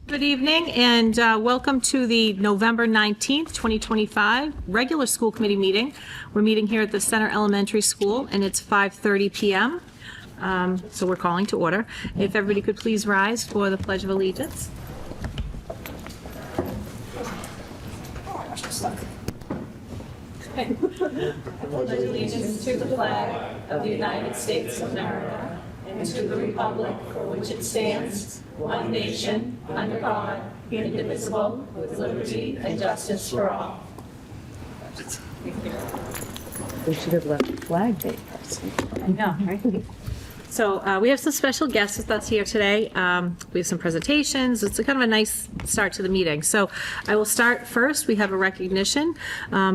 Good evening and welcome to the November 19th, 2025 regular school committee meeting. We're meeting here at the Center Elementary School and it's 5:30 p.m. So we're calling to order. If everybody could please rise for the Pledge of Allegiance. I pledge allegiance to the flag of the United States of America and to the republic for which it stands, one nation, under God, indivisible, with liberty and justice for all. We should have left Flag Day first. I know, right? So we have some special guests with us here today. We have some presentations. It's a kind of a nice start to the meeting. So I will start first. We have a recognition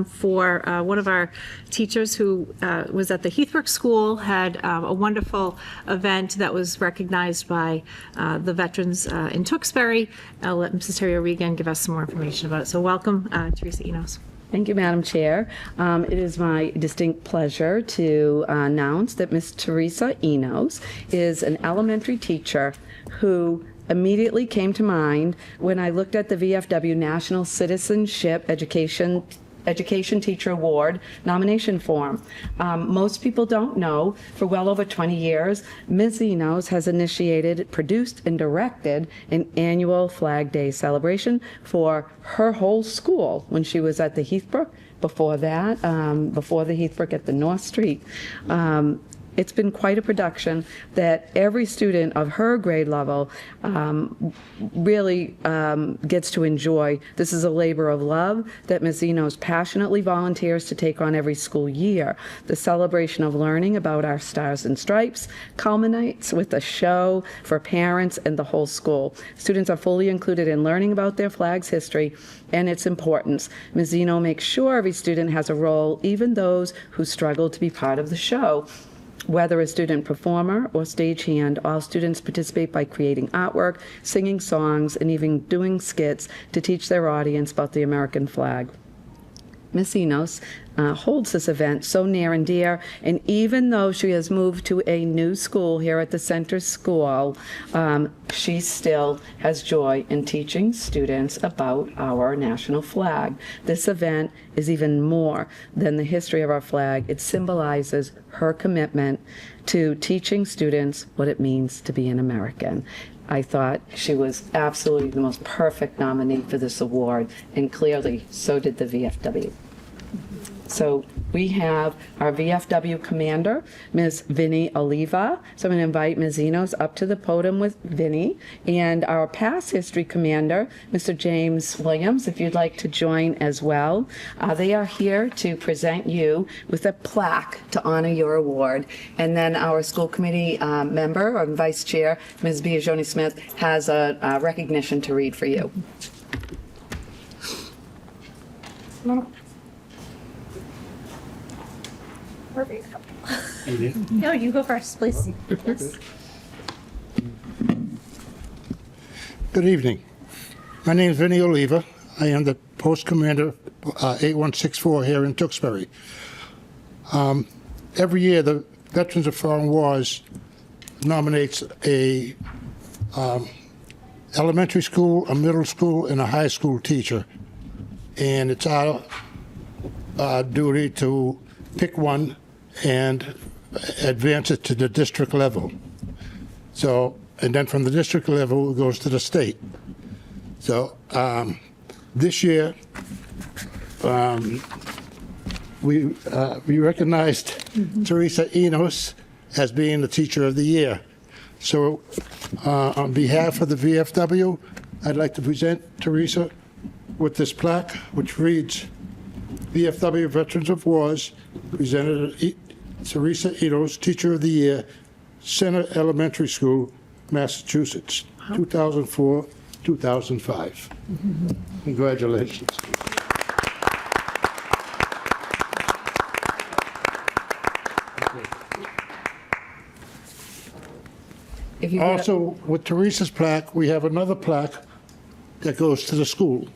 for one of our teachers who was at the Heathbrook School, had a wonderful event that was recognized by the veterans in Tewksbury. I'll let Mrs. Terry O'Regan give us some more information about it. So welcome, Teresa Enos. Thank you, Madam Chair. It is my distinct pleasure to announce that Ms. Teresa Enos is an elementary teacher who immediately came to mind when I looked at the VFW National Citizenship Education Teacher Award nomination form. Most people don't know, for well over 20 years, Ms. Enos has initiated, produced, and directed an annual Flag Day celebration for her whole school when she was at the Heathbrook. Before that, before the Heathbrook at the North Street. It's been quite a production that every student of her grade level really gets to enjoy. This is a labor of love that Ms. Enos passionately volunteers to take on every school year. The celebration of learning about our stars and stripes culminates with a show for parents and the whole school. Students are fully included in learning about their flag's history and its importance. Ms. Enos makes sure every student has a role, even those who struggle to be part of the show. Whether a student performer or stagehand, all students participate by creating artwork, singing songs, and even doing skits to teach their audience about the American flag. Ms. Enos holds this event so near and dear, and even though she has moved to a new school here at the Center School, she still has joy in teaching students about our national flag. This event is even more than the history of our flag. It symbolizes her commitment to teaching students what it means to be an American. I thought she was absolutely the most perfect nominee for this award, and clearly so did the VFW. So we have our VFW commander, Ms. Vinnie Oliva. So I'm going to invite Ms. Enos up to the podium with Vinnie, and our past history commander, Mr. James Williams, if you'd like to join as well. They are here to present you with a plaque to honor your award. And then our school committee member or vice chair, Ms. Biagioni Smith, has a recognition to read for you. Perfect. No, you go first, please. Yes. Good evening. My name is Vinnie Oliva. I am the post commander 8164 here in Tewksbury. Every year, the Veterans of Foreign Wars nominates a elementary school, a middle school, and a high school teacher. And it's our duty to pick one and advance it to the district level. So, and then from the district level, it goes to the state. So this year, we recognized Teresa Enos as being the Teacher of the Year. So on behalf of the VFW, I'd like to present Teresa with this plaque, which reads, VFW Veterans of Wars, presented Teresa Enos, Teacher of the Year, Center Elementary School, Massachusetts, 2004-2005. Congratulations. Also, with Teresa's plaque, we have another plaque that goes to the school.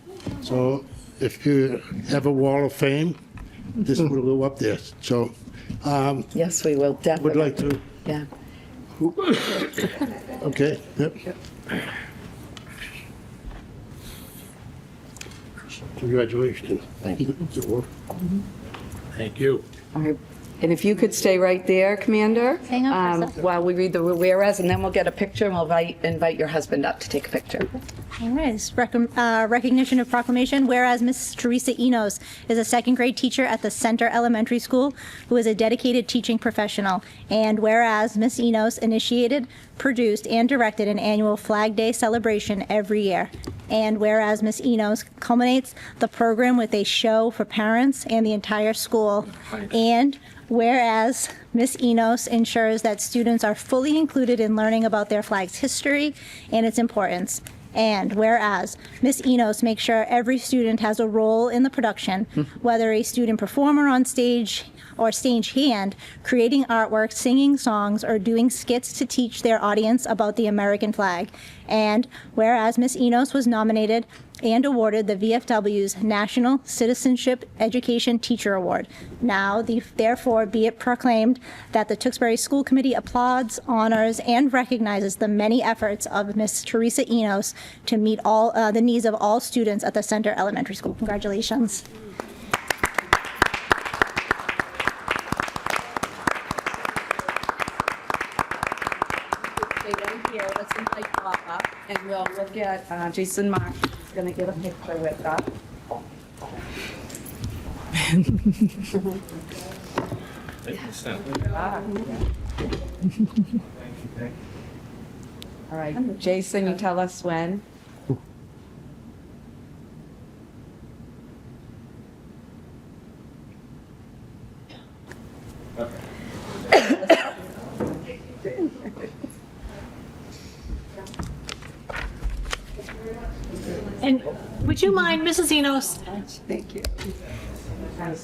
So if you have a wall of fame, this will go up there. So Yes, we will definitely. would like to, Yeah. okay, yep. Congratulations. Thank you. Thank you. All right. And if you could stay right there, Commander, Hang on for a second. while we read the whereas, and then we'll get a picture, and we'll invite your husband up to take a picture. All right, it's recognition of proclamation. Whereas Miss Teresa Enos is a second grade teacher at the Center Elementary School who is a dedicated teaching professional. And whereas Miss Enos initiated, produced, and directed an annual Flag Day celebration every year. And whereas Miss Enos culminates the program with a show for parents and the entire school. And whereas Miss Enos ensures that students are fully included in learning about their flag's history and its importance. And whereas Miss Enos makes sure every student has a role in the production, whether a student performer on stage or stage hand, creating artwork, singing songs, or doing skits to teach their audience about the American flag. And whereas Miss Enos was nominated and awarded the VFW's National Citizenship Education Teacher Award. Now, therefore, be it proclaimed that the Tewksbury School Committee applauds, honors, and recognizes the many efforts of Miss Teresa Enos to meet all the needs of all students at the Center Elementary School. Congratulations. Stay right here. Let's invite Bob up, and we'll look at Jason Mark is going to get a picture with us. All right, Jason, you tell us when. And would you mind, Mrs. Enos Thank you. and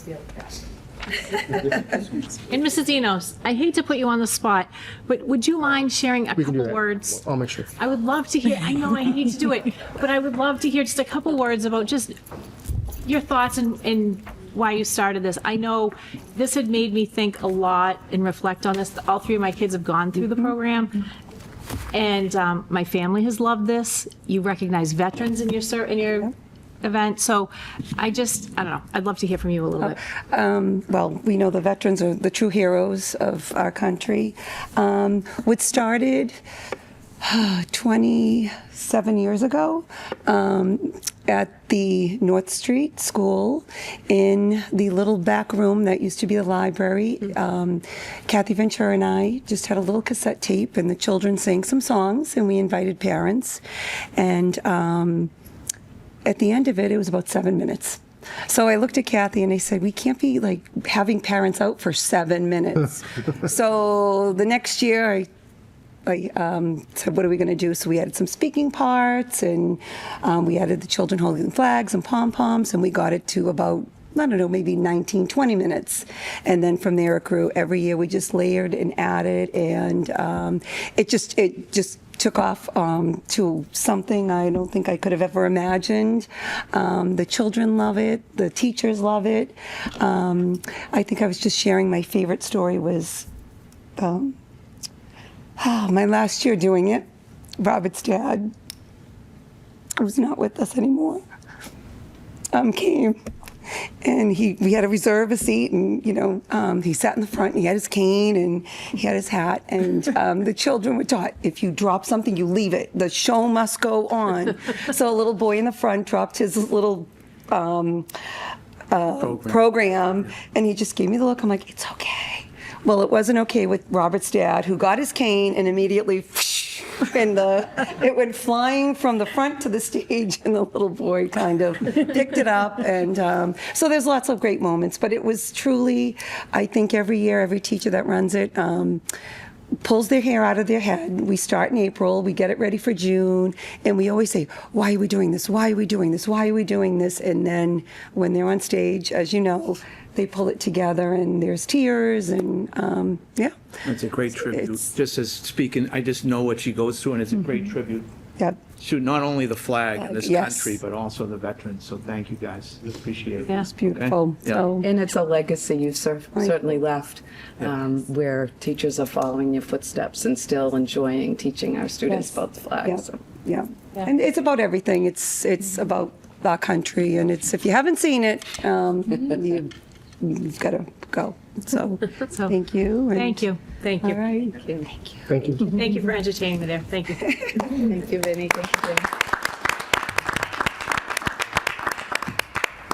Mrs. Enos, I hate to put you on the spot, but would you mind sharing a We can do couple that. words? I'll make sure. I would love to hear, I know I hate to do it, but I would love to hear just a couple words about just your thoughts and why you started this. I know this had made me think a lot and reflect on this. All three of my kids have gone through the program. And my family has loved this. You recognize veterans in your event. So I don't know. I'd love to hear from you a little bit. Well, we know the veterans are the true heroes of our country. What started 27 years ago at the North Street School in the little back room that used to be the library. Kathy Ventura and I just had a little cassette tape, and the children sang some songs, and we invited parents. And at the end of it, it was about 7 minutes. So I looked at Kathy and I said, we can't be like having parents out for 7 minutes. So the next year I said, what are we going to do? So we added some speaking parts, and we added the children holding flags and pom-poms, and we got it to about, I don't know, maybe 19, 20 minutes. And then from there it grew. Every year we just layered and added, and it just took off to something I don't think I could have ever imagined. The children love it. The teachers love it. I think I was just sharing my favorite story was my last year doing it. Robert's dad, who's not with us anymore, came. And we had to reserve a seat, and he sat in the front, and he had his cane, and he had his hat, and the children were taught, if you drop something, you leave it. The show must go on. So a little boy in the front dropped his little program, and he just gave me the look. I'm like, it's okay. Well, it wasn't okay with Robert's dad, who got his cane and immediately, and it went flying from the front to the stage, and the little boy kind of picked it up. And so there's lots of great moments, but it was truly, I think every year, every teacher that runs it pulls their hair out of their head. We start in April, we get it ready for June, and we always say, why are we doing this? Why are we doing this? Why are we doing this? And then when they're on stage, as you know, they pull it together, and there's tears, and yeah. It's a great tribute. It's- Just as speaking, I just know what she goes through, and it's a great tribute Yep. to not only the flag in this Yes. country, but also the veterans. So thank you, guys. Appreciate it. Yeah. It's beautiful. Okay. Yeah. So, And it's a legacy you've certainly left, where teachers are following your footsteps and still enjoying teaching our students Yes. about the flag. yeah, So yeah. And it's about everything. It's about our country. And it's, if you haven't seen it, you've got to go. So, So, thank you. and- Thank you. Thank you. All right. Thank you. Thank you for entertaining me there. Thank you. Thank you, Vinnie. Thank you, Vinnie.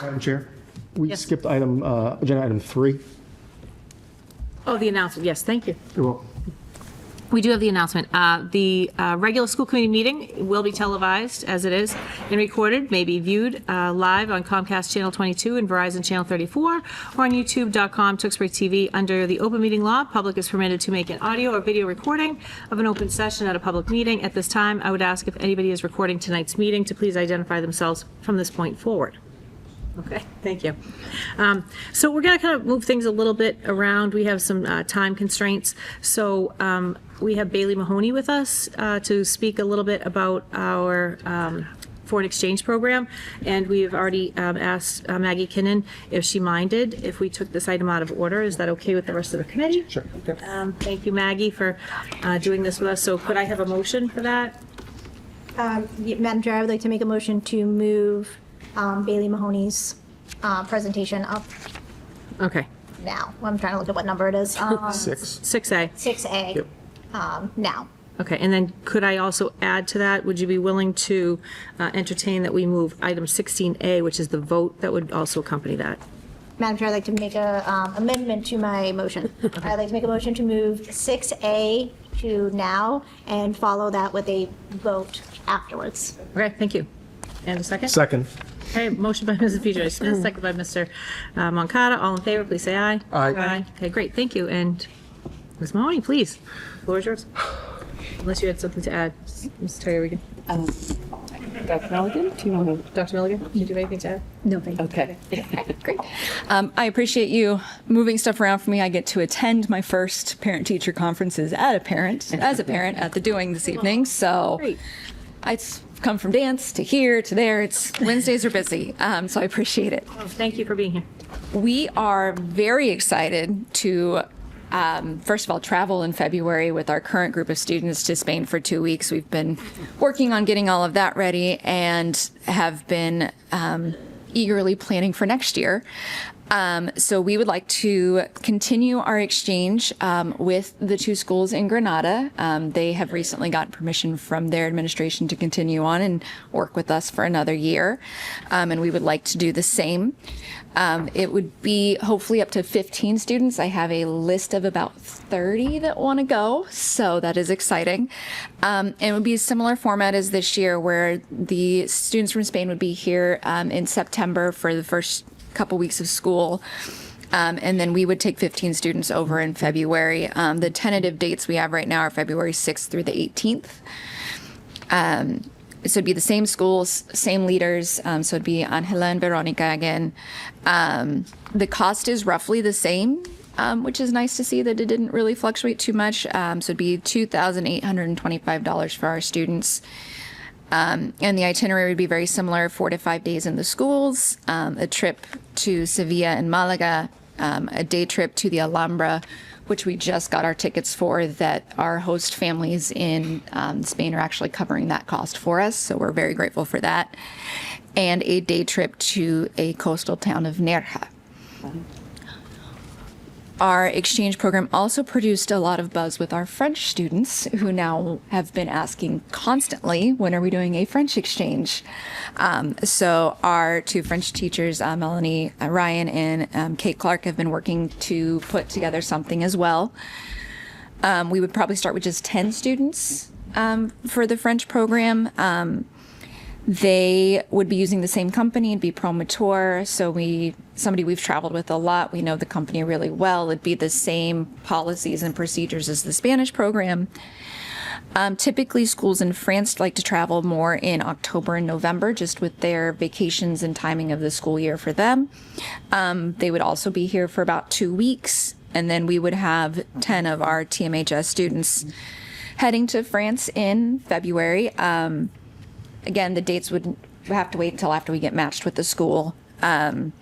Madam Chair, we Yes. skipped agenda item 3. Oh, the announcement. Yes, thank you. Well, We do have the announcement. The regular school committee meeting will be televised, as it is, and recorded, may be viewed live on Comcast Channel 22 and Verizon Channel 34, or on youtube.com, Tewksbury TV. Under the open meeting law, public is permitted to make an audio or video recording of an open session at a public meeting. At this time, I would ask if anybody is recording tonight's meeting to please identify themselves from this point forward. Okay, thank you. So we're going to kind of move things a little bit around. We have some time constraints. So we have Bailey Mahoney with us to speak a little bit about our foreign exchange program. And we have already asked Maggie Kinnan if she minded if we took this item out of order. Is that okay with the rest of the committee? sure. Thank you, Maggie, for doing this with us. So could I have a motion for that? Madam Chair, I would like to make a motion to move Bailey Mahoney's presentation up Okay. now. I'm trying to look at what number it is. 6. 6A. 6A, Yep. now. Okay, and then could I also add to that, would you be willing to entertain that we move item 16A, which is the vote that would also accompany that? Madam Chair, I'd like to make a amendment to my motion. I'd like to make a motion to move 6A to now and follow that with a vote afterwards. Okay, thank you. And a second? Second. Okay, motion by Mrs. Pedro Smith, second by Mr. Moncada. All in favor, please say aye. Aye. Okay, great, thank you. And Ms. Mahoney, please, the floor is yours. Unless you had something to add, Ms. Terry Regan. Dr. Milligan, do you want to? Dr. Milligan, did you have anything to add? No, thank you. Okay. Great. I appreciate you moving stuff around for me. I get to attend my first parent-teacher conferences as a parent at the Doing this evening. So Great. it's come from dance to here to there. It's Wednesdays are busy, so I appreciate it. Oh, thank you for being here. We are very excited to, first of all, travel in February with our current group of students to Spain for 2 weeks. We've been working on getting all of that ready and have been eagerly planning for next year. So we would like to continue our exchange with the 2 schools in Granada. They have recently gotten permission from their administration to continue on and work with us for another year. And we would like to do the same. It would be hopefully up to 15 students. I have a list of about 30 that want to go, so that is exciting. And it would be a similar format as this year, where the students from Spain would be here in September for the first couple weeks of school. And then we would take 15 students over in February. The tentative dates we have right now are February 6th through the 18th. So it'd be the same schools, same leaders. So it'd be Angela and Veronica again. The cost is roughly the same, which is nice to see that it didn't really fluctuate too much. So it'd be $2,825 for our students. And the itinerary would be very similar, 4 to 5 days in the schools, a trip to Sevilla and Malaga, a day trip to the Alhambra, which we just got our tickets for, that our host families in Spain are actually covering that cost for us. So we're very grateful for that. And a day trip to a coastal town of Nerja. Our exchange program also produced a lot of buzz with our French students, who now have been asking constantly, when are we doing a French exchange? So our 2 French teachers, Melanie Ryan and Kate Clark, have been working to put together something as well. We would probably start with just 10 students for the French program. They would be using the same company. It'd be Promotor. So somebody we've traveled with a lot. We know the company really well. It'd be the same policies and procedures as the Spanish program. Typically, schools in France like to travel more in October and November, just with their vacations and timing of the school year for them. They would also be here for about 2 weeks. And then we would have 10 of our TMHS students heading to France in February. Again, the dates would have to wait until after we get matched with the school. And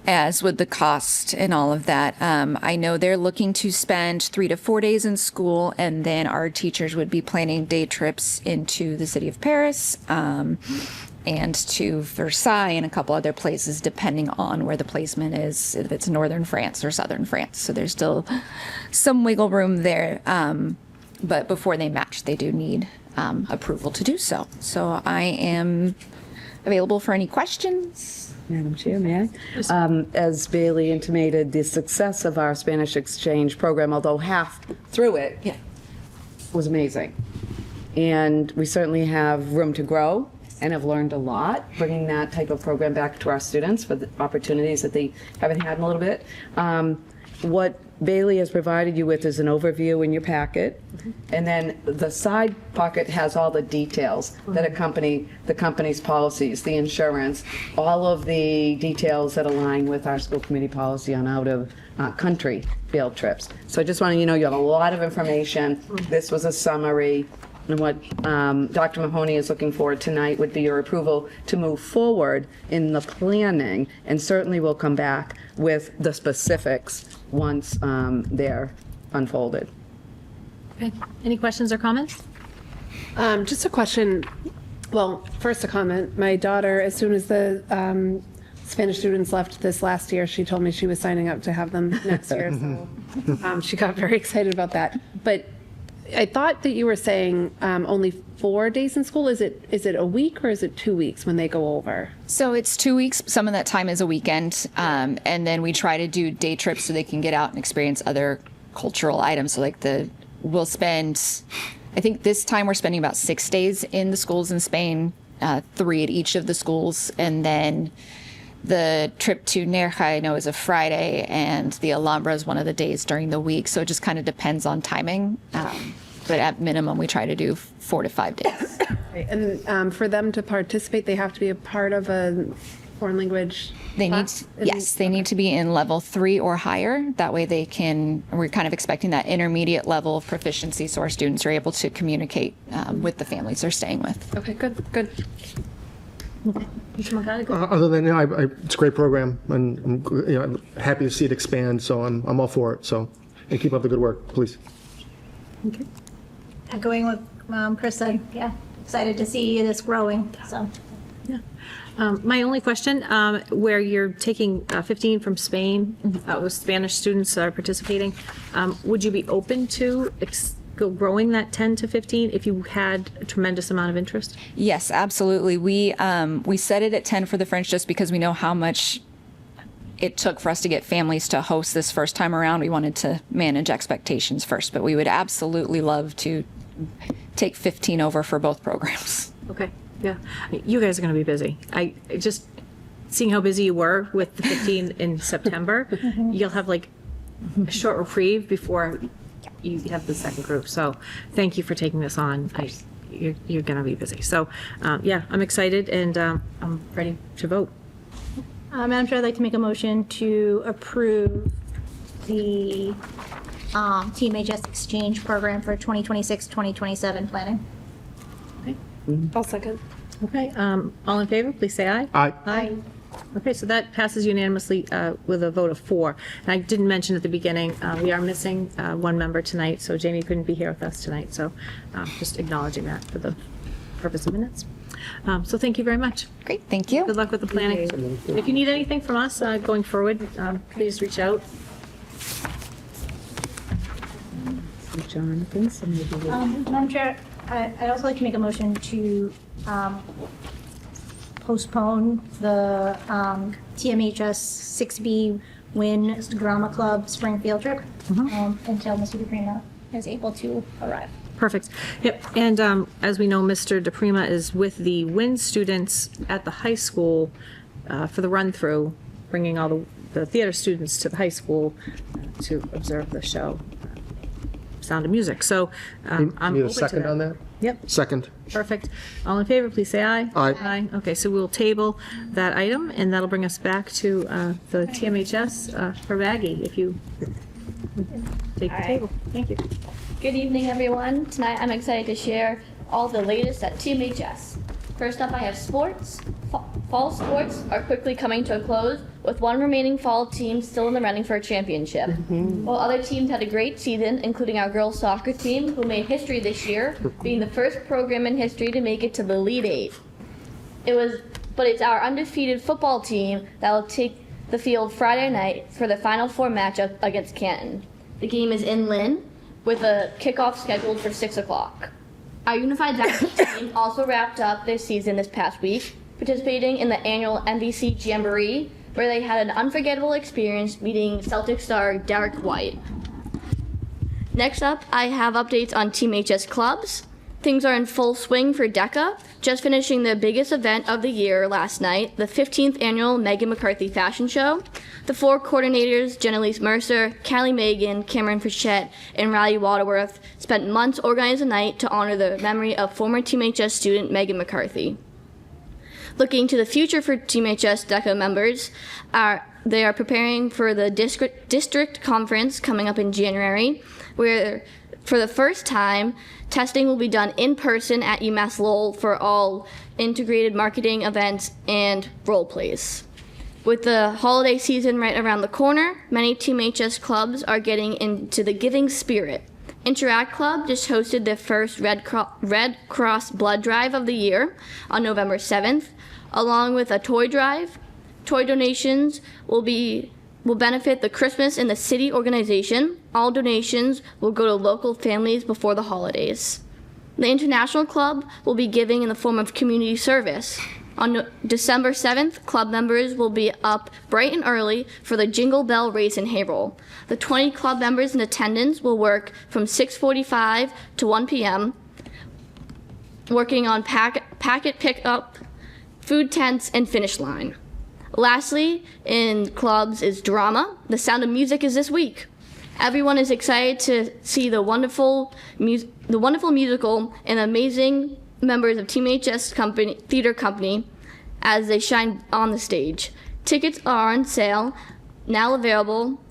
as with the cost and all of that. I know they're looking to spend 3 to 4 days in school, and then our teachers would be planning day trips into the city of Paris, and to Versailles and a couple other places, depending on where the placement is, if it's northern France or southern France. So there's still some wiggle room there. But before they match, they do need approval to do so. So I am available for any questions. Madam Chair, may I? As Bailey intimated, the success of our Spanish exchange program, although half through it, was amazing. And we certainly have room to grow and have learned a lot, bringing that type of program back to our students for the opportunities that they haven't had in a little bit. What Bailey has provided you with is an overview in your packet, and then the side pocket has all the details that accompany the company's policies, the insurance, all of the details that align with our school committee policy on out-of-country field trips. So I just want to, you have a lot of information. This was a summary. And what Dr. Mahoney is looking for tonight would be your approval to move forward in the planning, and certainly we'll come back with the specifics once they're unfolded. Okay. Any questions or comments? Just a question. Well, first a comment. My daughter, as soon as the Spanish students left this last year, she told me she was signing up to have them next year. So she got very excited about that. But I thought that you were saying only 4 days in school. Is it a week or is it 2 weeks when they go over? So it's 2 weeks. Some of that time is a weekend. And then we try to do day trips so they can get out and experience other cultural items. So we'll spend, I think this time we're spending about 6 days in the schools in Spain, 3 at each of the schools. And then the trip to Nerja, I know, is a Friday, and the Alhambra is one of the days during the week. So it just kind of depends on timing. But at minimum, we try to do 4 to 5 days. And for them to participate, they have to be a part of a foreign language class? They need to be in level 3 or higher. That way we're kind of expecting that intermediate level of proficiency so our students are able to communicate with the families they're staying with. Okay, good. Other than, it's a great program, and I'm happy to see it expand, so I'm all for it. So, and keep up the good work, please. Okay. Echoing what Chris said, excited to see this growing, so. My only question, where you're taking 15 from Spain, with Spanish students are participating, would you be open to growing that 10 to 15 if you had a tremendous amount of interest? Yes, absolutely. We set it at 10 for the French just because we know how much it took for us to get families to host this first time around. We wanted to manage expectations first, but we would absolutely love to take 15 over for both programs. Okay, yeah. You guys are going to be busy. I just, seeing how busy you were with the 15 in September, you'll have a short reprieve before you have the second group. So thank you for taking this on. You're going to be busy. So I'm excited, and I'm ready to vote. Madam Chair, I'd like to make a motion to approve the TMHS exchange program for 2026-2027 planning. I'll second. Okay, all in favor, please say aye. Aye. Aye. Okay, so that passes unanimously with a vote of 4. And I didn't mention at the beginning, we are missing one member tonight, so Jamie couldn't be here with us tonight. So just acknowledging that for the purpose of minutes. So thank you very much. Great, thank you. Good luck with the planning. If you need anything from us going forward, please reach out. Jonathan, so maybe we'll- Madam Chair, I'd also like to make a motion to postpone the TMHS 6B Win Drama Club Spring Field Trip until Mr. DePrima is able to arrive. Perfect. Yep. And as we know, Mr. DePrima is with the WIN students at the high school for the run-through, bringing all the theater students to the high school to observe the show, Sound of Music. So I'm Need open a second to on that? Yep. Second. Perfect. All in favor, please say aye. Aye. Okay, so we'll table that item, and that'll bring us back to the TMHS for Maggie, if you take the table. Thank you. Good evening, everyone. Tonight, I'm excited to share all the latest at TMHS. First up, I have sports. Fall sports are quickly coming to a close, with one remaining fall team still in the running for a championship. While other teams had a great season, including our girls soccer team, who made history this year, being the first program in history to make it to the Elite Eight. But it's our undefeated football team that will take the field Friday night for the Final Four matchup against Canton. The game is in Lynn, with a kickoff scheduled for 6 o'clock. Our unified basketball team also wrapped up their season this past week, participating in the annual MVC Jamboree, where they had an unforgettable experience meeting Celtic star Derek White. Next up, I have updates on Team HS clubs. Things are in full swing for DECA, just finishing the biggest event of the year last night, the 15th annual Megan McCarthy Fashion Show. The 4 coordinators, Jenelise Mercer, Callie Megan, Cameron Fichette, and Riley Waterworth, spent months organizing a night to honor the memory of former Team HS student Megan McCarthy. Looking to the future for Team HS DECA members, they are preparing for the district conference coming up in January, where for the first time, testing will be done in person at UMass Lowell for all integrated marketing events and role plays. With the holiday season right around the corner, many Team HS clubs are getting into the giving spirit. Interact Club just hosted their first Red Cross blood drive of the year on November 7th, along with a toy drive. Toy donations will benefit the Christmas in the City organization. All donations will go to local families before the holidays. The International Club will be giving in the form of community service. On December 7th, club members will be up bright and early for the Jingle Bell Race and Hay Roll. The 20 club members in attendance will work from 6:45 to 1 p.m., working on packet pickup, food tents, and finish line. Lastly, in clubs is drama. The Sound of Music is this week. Everyone is excited to see the wonderful musical and amazing members of Team HS Theater Company as they shine on the stage. Tickets are on sale, now available,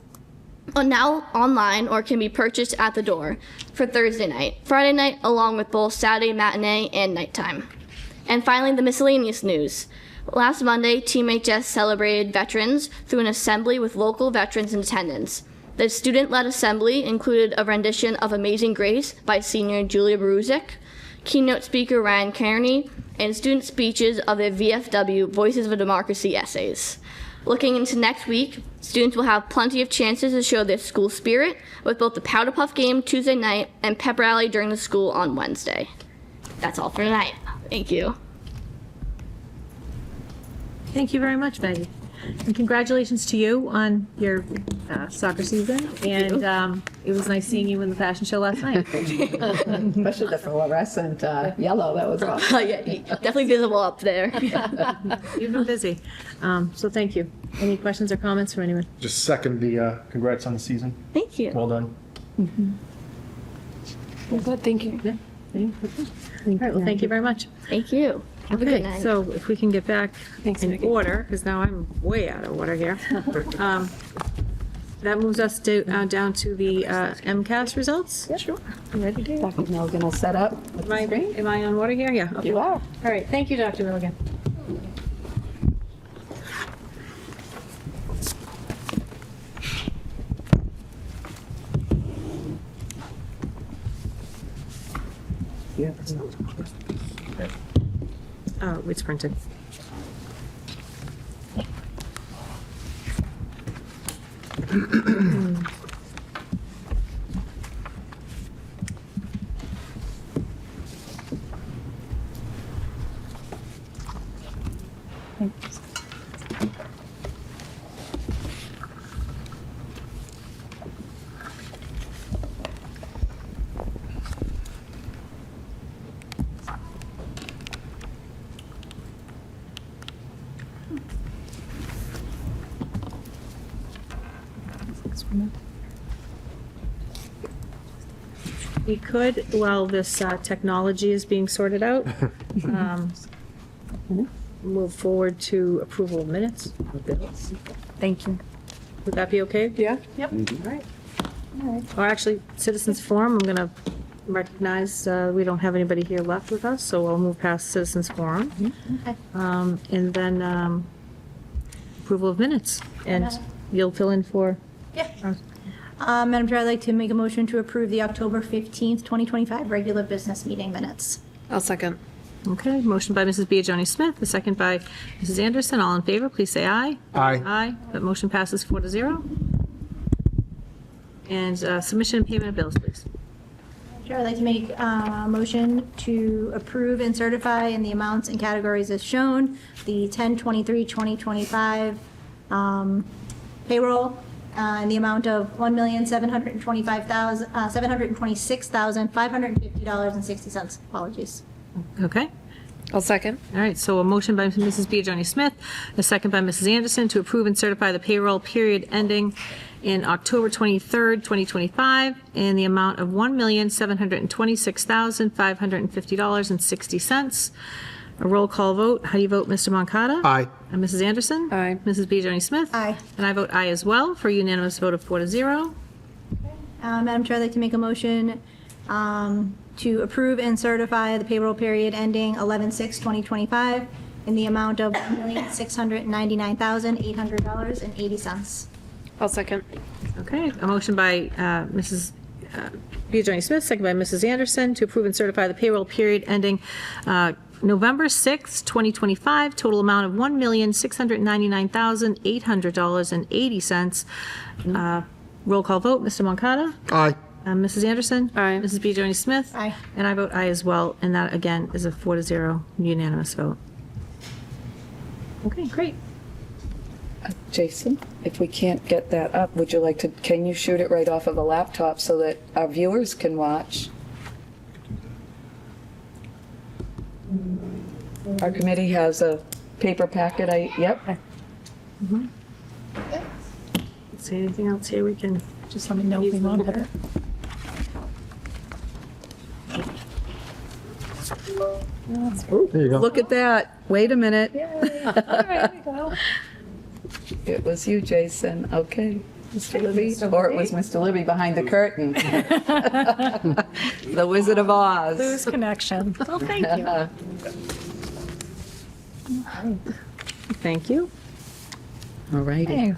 now online, or can be purchased at the door for Thursday night, Friday night, along with both Saturday matinee and nighttime. And finally, the miscellaneous news. Last Monday, Team HS celebrated veterans through an assembly with local veterans in attendance. The student-led assembly included a rendition of Amazing Grace by senior Julia Baruzik, keynote speaker Ryan Kearney, and student speeches of their VFW Voices of a Democracy essays. Looking into next week, students will have plenty of chances to show their school spirit with both the Powder Puff game Tuesday night and pep rally during the school on Wednesday. That's all for tonight. Thank you. Thank you very much, Maggie. And congratulations to you on your soccer season. And it was nice seeing you in the fashion show last night. Especially the fluorescent yellow, that was awesome. Yeah, definitely visible up there. You've been busy. So thank you. Any questions or comments from anyone? Just second the congrats on the season. Thank you. Well done. Good, thank you. All right, well, thank you very much. Thank you. Have a good Okay, night. so if we can get back Thanks, in Maggie. order, because now I'm way out of order here. That moves us down to the MCAS results. Sure. You ready, Dave? Dr. Milligan will set up. Am I on order here? Yeah. Okay. You are. All right, thank you, Dr. Milligan. Oh, it's printed. We could, while this technology is being sorted out, move forward to approval of minutes of bills. Thank you. Would that be okay? Yeah? Yep. All right. Or actually, citizens forum, I'm going to recognize we don't have anybody here left with us, so we'll move past citizens forum. And then approval of minutes. And you'll fill in for? Yeah. Madam Chair, I'd like to make a motion to approve the October 15th, 2025 regular business meeting minutes. I'll second. Okay, motion by Mrs. Biagioni Smith, a second by Mrs. Anderson. All in favor, please say aye. Aye. Aye. That motion passes 4-0. And submission and payment of bills, please. Chair, I'd like to make a motion to approve and certify in the amounts and categories as shown, the 10/23/2025 payroll in the amount of $1,726,550.60. Apologies. Okay. I'll second. All right, so a motion by Mrs. Biagioni Smith, a second by Mrs. Anderson to approve and certify the payroll period ending in October 23rd, 2025, in the amount of $1,726,550.60. A roll call vote. How do you vote, Mr. Moncada? Aye. And Mrs. Anderson? Aye. Mrs. Biagioni Smith? Aye. And I vote aye as well, for a unanimous vote of 4-0. Madam Chair, I'd like to make a motion to approve and certify the payroll period ending 11/6/2025 in the amount of $1,699,800.80. I'll second. Okay, a motion by Mrs. Biagioni Smith, second by Mrs. Anderson, to approve and certify the payroll period ending November 6th, 2025, total amount of $1,699,800.80. Roll call vote, Mr. Moncada? Aye. Mrs. Anderson? Aye. Mrs. Biagioni Smith? Aye. And I vote aye as well, and that, again, is a 4-0 unanimous vote. Okay, great. Jason, if we can't get that up, would you like to, can you shoot it right off of a laptop so that our viewers can watch? Our committee has a paper packet, yep. See anything else here we can? Just let me know if we want it. There you go. Look at that. Wait a minute. All right, we go. It was you, Jason. Okay. Mr. Libby? Or it was Mr. Libby behind the curtain. The Wizard of Oz. Lose connection. Oh, thank you. Thank you. All righty. Hey.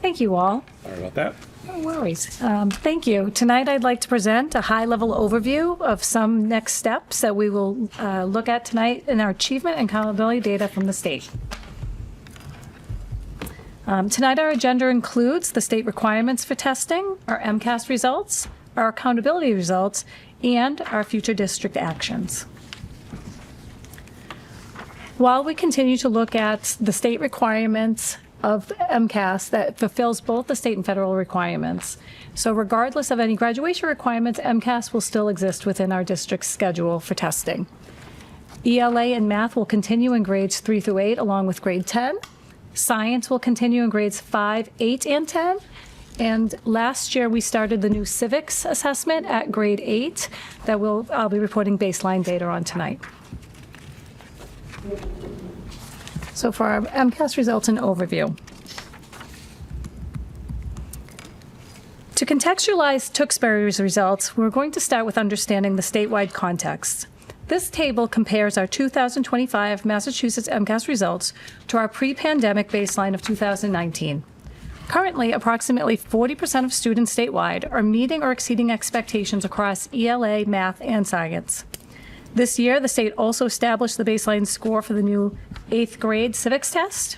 Thank you all. Sorry about that. No worries. Thank you. Tonight, I'd like to present a high-level overview of some next steps that we will look at tonight in our achievement and accountability data from the state. Tonight, our agenda includes the state requirements for testing, our MCAS results, our accountability results, and our future district actions. While we continue to look at the state requirements of MCAS that fulfills both the state and federal requirements. So regardless of any graduation requirements, MCAS will still exist within our district's schedule for testing. ELA and math will continue in grades 3 through 8 along with grade 10. Science will continue in grades 5, 8, and 10. And last year we started the new civics assessment at grade 8 that I'll be reporting baseline data on tonight. So for our MCAS results and overview. To contextualize Tewksbury's results, we're going to start with understanding the statewide context. This table compares our 2025 Massachusetts MCAS results to our pre-pandemic baseline of 2019. Currently, approximately 40% of students statewide are meeting or exceeding expectations across ELA, math, and science. This year, the state also established the baseline score for the new 8th grade civics test.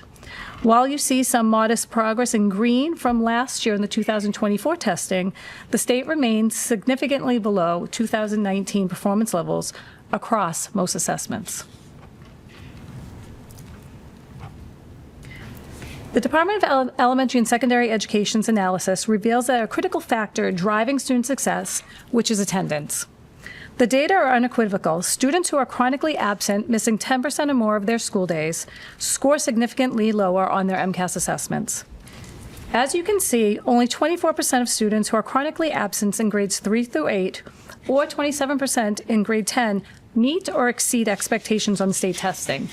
While you see some modest progress in green from last year in the 2024 testing, the state remains significantly below 2019 performance levels across most assessments. The Department of Elementary and Secondary Education's analysis reveals that a critical factor driving student success, which is attendance. The data are unequivocal. Students who are chronically absent, missing 10% or more of their school days, score significantly lower on their MCAS assessments. As you can see, only 24% of students who are chronically absent in grades 3 through 8, or 27% in grade 10, meet or exceed expectations on state testing.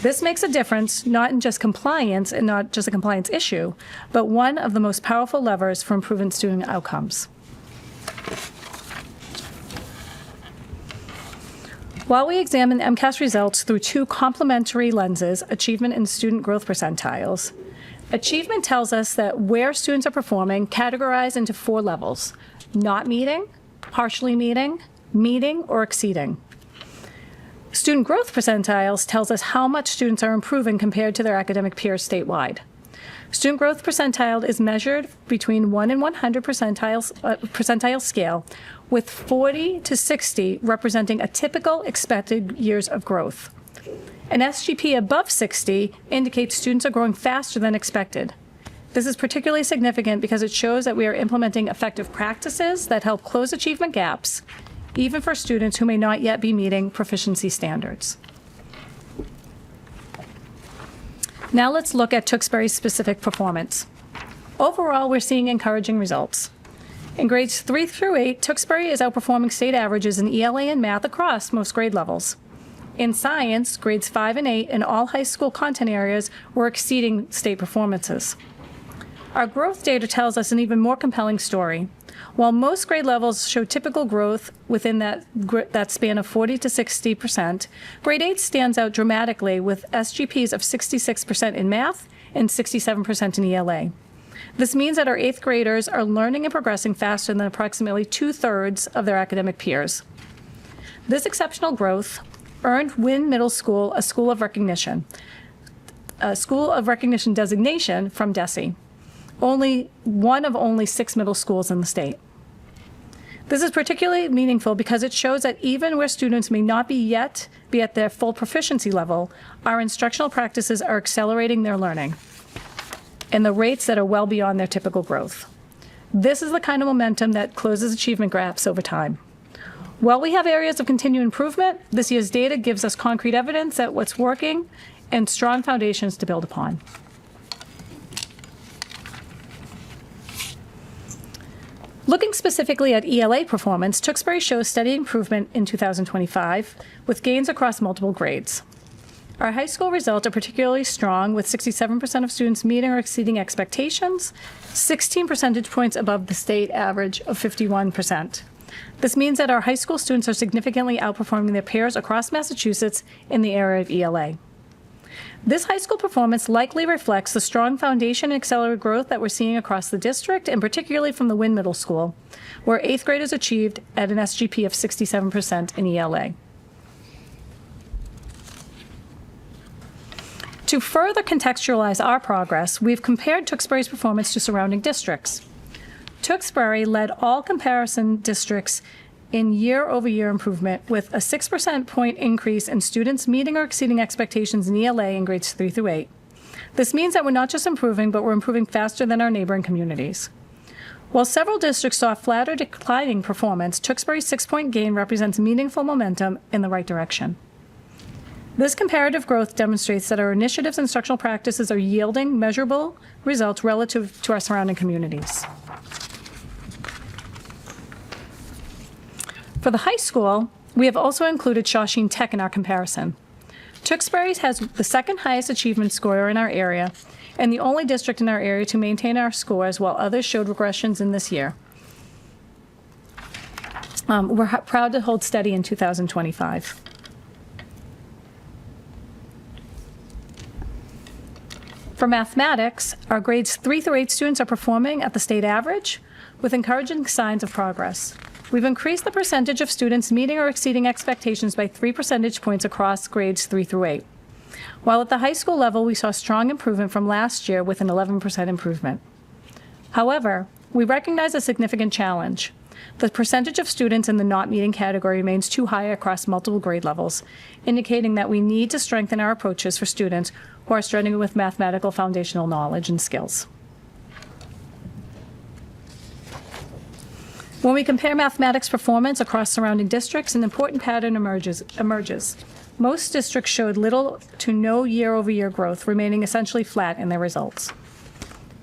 This makes a difference, not in just compliance and not just a compliance issue, but one of the most powerful levers for improving student outcomes. While we examine MCAS results through two complementary lenses, achievement and student growth percentiles, achievement tells us that where students are performing categorized into 4 levels: not meeting, partially meeting, meeting, or exceeding. Student growth percentiles tells us how much students are improving compared to their academic peers statewide. Student growth percentile is measured between 1 and 100 percentile scale, with 40 to 60 representing a typical expected years of growth. An SGP above 60 indicates students are growing faster than expected. This is particularly significant because it shows that we are implementing effective practices that help close achievement gaps, even for students who may not yet be meeting proficiency standards. Now let's look at Tewksbury's specific performance. Overall, we're seeing encouraging results. In grades 3 through 8, Tewksbury is outperforming state averages in ELA and math across most grade levels. In science, grades 5 and 8 in all high school content areas were exceeding state performances. Our growth data tells us an even more compelling story. While most grade levels show typical growth within that span of 40 to 60%, grade 8 stands out dramatically with SGPs of 66% in math and 67% in ELA. This means that our 8th graders are learning and progressing faster than approximately 2/3 of their academic peers. This exceptional growth earned Wynn Middle School a School of Recognition designation from DESE, one of only 6 middle schools in the state. This is particularly meaningful because it shows that even where students may not yet be at their full proficiency level, our instructional practices are accelerating their learning and the rates that are well beyond their typical growth. This is the kind of momentum that closes achievement gaps over time. While we have areas of continued improvement, this year's data gives us concrete evidence that what's working and strong foundations to build upon. Looking specifically at ELA performance, Tewksbury shows steady improvement in 2025, with gains across multiple grades. Our high school results are particularly strong, with 67% of students meeting or exceeding expectations, 16 percentage points above the state average of 51%. This means that our high school students are significantly outperforming their peers across Massachusetts in the area of ELA. This high school performance likely reflects the strong foundation and accelerated growth that we're seeing across the district, and particularly from the Wynn Middle School, where 8th graders achieved at an SGP of 67% in ELA. To further contextualize our progress, we've compared Tewksbury's performance to surrounding districts. Tewksbury led all comparison districts in year-over-year improvement, with a 6% point increase in students meeting or exceeding expectations in ELA in grades 3 through 8. This means that we're not just improving, but we're improving faster than our neighboring communities. While several districts saw flat or declining performance, Tewksbury's 6-point gain represents meaningful momentum in the right direction. This comparative growth demonstrates that our initiatives and instructional practices are yielding measurable results relative to our surrounding communities. For the high school, we have also included Shawshene Tech in our comparison. Tewksbury has the second highest achievement score in our area and the only district in our area to maintain our scores, while others showed regressions in this year. We're proud to hold steady in 2025. For mathematics, our grades 3 through 8 students are performing at the state average with encouraging signs of progress. We've increased the percentage of students meeting or exceeding expectations by 3 percentage points across grades 3 through 8. While at the high school level, we saw strong improvement from last year with an 11% improvement. However, we recognize a significant challenge. The percentage of students in the not meeting category remains too high across multiple grade levels, indicating that we need to strengthen our approaches for students who are struggling with mathematical foundational knowledge and skills. When we compare mathematics performance across surrounding districts, an important pattern emerges. Most districts showed little to no year-over-year growth, remaining essentially flat in their results.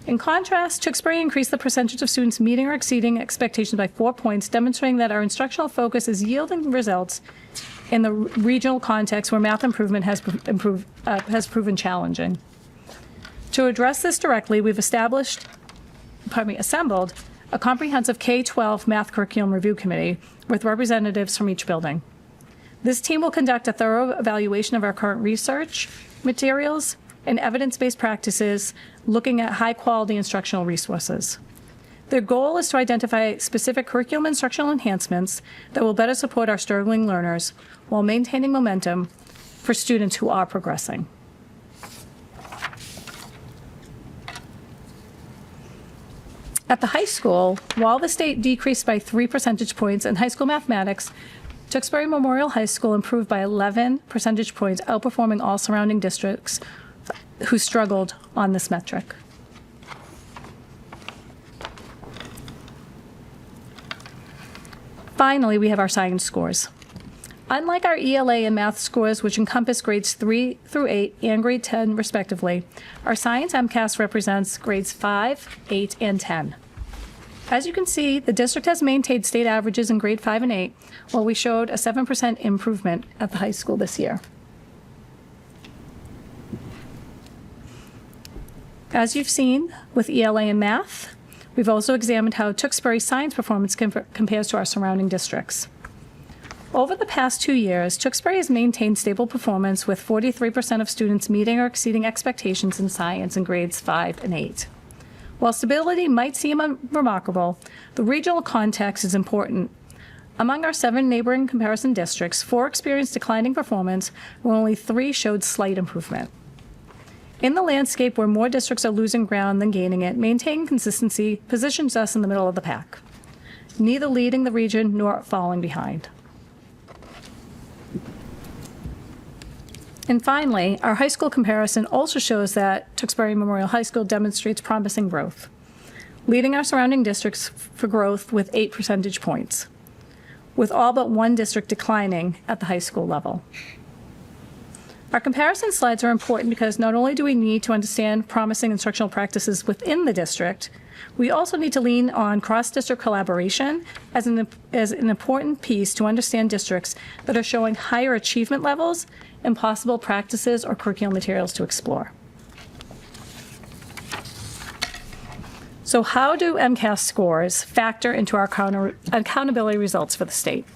In contrast, Tewksbury increased the percentage of students meeting or exceeding expectations by 4 points, demonstrating that our instructional focus is yielding results in the regional context where math improvement has proven challenging. To address this directly, we've assembled a comprehensive K-12 math curriculum review committee with representatives from each building. This team will conduct a thorough evaluation of our current research materials and evidence-based practices, looking at high-quality instructional resources. Their goal is to identify specific curriculum instructional enhancements that will better support our struggling learners while maintaining momentum for students who are progressing. At the high school, while the state decreased by 3 percentage points in high school mathematics, Tewksbury Memorial High School improved by 11 percentage points, outperforming all surrounding districts who struggled on this metric. Finally, we have our science scores. Unlike our ELA and math scores, which encompass grades 3 through 8 and grade 10 respectively, our science MCAS represents grades 5, 8, and 10. As you can see, the district has maintained state averages in grade 5 and 8, while we showed a 7% improvement at the high school this year. As you've seen with ELA and math, we've also examined how Tewksbury's science performance compares to our surrounding districts. Over the past 2 years, Tewksbury has maintained stable performance with 43% of students meeting or exceeding expectations in science in grades 5 and 8. While stability might seem remarkable, the regional context is important. Among our 7 neighboring comparison districts, 4 experienced declining performance, while only 3 showed slight improvement. In the landscape where more districts are losing ground than gaining it, maintaining consistency positions us in the middle of the pack, neither leading the region nor falling behind. And finally, our high school comparison also shows that Tewksbury Memorial High School demonstrates promising growth, leading our surrounding districts for growth with 8 percentage points, with all but 1 district declining at the high school level. Our comparison slides are important because not only do we need to understand promising instructional practices within the district, we also need to lean on cross-district collaboration as an important piece to understand districts that are showing higher achievement levels and possible practices or curriculum materials to explore. So how do MCAS scores factor into our accountability results for the state?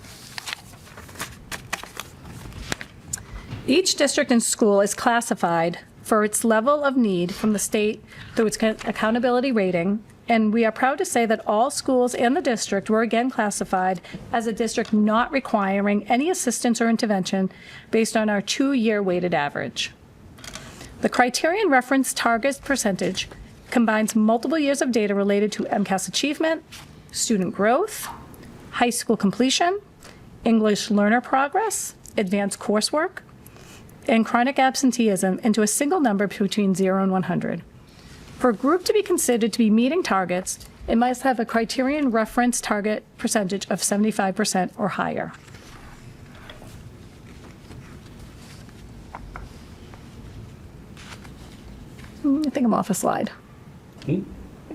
Each district and school is classified for its level of need from the state through its accountability rating, and we are proud to say that all schools in the district were again classified as a district not requiring any assistance or intervention based on our 2-year weighted average. The criterion reference target percentage combines multiple years of data related to MCAS achievement, student growth, high school completion, English learner progress, advanced coursework, and chronic absenteeism into a single number between 0 and 100. For a group to be considered to be meeting targets, it must have a criterion reference target percentage of 75% or higher. I think I'm off a slide. I think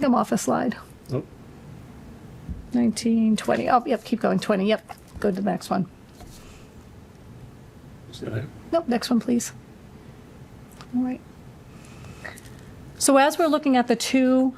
I'm off a slide. Oh. 19, 20. Oh, yep, keep going. 20. Yep, go to the next one. Is that it? Nope, next one, please. All right. So as we're looking at the two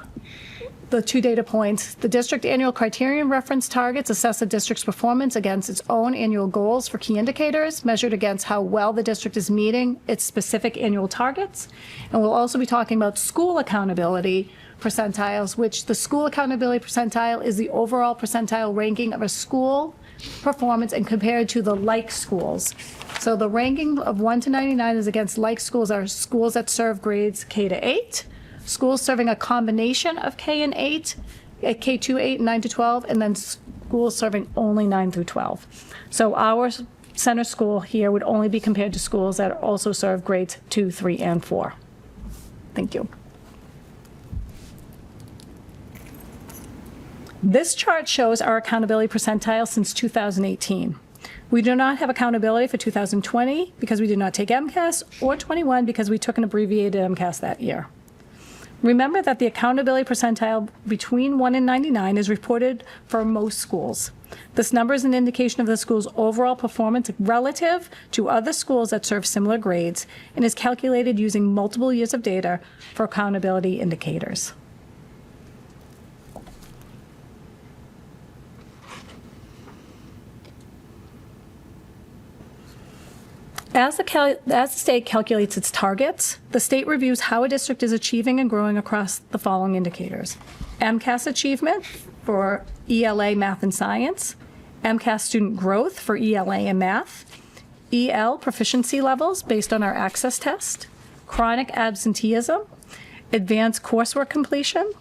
data points, the district annual criterion reference targets assess the district's performance against its own annual goals for key indicators, measured against how well the district is meeting its specific annual targets. And we'll also be talking about school accountability percentiles, which the school accountability percentile is the overall percentile ranking of a school performance and compared to the like schools. So the ranking of 1 to 99 is against like schools are schools that serve grades K to 8, schools serving a combination of K and 8, K2, 8, and 9 to 12, and then schools serving only 9 through 12. So our center school here would only be compared to schools that also serve grades 2, 3, and 4. Thank you. This chart shows our accountability percentile since 2018. We do not have accountability for 2020 because we did not take MCAS, or 21 because we took an abbreviated MCAS that year. Remember that the accountability percentile between 1 and 99 is reported for most schools. This number is an indication of the school's overall performance relative to other schools that serve similar grades and is calculated using multiple years of data for accountability indicators. As the state calculates its targets, the state reviews how a district is achieving and growing across the following indicators: MCAS achievement for ELA, math, and science, MCAS student growth for ELA and math, EL proficiency levels based on our access test, chronic absenteeism, advanced coursework completion,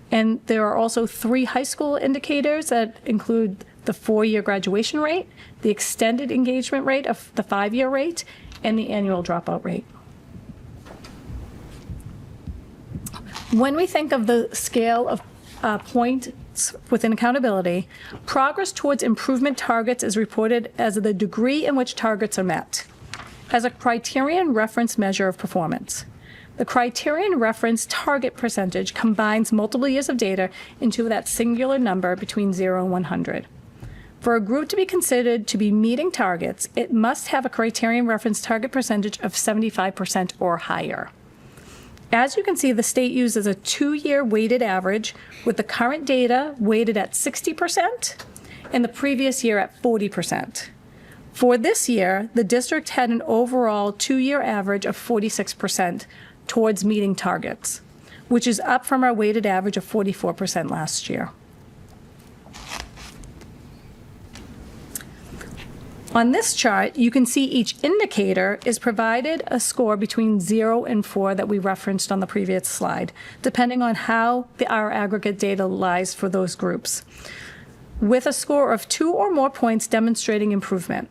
and there are also 3 high school indicators that include the 4-year graduation rate, the extended engagement rate of the 5-year rate, and the annual dropout rate. When we think of the scale of points within accountability, progress towards improvement targets is reported as the degree in which targets are met, as a criterion reference measure of performance. The criterion reference target percentage combines multiple years of data into that singular number between 0 and 100. For a group to be considered to be meeting targets, it must have a criterion reference target percentage of 75% or higher. As you can see, the state uses a 2-year weighted average, with the current data weighted at 60% and the previous year at 40%. For this year, the district had an overall 2-year average of 46% towards meeting targets, which is up from our weighted average of 44% last year. On this chart, you can see each indicator is provided a score between 0 and 4 that we referenced on the previous slide, depending on how our aggregate data lies for those groups, with a score of 2 or more points demonstrating improvement.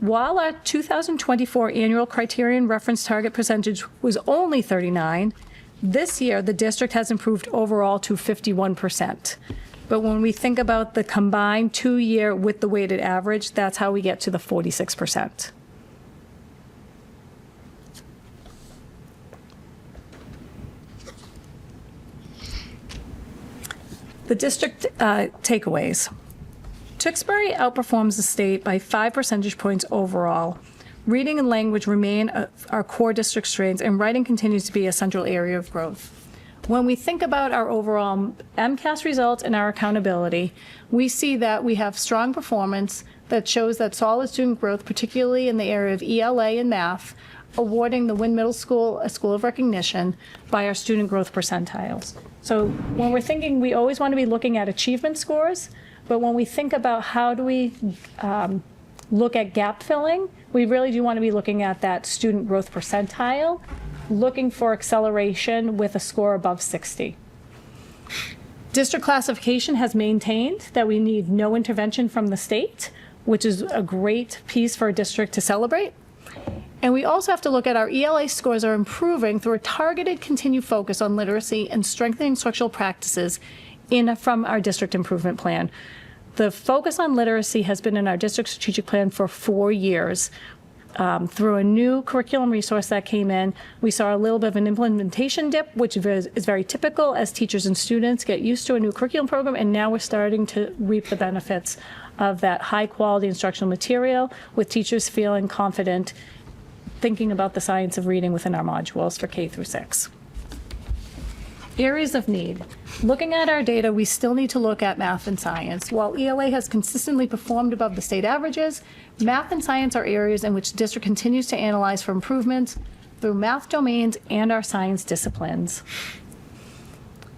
While our 2024 annual criterion reference target percentage was only 39, this year the district has improved overall to 51%. But when we think about the combined 2-year with the weighted average, that's how we get to the 46%. The district takeaways. Tewksbury outperforms the state by 5 percentage points overall. Reading and language remain our core district strengths, and writing continues to be a central area of growth. When we think about our overall MCAS results and our accountability, we see that we have strong performance that shows that solid student growth, particularly in the area of ELA and math, awarding the Wynn Middle School a School of Recognition by our student growth percentiles. So when we're thinking, we always want to be looking at achievement scores, but when we think about how do we look at gap filling, we really do want to be looking at that student growth percentile, looking for acceleration with a score above 60. District classification has maintained that we need no intervention from the state, which is a great piece for a district to celebrate. And we also have to look at our ELA scores are improving through a targeted continued focus on literacy and strengthening structural practices from our district improvement plan. The focus on literacy has been in our district strategic plan for 4 years. Through a new curriculum resource that came in, we saw a little bit of an implementation dip, which is very typical as teachers and students get used to a new curriculum program, and now we're starting to reap the benefits of that high-quality instructional material, with teachers feeling confident thinking about the science of reading within our modules for K through 6. Areas of need. Looking at our data, we still need to look at math and science. While ELA has consistently performed above the state averages, math and science are areas in which the district continues to analyze for improvements through math domains and our science disciplines.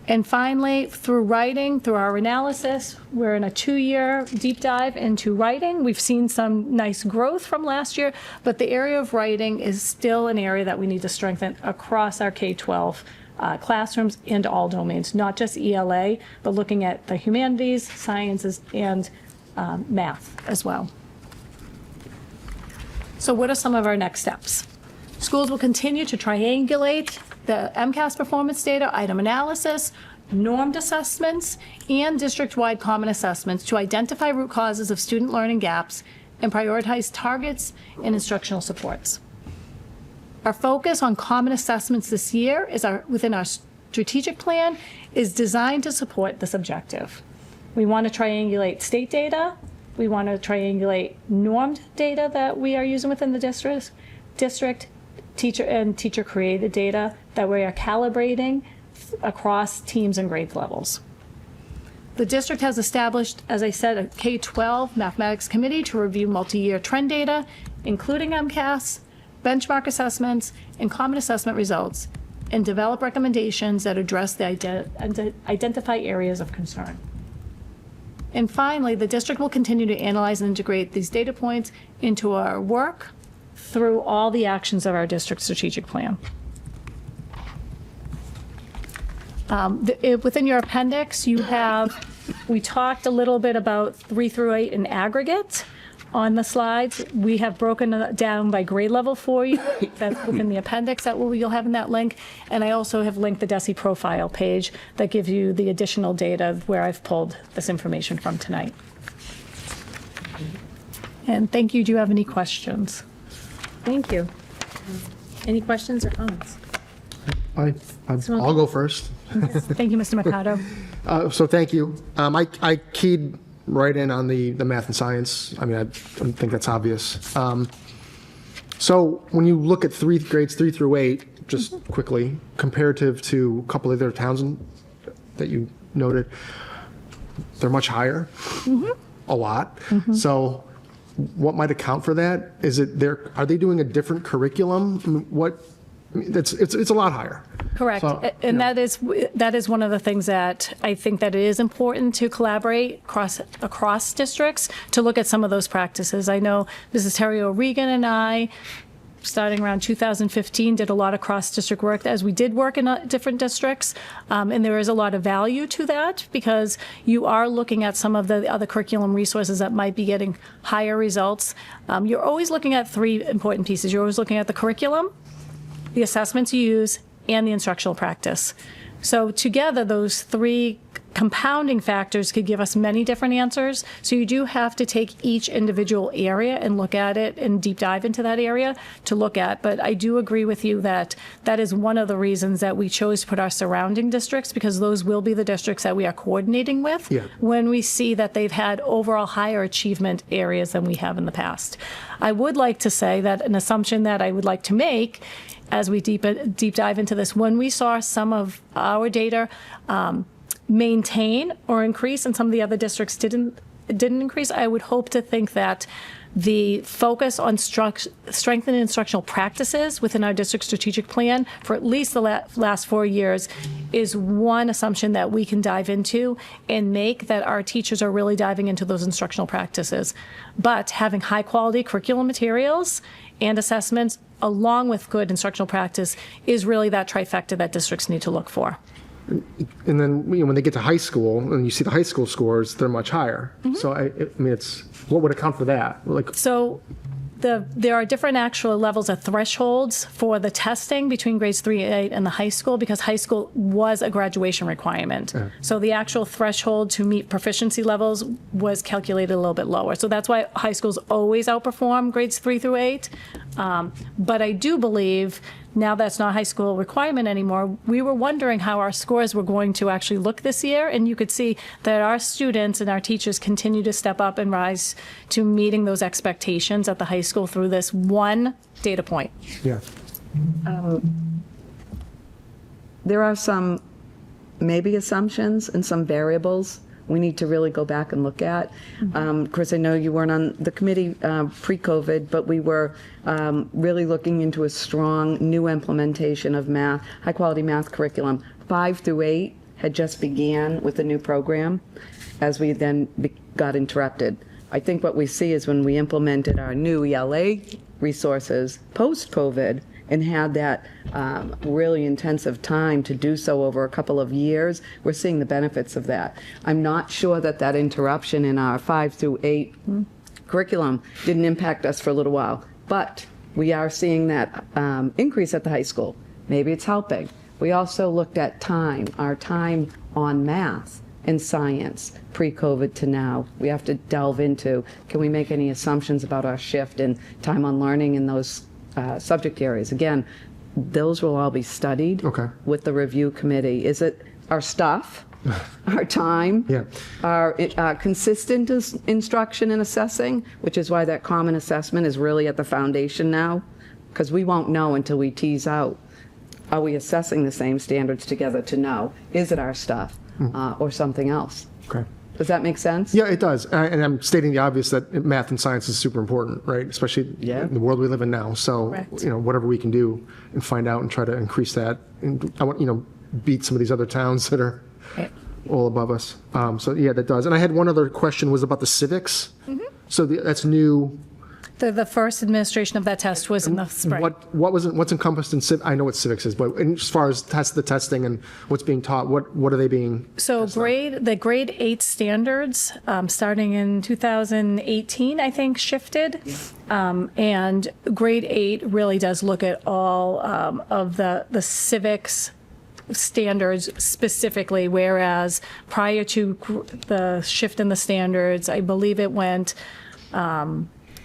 And finally, through writing, through our analysis, we're in a 2-year deep dive into writing. We've seen some nice growth from last year, but the area of writing is still an area that we need to strengthen across our K-12 classrooms and all domains, not just ELA, but looking at the humanities, sciences, and math as well. So what are some of our next steps? Schools will continue to triangulate the MCAS performance data, item analysis, normed assessments, and district-wide common assessments to identify root causes of student learning gaps and prioritize targets and instructional supports. Our focus on common assessments this year within our strategic plan is designed to support this objective. We want to triangulate state data. We want to triangulate normed data that we are using within the district, teacher-created data that we are calibrating across teams and grade levels. The district has established, as I said, a K-12 mathematics committee to review multi-year trend data, including MCAS, benchmark assessments and common assessment results, and develop recommendations that address the identify areas of concern. And finally, the district will continue to analyze and integrate these data points into our work through all the actions of our district strategic plan. Within your appendix, we talked a little bit about 3 through 8 in aggregate on the slides. We have broken it down by grade level for you. That's within the appendix that you'll have in that link. And I also have linked the DESE profile page that gives you the additional data where I've pulled this information from tonight. And thank you. Do you have any questions? Thank you. Any questions or comments? I'll go first. Thank you, Mr. Mercado. So thank you. I keyed right in on the math and science. I mean, I don't think that's obvious. So when you look at grades 3 through 8, just quickly, comparative to a couple of other towns that you noted, they're much higher, a lot. So what might account for that? Are they doing a different curriculum? I mean, it's a lot higher. Correct. So, and that is one of the things that I think that it is important to collaborate across districts to look at some of those practices. I know Mrs. Terry O'Regan and I, starting around 2015, did a lot of cross-district work as we did work in different districts. And there is a lot of value to that because you are looking at some of the other curriculum resources that might be getting higher results. You're always looking at 3 important pieces. You're always looking at the curriculum, the assessments you use, and the instructional practice. So together, those 3 compounding factors could give us many different answers. So you do have to take each individual area and look at it and deep dive into that area to look at. But I do agree with you that that is one of the reasons that we chose to put our surrounding districts, because those will be the districts that we are coordinating with when we see that they've had overall higher achievement areas than we have in the past. I would like to say that an assumption that I would like to make as we deep dive into this, when we saw some of our data maintain or increase and some of the other districts didn't increase, I would hope to think that the focus on strengthening instructional practices within our district strategic plan for at least the last 4 years is one assumption that we can dive into and make, that our teachers are really diving into those instructional practices. But having high quality curriculum materials and assessments along with good instructional practice is really that trifecta that districts need to look for. And then when they get to high school and you see the high school scores, they're much higher. So I mean, what would account for that? So there are different actual levels of thresholds for the testing between grades 3 and 8 and the high school, because high school was a graduation requirement. So the actual threshold to meet proficiency levels was calculated a little bit lower. So that's why high schools always outperform grades 3 through 8. But I do believe now that's not a high school requirement anymore. We were wondering how our scores were going to actually look this year, and you could see that our students and our teachers continue to step up and rise to meeting those expectations at the high school through this one data point. Yeah. There are some maybe assumptions and some variables we need to really go back and look at. Chris, I know you weren't on the committee pre-COVID, but we were really looking into a strong new implementation of math, high-quality math curriculum. 5 through 8 had just began with a new program as we then got interrupted. I think what we see is when we implemented our new ELA resources post-COVID and had that really intensive time to do so over a couple of years, we're seeing the benefits of that. I'm not sure that interruption in our 5 through 8 curriculum didn't impact us for a little while, but we are seeing that increase at the high school. Maybe it's helping. We also looked at our time on math and science pre-COVID to now. We have to delve into, can we make any assumptions about our shift in time on learning in those subject areas? Again, those will all be studied with the review committee. Is it our stuff, our time, our consistent instruction and assessing, which is why that common assessment is really at the foundation now, because we won't know until we tease out, are we assessing the same standards together to know, is it our stuff or something else? Okay. Does that make sense? Yeah, it does. And I'm stating the obvious that math and science is super important, right? Especially in the world we live in now. So, Correct. whatever we can do and find out and try to increase that. And I want, beat some of these other towns that are all above us. So, yeah, that does. And I had one other question was about the civics. So that's new. The first administration of that test was in the spring. What's encompassed in I know what civics is, but as far as the testing and what's being taught, what are they being? So the grade 8 standards, starting in 2018, I think, shifted. And grade 8 really does look at all of the civics standards specifically, whereas prior to the shift in the standards, I believe it went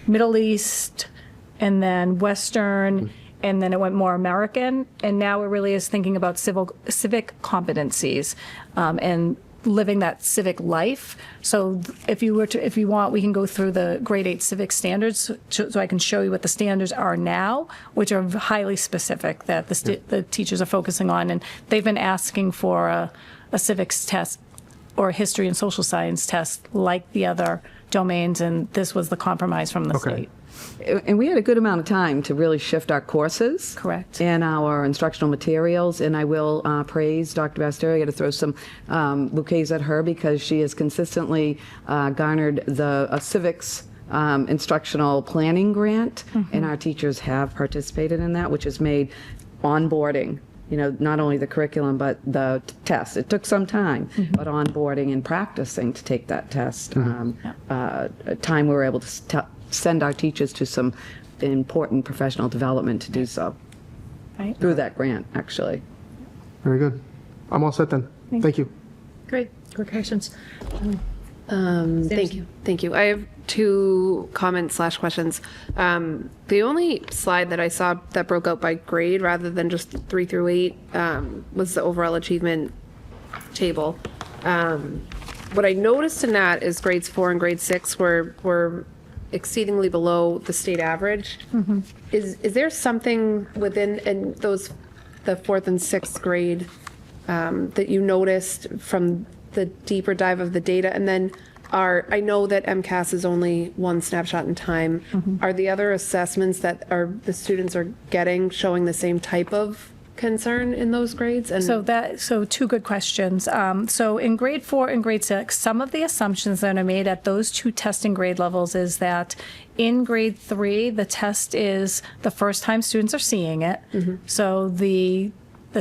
Middle East, and then Western, and then it went more American, and now it really is thinking about civic competencies and living that civic life. So if you want, we can go through the grade 8 civic standards so I can show you what the standards are now, which are highly specific that the teachers are focusing on, and they've been asking for a civics test or a history and social science test like the other domains, and this was the compromise from the state. And we had a good amount of time to really shift our courses. Correct. And our instructional materials. And I will praise Dr. Baster. I got to throw some bouquets at her because she has consistently garnered the civics instructional planning grant. And our teachers have participated in that, which has made onboarding, not only the curriculum, but the test. It took some time, but onboarding and practicing to take that test. Time we were able to send our teachers to some important professional development to do so. Right. Through that grant, actually. Very good. I'm all set then. Thank you. Great questions. Thank you. I have 2 comments/questions. The only slide that I saw that broke out by grade rather than just 3 through 8 was the overall achievement table. What I noticed in that is grades 4 and grade 6 were exceedingly below the state average. Is there something within the 4th and 6th grade that you noticed from the deeper dive of the data? And then I know that MCAS is only one snapshot in time. Are the other assessments that the students are getting showing the same type of concern in those grades? And So 2 good questions. So in grade 4 and grade 6, some of the assumptions that are made at those 2 testing grade levels is that in grade 3, the test is the first time students are seeing it. So the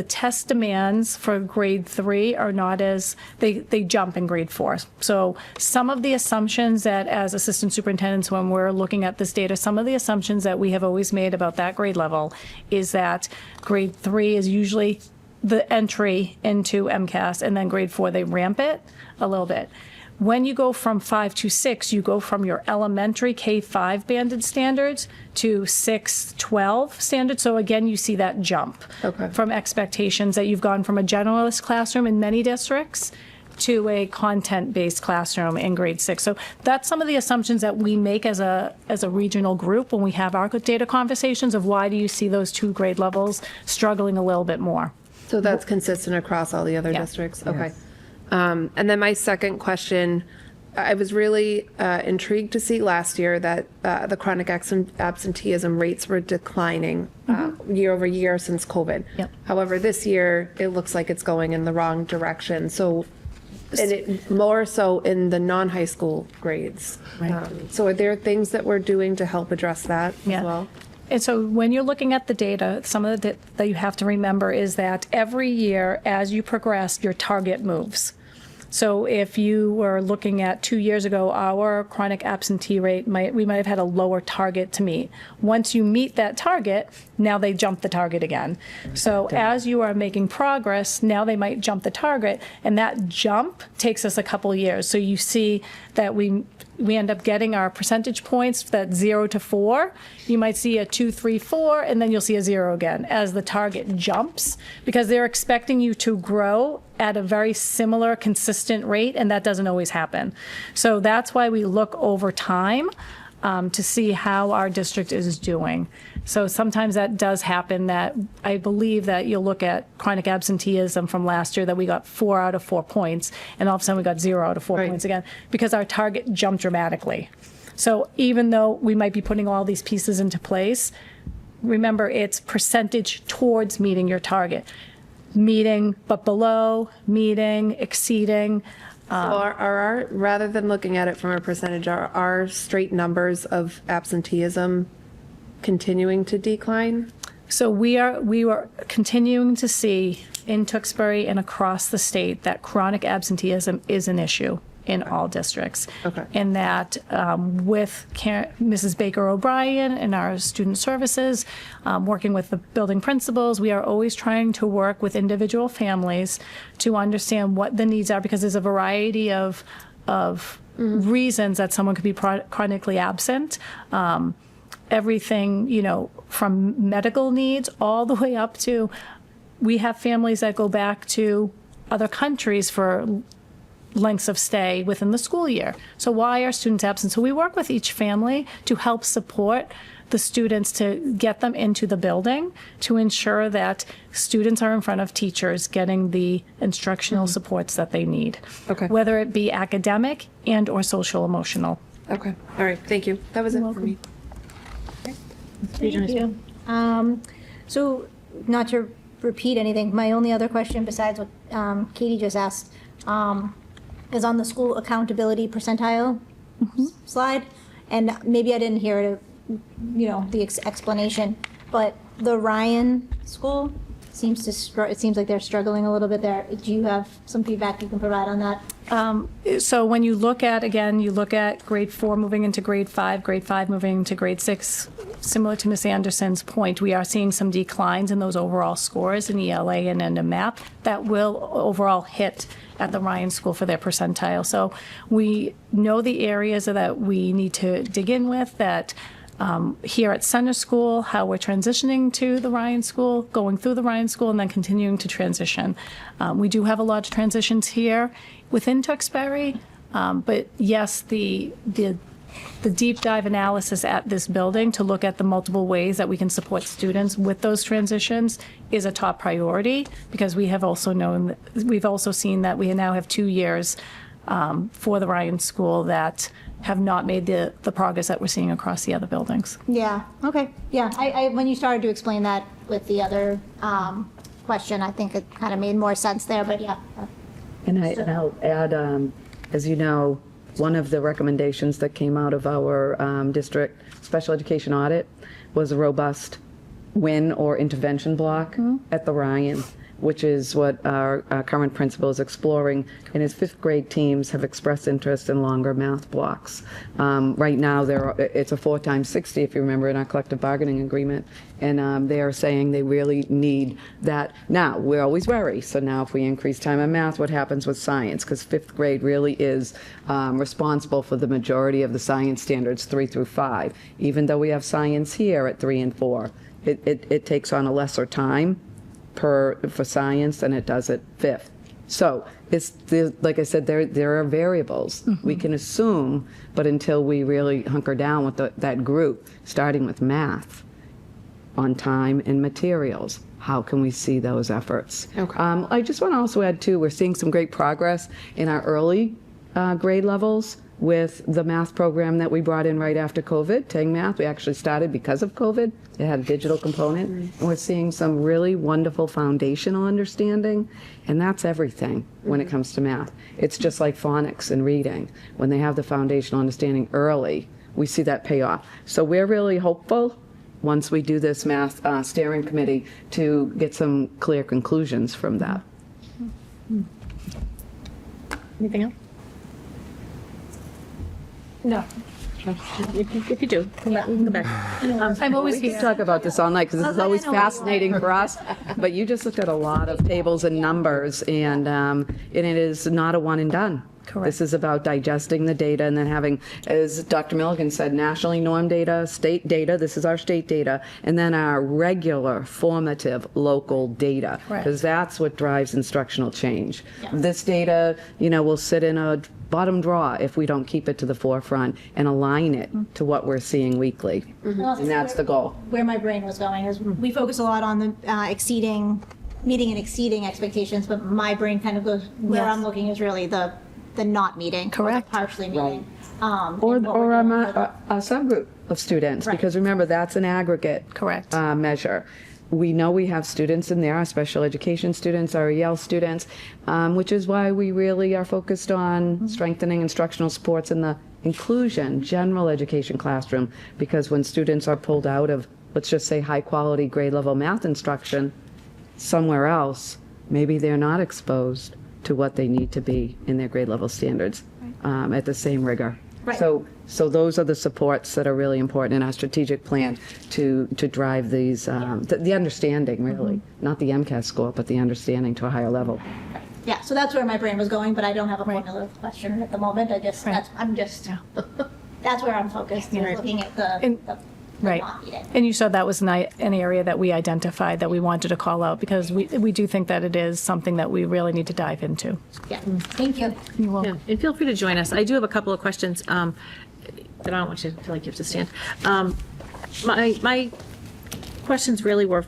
test demands for grade 3 are not as, they jump in grade 4. So some of the assumptions that as assistant superintendents, when we're looking at this data, some of the assumptions that we have always made about that grade level is that grade 3 is usually the entry into MCAS, and then grade 4, they ramp it a little bit. When you go from 5 to 6, you go from your elementary K-5 banded standards to 6-12 standards. So again, you see that jump from expectations that you've gone from a generalist classroom in many districts to a content-based classroom in grade 6. So that's some of the assumptions that we make as a regional group when we have our data conversations of why do you see those 2 grade levels struggling a little bit more. So that's consistent across all the other districts? Okay. And then my second question, I was really intrigued to see last year that the chronic absenteeism rates were declining year over year since COVID. However, this year, it looks like it's going in the wrong direction. So, and it more so in the non-high school grades. So are there things that we're doing to help address that as well? And so when you're looking at the data, some of the that you have to remember is that every year as you progress, your target moves. So if you were looking at 2 years ago, our chronic absentee rate, we might have had a lower target to meet. Once you meet that target, now they jump the target again. So as you are making progress, now they might jump the target, and that jump takes us a couple years. So you see that we end up getting our percentage points, that 0 to 4. You might see a 2, 3, 4, and then you'll see a 0 again as the target jumps, because they're expecting you to grow at a very similar, consistent rate, and that doesn't always happen. So that's why we look over time to see how our district is doing. So sometimes that does happen, that I believe that you'll look at chronic absenteeism from last year, that we got 4 out of 4 points, and all of a sudden we got 0 out of 4 points again, because our target jumped dramatically. So even though we might be putting all these pieces into place, remember, it's percentage towards meeting your target. Meeting, but below, meeting, exceeding. So are our, rather than looking at it from a percentage, are our straight numbers of absenteeism continuing to decline? So we are continuing to see in Tewksbury and across the state that chronic absenteeism is an issue in all districts. Okay. And that with Mrs. Baker O'Brien and our student services, working with the building principals, we are always trying to work with individual families to understand what the needs are, because there's a variety of reasons that someone could be chronically absent. Everything, from medical needs all the way up to, we have families that go back to other countries for lengths of stay within the school year. So why are students absent? So we work with each family to help support the students to get them into the building, to ensure that students are in front of teachers getting the instructional supports that they need. Okay. Whether it be academic and or social emotional. Okay, all right, thank you. That was it for me. Thank you. So, not to repeat anything, my only other question besides what Katie just asked is on the school accountability percentile slide. And maybe I didn't hear the explanation, but the Ryan School seems like they're struggling a little bit there. Do you have some feedback you can provide on that? So when you look at grade 4 moving into grade 5 moving into grade 6, similar to Ms. Anderson's point, we are seeing some declines in those overall scores in ELA and in math that will overall hit at the Ryan School for their percentile. So we know the areas that we need to dig in with, that here at Center School, how we're transitioning to the Ryan School, going through the Ryan School, and then continuing to transition. We do have a lot of transitions here within Tewksbury, but yes, the deep dive analysis at this building to look at the multiple ways that we can support students with those transitions is a top priority, because we've also seen that we now have 2 years for the Ryan School that have not made the progress that we're seeing across the other buildings. Yeah, okay, yeah. I when you started to explain that with the other question, I think it kind of made more sense there, but yeah. And I'll add, as you know, one of the recommendations that came out of our district special education audit was a robust win or intervention block at the Ryan, which is what our current principal is exploring, and his 5th grade teams have expressed interest in longer math blocks. Right now, it's a 4 times 60, if you remember, in our collective bargaining agreement, and they are saying they really need that. Now, we always worry, so now if we increase time in math, what happens with science? Because 5th grade really is responsible for the majority of the science standards 3 through 5. Even though we have science here at 3 and 4, it takes on a lesser time for science than it does at 5th. So like I said, there are variables we can assume, but until we really hunker down with that group, starting with math on time and materials, how can we see those efforts? Okay. I just want to also add too, we're seeing some great progress in our early grade levels with the math program that we brought in right after COVID, Tang Math. We actually started because of COVID. It had a digital component. And we're seeing some really wonderful foundational understanding, and that's everything when it comes to math. It's just like phonics and reading. When they have the foundational understanding early, we see that pay off. So we're really hopeful, once we do this math steering committee, to get some clear conclusions from that. Anything else? No. If you do, come back. I'm always We here. can talk about this all night, because this is always fascinating for us, but you just looked at a lot of tables and numbers, and it is not a one and done. Correct. This is about digesting the data and then having, as Dr. Milligan said, nationally normed data, state data, this is our state data, and then our regular formative local data, Right. because that's what drives instructional change. This data, will sit in a bottom draw if we don't keep it to the forefront and align it to what we're seeing weekly. And that's the goal. Where my brain was going is we focus a lot on the meeting and exceeding expectations, but my brain kind of goes, where I'm looking is really the not meeting. Correct. Or the partially meeting. Or a subgroup of students, because remember, that's an aggregate Correct. Measure. We know we have students in there, our special education students, our EL students, which is why we really are focused on strengthening instructional supports in the inclusion, general education classroom, because when students are pulled out of, let's just say, high-quality grade level math instruction somewhere else, maybe they're not exposed to what they need to be in their grade level standards at the same rigor. Right. So those are the supports that are really important in our strategic plan to drive these, the understanding, really, not the MCAS score, but the understanding to a higher level. Yeah, so that's where my brain was going, but I don't have a formula question at the moment. That's where I'm focused, is looking at the Right. not meeting. And you said that was an area that we identified that we wanted to call out because we do think that it is something that we really need to dive into. Yeah, thank you. Yeah, and feel free to join us. I do have a couple of questions, but I don't want you to feel like you have to stand. My questions really were,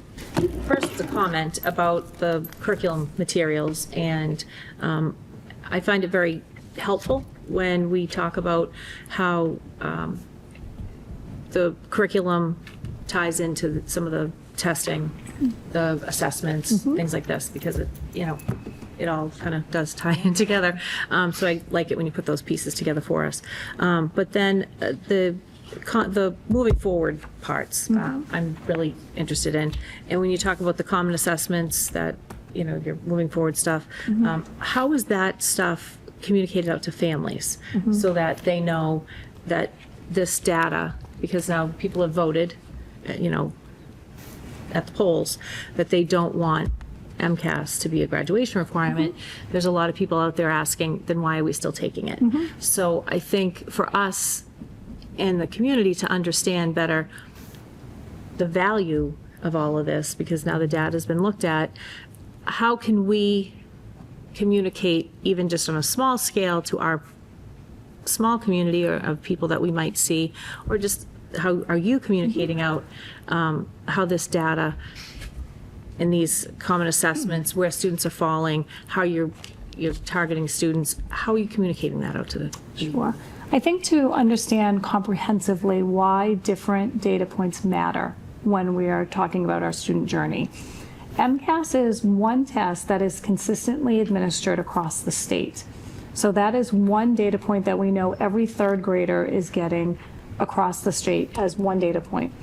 first, it's a comment about the curriculum materials, and I find it very helpful when we talk about how the curriculum ties into some of the testing, the assessments, things like this, because it all kind of does tie in together. So I like it when you put those pieces together for us. But then the moving forward parts, I'm really interested in. And when you talk about the common assessments that, your moving forward stuff, how is that stuff communicated out to families so that they know that this data, because now people have voted, at the polls, that they don't want MCAS to be a graduation requirement. There's a lot of people out there asking, then why are we still taking it? So I think for us and the community to understand better the value of all of this, because now the data has been looked at, how can we communicate even just on a small scale to our small community or of people that we might see, or just how are you communicating out how this data in these common assessments, where students are falling, how you're targeting students, how are you communicating that out to the Sure. I think to understand comprehensively why different data points matter when we are talking about our student journey. MCAS is one test that is consistently administered across the state. So that is one data point that we know every third grader is getting across the state as one data point.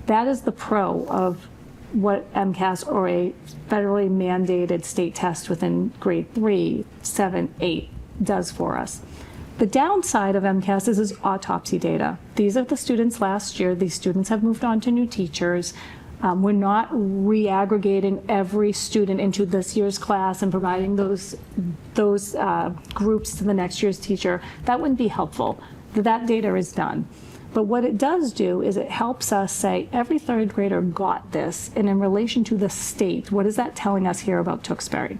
That is the pro of what MCAS, or a federally mandated state test within grade 3, 7, 8 does for us. The downside of MCAS is autopsy data. These are the students last year. These students have moved on to new teachers. We're not re-aggregating every student into this year's class and providing those groups to the next year's teacher. That wouldn't be helpful. That data is done. But what it does do is it helps us say every third grader got this, and in relation to the state, what is that telling us here about Tewksbury?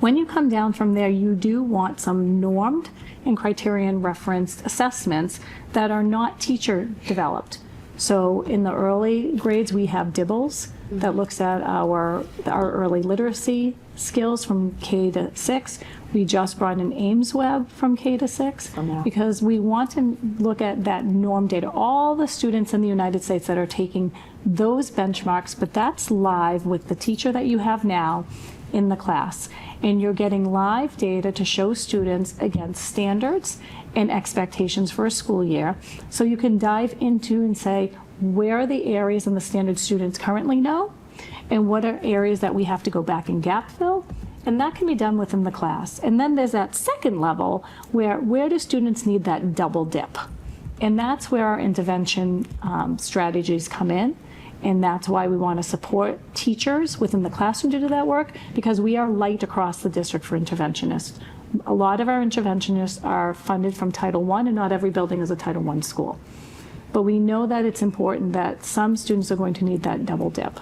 When you come down from there, you do want some normed and criterion referenced assessments that are not teacher developed. So in the early grades, we have DIBELS that looks at our early literacy skills from K to 6. We just brought in AIMSweb from K to 6 because we want to look at that norm data. All the students in the United States that are taking those benchmarks, but that's live with the teacher that you have now in the class. And you're getting live data to show students against standards and expectations for a school year. So you can dive into and say, where are the areas in the standard students currently know? And what are areas that we have to go back and gap fill? And that can be done within the class. And then there's that second level where do students need that double dip? And that's where our intervention strategies come in. And that's why we want to support teachers within the classroom to do that work, because we are light across the district for interventionists. A lot of our interventionists are funded from Title I, and not every building is a Title I school. But we know that it's important that some students are going to need that double dip.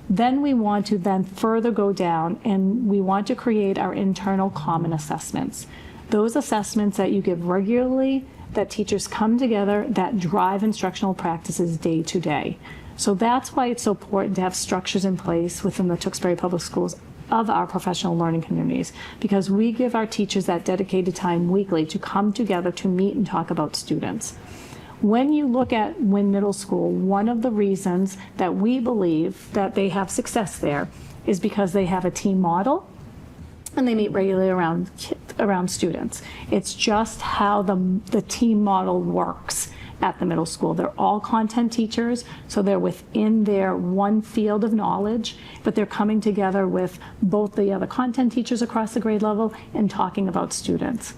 Then we want to then further go down, and we want to create our internal common assessments. those assessments that you give regularly, that teachers come together, that drive instructional practices day to day. So that's why it's so important to have structures in place within the Tewksbury Public Schools of our professional learning communities, because we give our teachers that dedicated time weekly to come together to meet and talk about students. When you look at Wynn Middle School, one of the reasons that we believe that they have success there is because they have a team model and they meet regularly around students. It's just how the team model works at the middle school. They're all content teachers, so they're within their one field of knowledge, but they're coming together with both the other content teachers across the grade level and talking about students.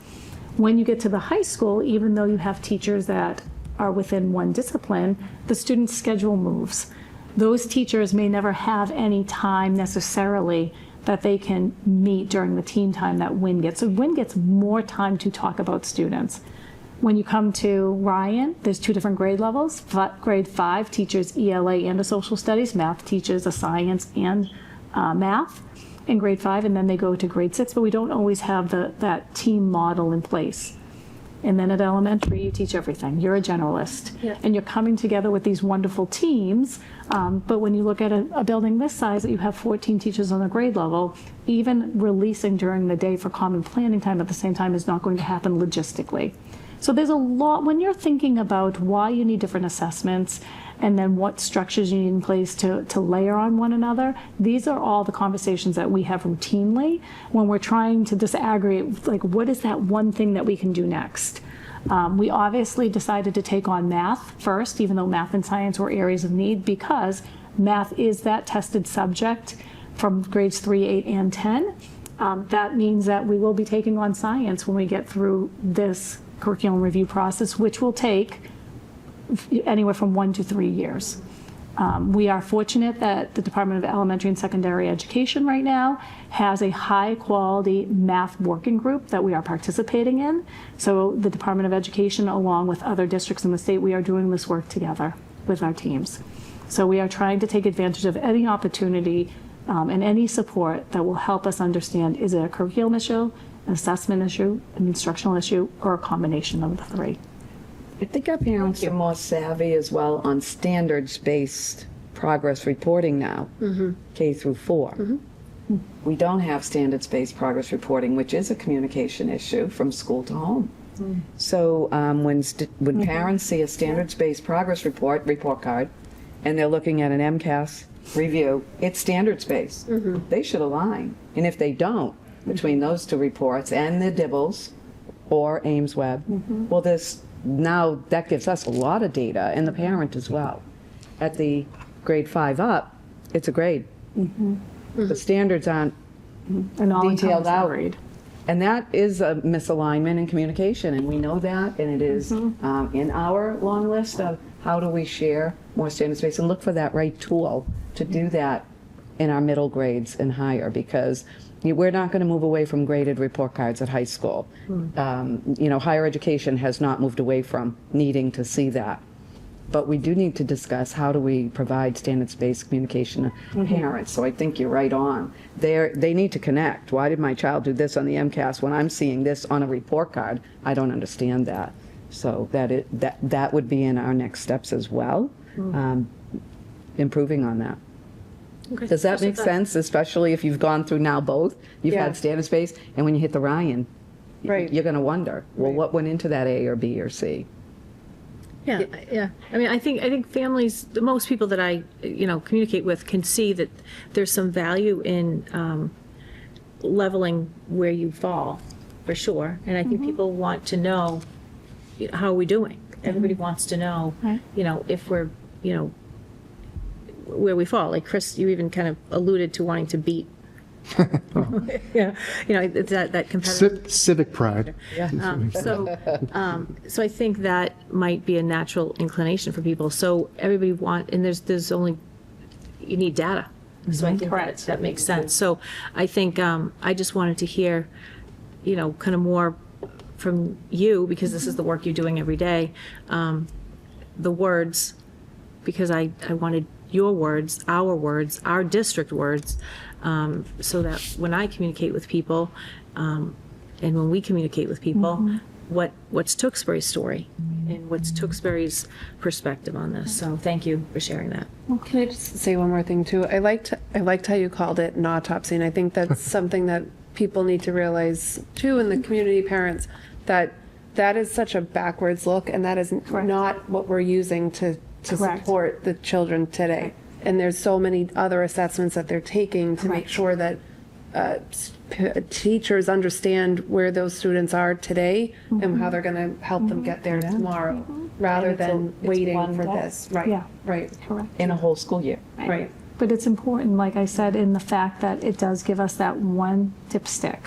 When you get to the high school, even though you have teachers that are within one discipline, the student's schedule moves. Those teachers may never have any time necessarily that they can meet during the team time that Wynn gets. So Wynn gets more time to talk about students. When you come to Ryan, there's 2 different grade levels. Grade 5 teaches ELA and a social studies. Math teaches a science and math in grade 5, and then they go to grade 6, but we don't always have that team model in place. And then at elementary, you teach everything. You're a generalist. Yeah. And you're coming together with these wonderful teams. But when you look at a building this size, that you have 14 teachers on a grade level, even releasing during the day for common planning time at the same time is not going to happen logistically. So there's a lot, when you're thinking about why you need different assessments and then what structures you need in place to layer on one another, these are all the conversations that we have routinely when we're trying to disaggregate, like, what is that one thing that we can do next? We obviously decided to take on math first, even though math and science were areas of need, because math is that tested subject from grades 3, 8, and 10. That means that we will be taking on science when we get through this curriculum review process, which will take anywhere from 1 to 3 years. We are fortunate that the Department of Elementary and Secondary Education right now has a high-quality math working group that we are participating in. So the Department of Education, along with other districts in the state, we are doing this work together with our teams. So we are trying to take advantage of any opportunity and any support that will help us understand, is it a curriculum issue, an assessment issue, an instructional issue, or a combination of the 3. I think our parents are more savvy as well on standards-based progress reporting now, K through 4. We don't have standards-based progress reporting, which is a communication issue from school to home. So when parents see a standards-based progress report card, and they're looking at an MCAS review, it's standards-based. They should align. And if they don't, between those 2 reports and the DIBELS or Ames Web, well, now that gives us a lot of data and the parent as well. At the grade 5 up, it's a grade. The standards aren't detailed out. And that is a misalignment in communication, and we know that, and it is in our long list of how do we share more standards-based, and look for that right tool to do that in our middle grades and higher, because we're not going to move away from graded report cards at high school. Higher education has not moved away from needing to see that. But we do need to discuss how do we provide standards-based communication to parents. So I think you're right on. They need to connect. Why did my child do this on the MCAS when I'm seeing this on a report card? I don't understand that. So that would be in our next steps as well, improving on that. Okay. Does that make sense? Especially if you've gone through now both, you've had standards-based, and when you hit the Ryan, you're going to wonder, well, what went into that A or B or C? Yeah, yeah. I mean, I think families, most people that I, communicate with can see that there's some value in leveling where you fall, for sure. And I think people want to know, how are we doing? Everybody wants to know, if we're, where we fall. Like Chris, you even kind of alluded to wanting to beat. Yeah, it's that competitive. Civic pride. So I think that might be a natural inclination for people. So everybody and there's only, you need data. So I think that makes sense. So I think I just wanted to hear, kind of more from you, because this is the work you're doing every day, the words, because I wanted your words, our district words, so that when I communicate with people, and when we communicate with people, what's Tewksbury's story and what's Tewksbury's perspective on this. So thank you for sharing that. Can I just say one more thing too? I liked how you called it an autopsy, and I think that's something that people need to realize too, in the community, parents, that is such a backwards look, and that is not what we're using to support the children today. And there's so many other assessments that they're taking to make sure that teachers understand where those students are today and how they're going to help them get there tomorrow, rather than waiting for this. Right. Yeah. Right. Correct. In a whole school year. Right. But it's important, like I said, in the fact that it does give us that one dipstick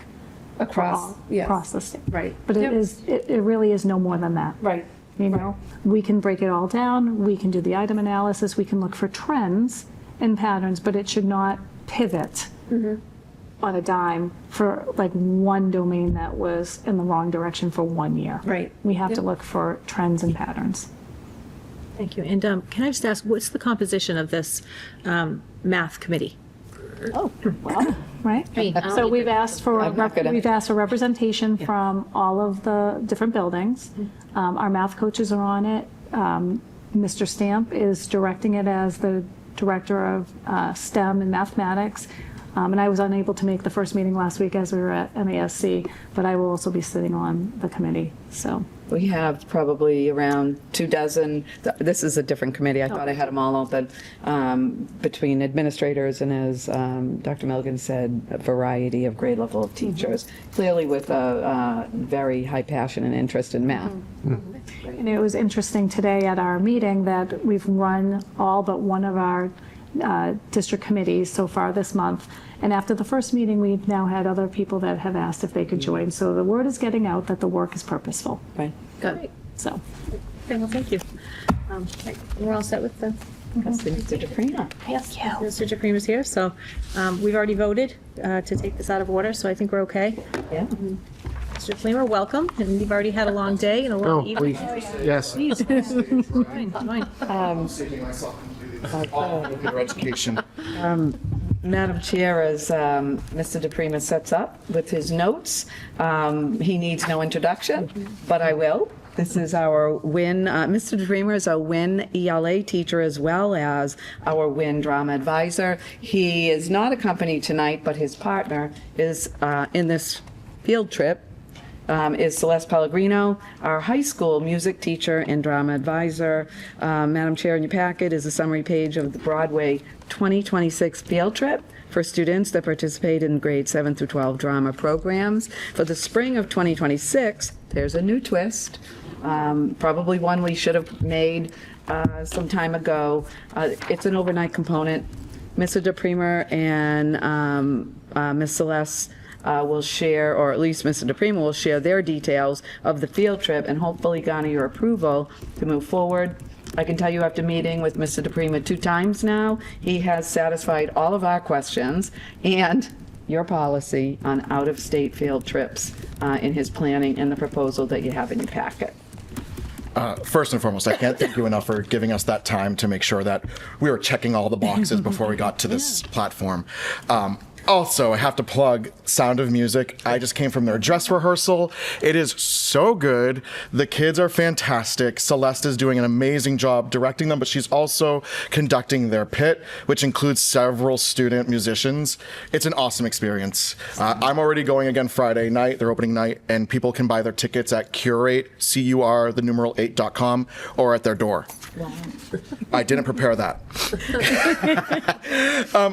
Across the state. Right. But it really is no more than that. Right. You know, we can break it all down, we can do the item analysis, we can look for trends and patterns, but it should not pivot on a dime for like one domain that was in the wrong direction for 1 year. Right. We have to look for trends and patterns. Thank you. And can I just ask, what's the composition of this math committee? Oh, well, right? I mean, So we've asked for, not gonna- we've asked for representation from all of the different buildings. Our math coaches are on it. Mr. Stamp is directing it as the director of STEM and mathematics. And I was unable to make the first meeting last week as we were at MASC, but I will also be sitting on the committee, so. We have probably around 24. This is a different committee. I thought I had them all open. Between administrators and, as Dr. Milligan said, a variety of grade level of teachers, clearly with a very high passion and interest in math. And it was interesting today at our meeting that we've run all but one of our district committees so far this month. And after the first meeting, we've now had other people that have asked if they could join. So the word is getting out that the work is purposeful. Right. Good. So. Okay, well, thank you. Right, we're all set with the. Mr. DePrima. Yes, Mr. DePrima's here, so we've already voted to take this out of order, so I think we're okay. Yeah. Mr. DePrima, welcome, and you've already had a long day and a long Oh, evening. yes. Please. Fine, fine. Your education. Madam Chair, as Mr. DePrima sets up with his notes, he needs no introduction, but I will. This is our WIN, Mr. DePrima is our WIN ELA teacher as well as our WIN drama advisor. He is not accompanied tonight, but his partner is in this field trip, is Celeste Pellegrino, our high school music teacher and drama advisor. Madam Chair, in your packet is a summary page of the Broadway 2026 field trip for students that participate in grade 7 through 12 drama programs. For the spring of 2026, there's a new twist, probably one we should have made some time ago. It's an overnight component. Mr. DePrima and Ms. Celeste will share, or at least Mr. DePrima will share their details of the field trip and hopefully garner your approval to move forward. I can tell you after meeting with Mr. DePrima 2 times now, he has satisfied all of our questions and your policy on out-of-state field trips in his planning and the proposal that you have in your packet. First and foremost, I can't thank you enough for giving us that time to make sure that we were checking all the boxes before we got to this platform. Also, I have to plug Sound of Music. I just came from their dress rehearsal. It is so good. The kids are fantastic. Celeste is doing an amazing job directing them, but she's also conducting their pit, which includes several student musicians. It's an awesome experience. I'm already going again Friday night, their opening night, and people can buy their tickets at Curate, CUR8.com, or at their door. I didn't prepare that.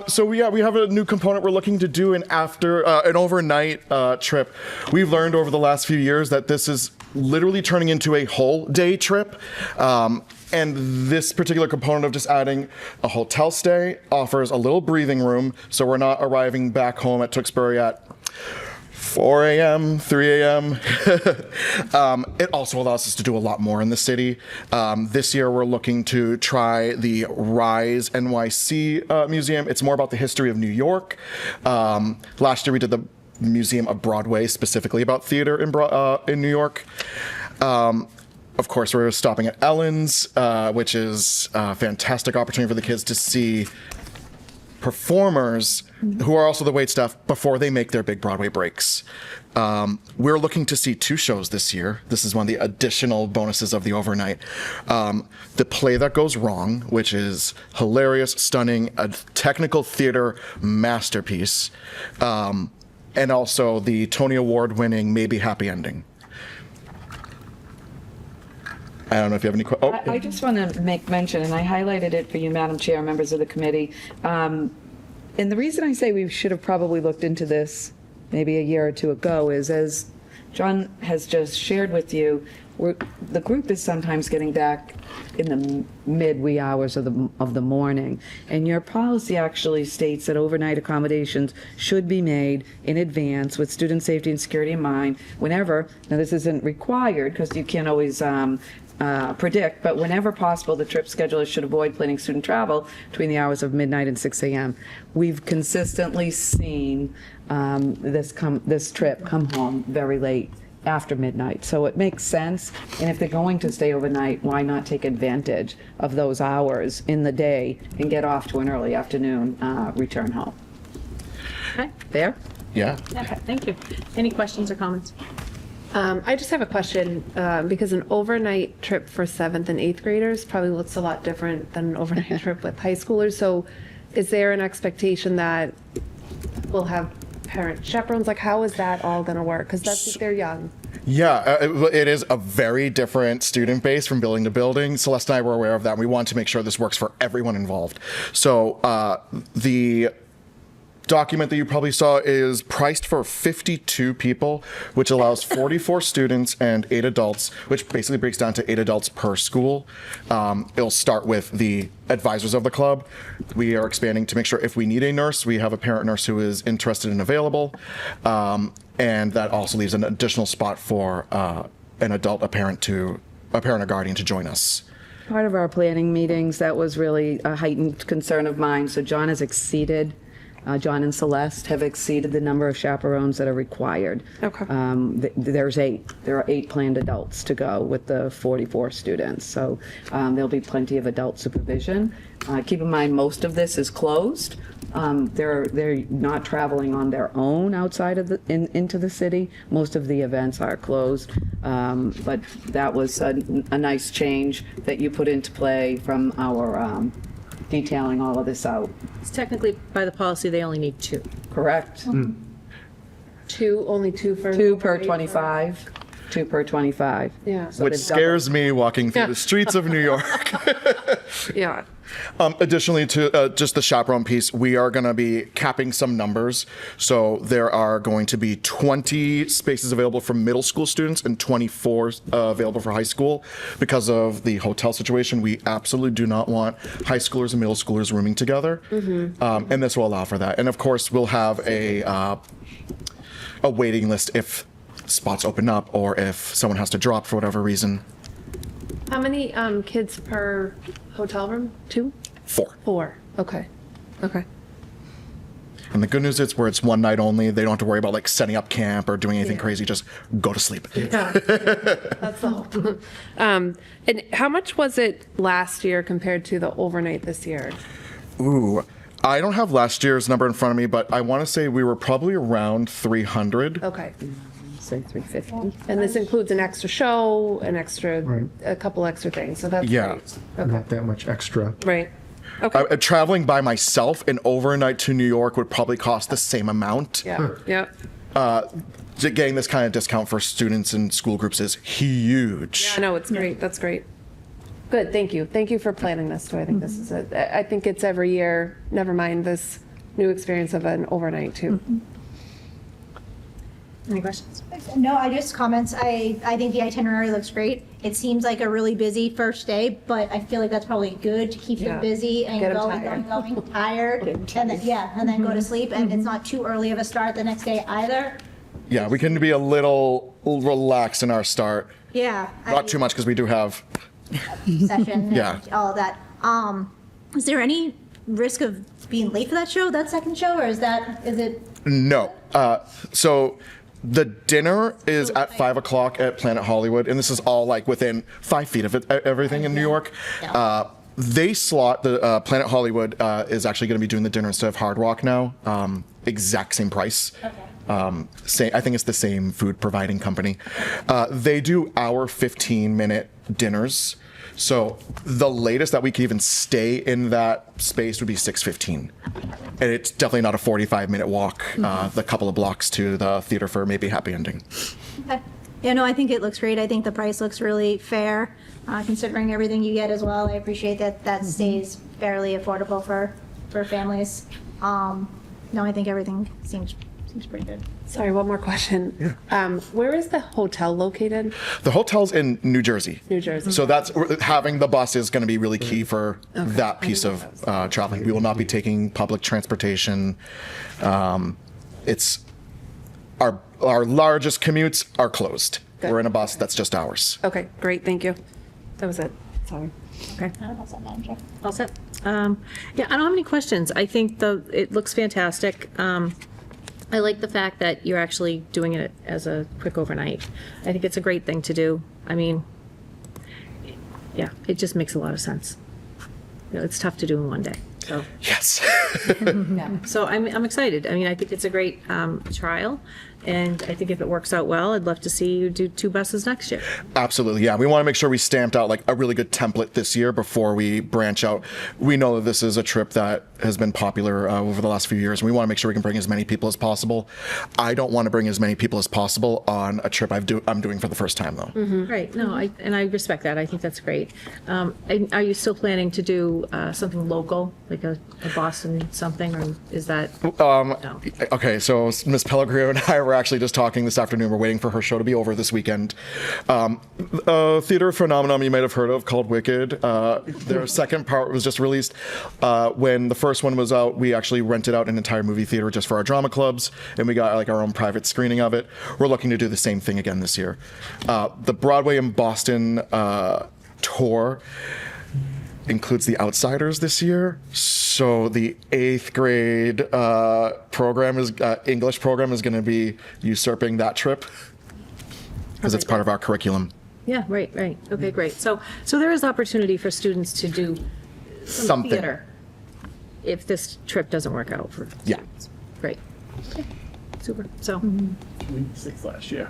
So we have a new component we're looking to do an overnight trip. We've learned over the last few years that this is literally turning into a whole day trip. And this particular component of just adding a hotel stay offers a little breathing room, so we're not arriving back home at Tewksbury at 4 a.m., 3 a.m. It also allows us to do a lot more in the city. This year, we're looking to try the Rise NYC Museum. It's more about the history of New York. Last year, we did the Museum of Broadway, specifically about theater in New York. Of course, we're stopping at Ellen's, which is a fantastic opportunity for the kids to see performers who are also the wait staff before they make their big Broadway breaks. We're looking to see 2 shows this year. This is one of the additional bonuses of the overnight. The Play That Goes Wrong, which is hilarious, stunning, a technical theater masterpiece. And also the Tony Award winning Maybe Happy Ending. I don't know if you have any questions. I just want to make mention, and I highlighted it for you, Madam Chair, members of the committee. And the reason I say we should have probably looked into this maybe a year or 2 ago is, as John has just shared with you, the group is sometimes getting back in the mid-wee hours of the morning. And your policy actually states that overnight accommodations should be made in advance with student safety and security in mind whenever, now this isn't required because you can't always predict, but whenever possible, the trip schedulers should avoid planning student travel between the hours of midnight and 6 a.m. We've consistently seen this trip come home very late after midnight, so it makes sense. And if they're going to stay overnight, why not take advantage of those hours in the day and get off to an early afternoon return home? Okay. There? Yeah. Okay, thank you. Any questions or comments? I just have a question, because an overnight trip for 7th and 8th graders probably looks a lot different than an overnight trip with high schoolers. So is there an expectation that we'll have parent chaperones? Like, how is that all going to work? Because that's if they're young. Yeah, it is a very different student base from building to building. Celeste and I were aware of that. And we want to make sure this works for everyone involved. So the document that you probably saw is priced for 52 people, which allows 44 students and 8 adults, which basically breaks down to 8 adults per school. It'll start with the advisors of the club. We are expanding to make sure if we need a nurse, we have a parent nurse who is interested and available. And that also leaves an additional spot for an adult, a parent or guardian to join us. Part of our planning meetings, that was really a heightened concern of mine. So John and Celeste have exceeded the number of chaperones that are required. Okay. There's 8. There are 8 planned adults to go with the 44 students. So there'll be plenty of adult supervision. Keep in mind, most of this is closed. They're not traveling on their own outside of into the city. Most of the events are closed. But that was a nice change that you put into play from our detailing all of this out. It's technically, by the policy, they only need 2. Correct? Only 2 for 2 per 25. 2 per 25. Yeah. So Which they've scares me walking through the streets of New York. Yeah. Additionally to just the chaperone piece, we are going to be capping some numbers. So there are going to be 20 spaces available for middle school students and 24 available for high school. Because of the hotel situation, we absolutely do not want high schoolers and middle schoolers rooming together. And this will allow for that. And of course, we'll have a waiting list if spots open up or if someone has to drop for whatever reason. How many kids per hotel room? 2? 4. 4. Okay. Okay. And the good news is where it's one night only, they don't have to worry about like setting up camp or doing anything crazy, just go to sleep. Yeah. That's the hope. And how much was it last year compared to the overnight this year? Ooh, I don't have last year's number in front of me, but I want to say we were probably around 300. Okay. say 350. And this includes an extra show, a couple extra things, so that's Yeah. great. Not that much extra. Right. Okay. Traveling by myself, an overnight to New York would probably cost the same amount. Yeah. Yeah. Getting this kind of discount for students and school groups is huge. Yeah, no, it's great. That's great. Good. Thank you. Thank you for planning this too. I think this is I think it's every year, never mind this new experience of an overnight too. Any questions? No, I just comments. I think the itinerary looks great. It seems like a really busy first day, but I feel like that's probably good to keep Yeah. them busy and Get 'em going, tired, and then go to sleep. And it's not too early of a start the next day either. Yeah, we can be a little relaxed in our start. Yeah. Not too much because we do have. Session Yeah. and all of that. Is there any risk of being late for that show, that second show, or is it? No. So the dinner is at 5 o'clock at Planet Hollywood, and this is all like within 5 feet of everything in New York. They slot the Planet Hollywood is actually going to be doing the dinner instead of Hard Rock now. Exact same price. I think it's the same food providing company. They do our 15-minute dinners. So the latest that we could even stay in that space would be 6:15. And it's definitely not a 45-minute walk, the couple of blocks to the theater for maybe Happy Ending. Okay. Yeah, no, I think it looks great. I think the price looks really fair, considering everything you get as well. I appreciate that that stays fairly affordable for families. No, I think everything seems pretty good. Sorry, one more question. Where is the hotel located? The hotel's in New Jersey. New Jersey. So that's having the bus is going to be really key for that piece of traveling. We will not be taking public transportation. It's our largest commutes are closed. Good. We're in a bus that's just ours. Okay, great, thank you. That was it. Sorry. Okay. All set? Yeah, I don't have any questions. I think it looks fantastic. I like the fact that you're actually doing it as a quick overnight. I think it's a great thing to do. I mean, yeah, it just makes a lot of sense. You know, it's tough to do in one day. So Yes. so I'm excited. I mean, I think it's a great trial, and I think if it works out well, I'd love to see you do 2 buses next year. Absolutely, yeah. We want to make sure we stamped out like a really good template this year before we branch out. We know that this is a trip that has been popular over the last few years, and we want to make sure we can bring as many people as possible. I don't want to bring as many people as possible on a trip I'm doing for the first time, though. Right. No, I respect that. I think that's great. And are you still planning to do something local, like a Boston something, or is that? No. Okay, so Miss Pellegrino and I were actually just talking this afternoon. We're waiting for her show to be over this weekend. A theater phenomenon you might have heard of called Wicked. Their second part was just released. When the first one was out, we actually rented out an entire movie theater just for our drama clubs, and we got like our own private screening of it. We're looking to do the same thing again this year. The Broadway in Boston tour includes The Outsiders this year. So the 8th grade program is English program is going to be usurping that trip because it's part of our curriculum. Yeah, right. Okay, great. So there is opportunity for students to do some Something. theater if this trip doesn't work out for Yeah. students. Great. Okay. Super. So, 6 last year.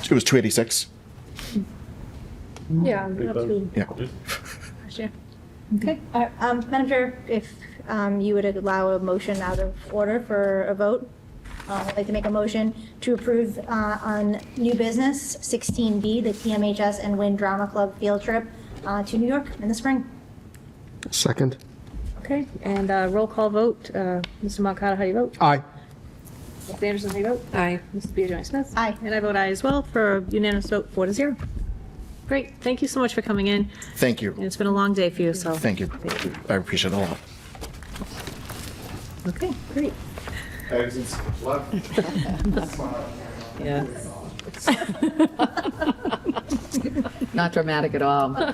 It was 286. Yeah. Yeah. last year. Okay. Madam Chair, if you would allow a motion out of order for a vote, I'd like to make a motion to approve on new business 16B, the TMHS and Wynn Drama Club field trip to New York in the spring. Second. Okay, and roll call vote. Mr. Moncada, how do you vote? Aye. Ms. Anderson, how do you vote? Aye. Mrs. Beatrice-Smith? Aye. And I vote aye as well for a unanimous vote, 4-0. Great, thank you so much for coming in. Thank you. And it's been a long day for you, so. Thank you. I appreciate it a lot. Okay, great. Yeah. Not dramatic at all. All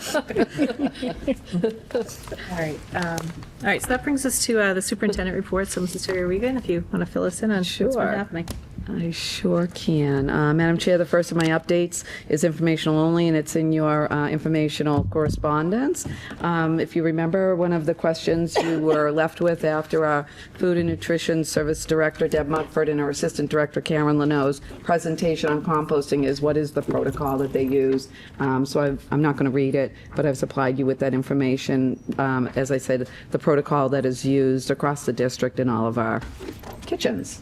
right, so that brings us to the superintendent report. So Mrs. Regan, if you want to fill us in on what's been Sure. happening. I sure can. Madam Chair, the first of my updates is informational only, and it's in your informational correspondence. If you remember, one of the questions you were left with after our Food and Nutrition Service Director, Deb Mumford, and our Assistant Director, Karen Leno's presentation on composting is what is the protocol that they use. So I'm not going to read it, but I've supplied you with that information. As I said, the protocol that is used across the district in all of our kitchens.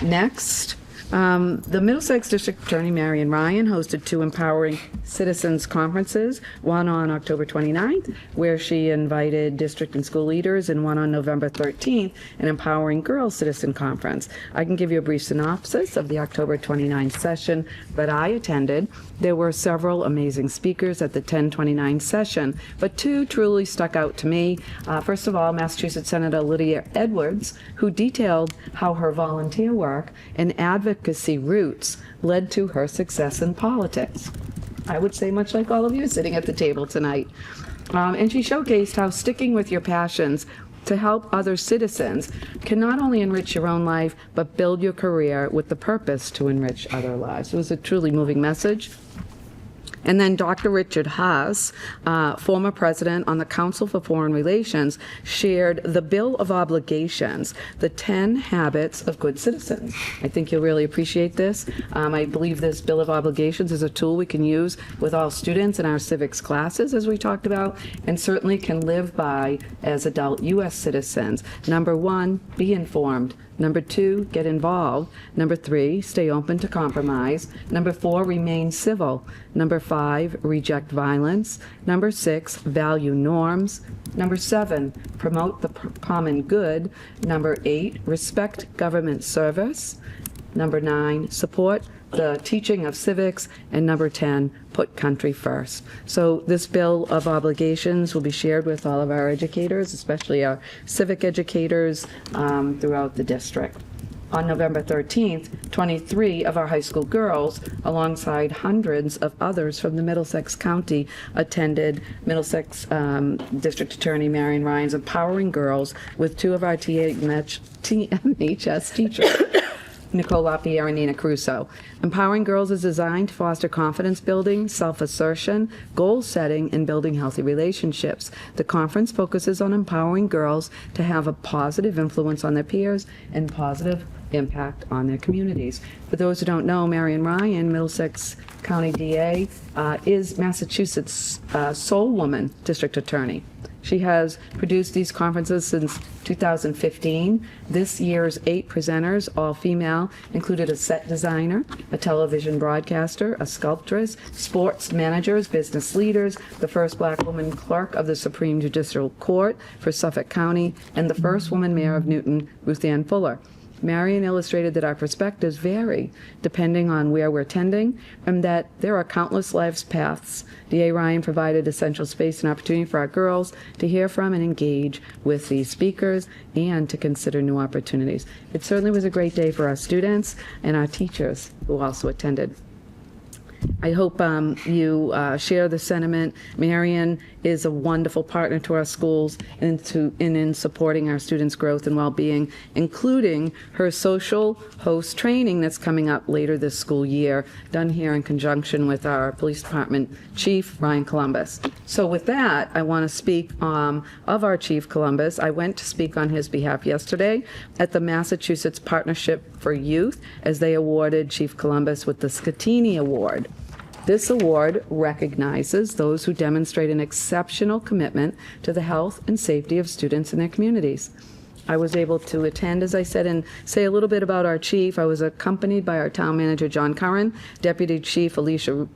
Next, the Middlesex District Attorney Marion Ryan hosted 2 Empowering Citizens Conferences, one on October 29th, where she invited district and school leaders, and one on November 13th, an Empowering Girls Citizen Conference. I can give you a brief synopsis of the October 29th session that I attended. There were several amazing speakers at the 1029 session, but 2 truly stuck out to me. First of all, Massachusetts Senator Lydia Edwards, who detailed how her volunteer work and advocacy roots led to her success in politics. I would say much like all of you sitting at the table tonight. And she showcased how sticking with your passions to help other citizens can not only enrich your own life, but build your career with the purpose to enrich other lives. It was a truly moving message. And then Dr. Richard Haas, former president on the Council for Foreign Relations, shared the Bill of Obligations, the 10 Habits of Good Citizens. I think you'll really appreciate this. I believe this Bill of Obligations is a tool we can use with all students in our civics classes, as we talked about, and certainly can live by as adult U.S. citizens. Number 1, be informed. Number 2, get involved. Number 3, stay open to compromise. Number 4, remain civil. Number 5, reject violence. Number 6, value norms. Number 7, promote the common good. Number 8, respect government service. Number 9, support the teaching of civics. And number 10, put country first. So this Bill of Obligations will be shared with all of our educators, especially our civic educators throughout the district. On November 13th, 23 of our high school girls, alongside hundreds of others from the Middlesex County, attended Middlesex District Attorney Marion Ryan's Empowering Girls with 2 of our TMHS teachers. Nicole LaPierre and Nina Crusoe. Empowering Girls is designed to foster confidence building, self-assertion, goal setting, and building healthy relationships. The conference focuses on empowering girls to have a positive influence on their peers and positive impact on their communities. For those who don't know, Marion Ryan, Middlesex County DA, is Massachusetts' sole woman district attorney. She has produced these conferences since 2015. This year's 8 presenters, all female, included a set designer, a television broadcaster, a sculptress, sports managers, business leaders, the first black woman clerk of the Supreme Judicial Court for Suffolk County, and the first woman mayor of Newton, Ruth Ann Fuller. Marion illustrated that our perspectives vary depending on where we're attending, and that there are countless life's paths. D.A. Ryan provided essential space and opportunity for our girls to hear from and engage with these speakers and to consider new opportunities. It certainly was a great day for our students and our teachers who also attended. I hope you share the sentiment. Marion is a wonderful partner to our schools and in supporting our students' growth and well-being, including her social host training that's coming up later this school year, done here in conjunction with our police department chief, Ryan Columbus. So with that, I want to speak of our Chief Columbus. I went to speak on his behalf yesterday at the Massachusetts Partnership for Youth as they awarded Chief Columbus with the Scatini Award. This award recognizes those who demonstrate an exceptional commitment to the health and safety of students in their communities. I was able to attend, as I said, and say a little bit about our chief. I was accompanied by our town manager, John Curran, Deputy Chief Alicia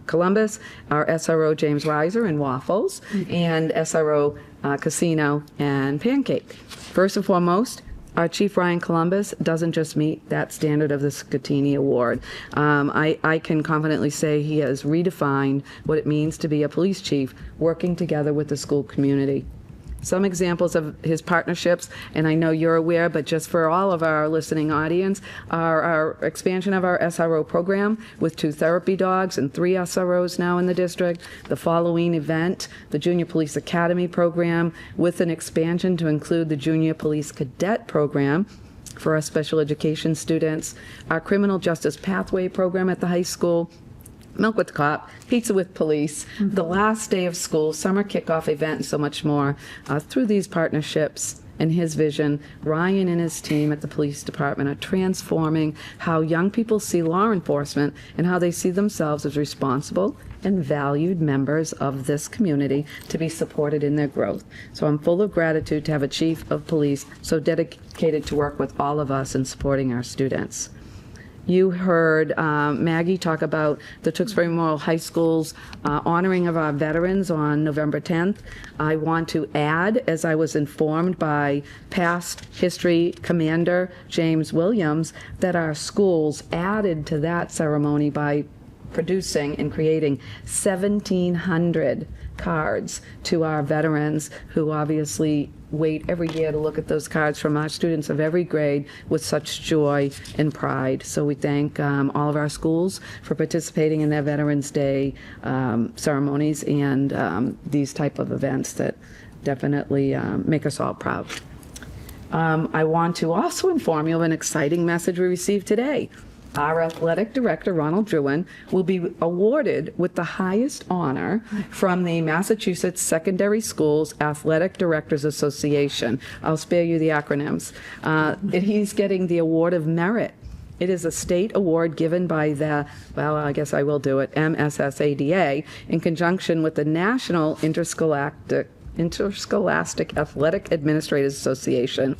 Columbus, our SRO, James Reiser, and Waffles, and SRO Casino and Pancake. First and foremost, our Chief Ryan Columbus doesn't just meet that standard of the Scatini Award. I can confidently say he has redefined what it means to be a police chief working together with the school community. Some examples of his partnerships, and I know you're aware, but just for all of our listening audience, are our expansion of our SRO program with 2 therapy dogs and 3 SROs now in the district, the Halloween event, the Junior Police Academy program, with an expansion to include the Junior Police Cadet program for our special education students, our Criminal Justice Pathway program at the high school, Milk with the Cop, Pizza with Police, the last day of school, summer kickoff event, and so much more. Through these partnerships and his vision, Ryan and his team at the police department are transforming how young people see law enforcement and how they see themselves as responsible and valued members of this community to be supported in their growth. So I'm full of gratitude to have a chief of police so dedicated to work with all of us in supporting our students. You heard Maggie talk about the Tewksbury Memorial High School's honoring of our veterans on November 10th. I want to add, as I was informed by past history commander James Williams, that our schools added to that ceremony by producing and creating 1,700 cards to our veterans who obviously wait every year to look at those cards from our students of every grade with such joy and pride. So we thank all of our schools for participating in their Veterans Day ceremonies and these type of events that definitely make us all proud. I want to also inform you of an exciting message we received today. our athletic director, Ronald Druin, will be awarded with the highest honor from the Massachusetts Secondary Schools Athletic Directors Association. I'll spare you the acronyms. He's getting the Award of Merit. It is a state award given by the, well, I guess I will do it, MSSADA, in conjunction with the National Interscholastic Athletic Administrators Association,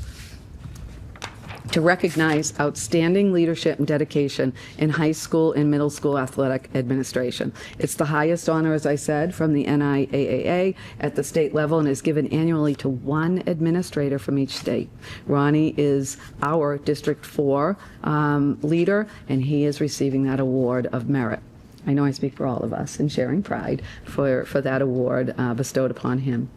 to recognize outstanding leadership and dedication in high school and middle school athletic administration. It's the highest honor, as I said, from the NIAAA at the state level, and is given annually to one administrator from each state. Ronnie is our District 4 leader, and he is receiving that award of merit. I know I speak for all of us in sharing pride for that award bestowed upon him.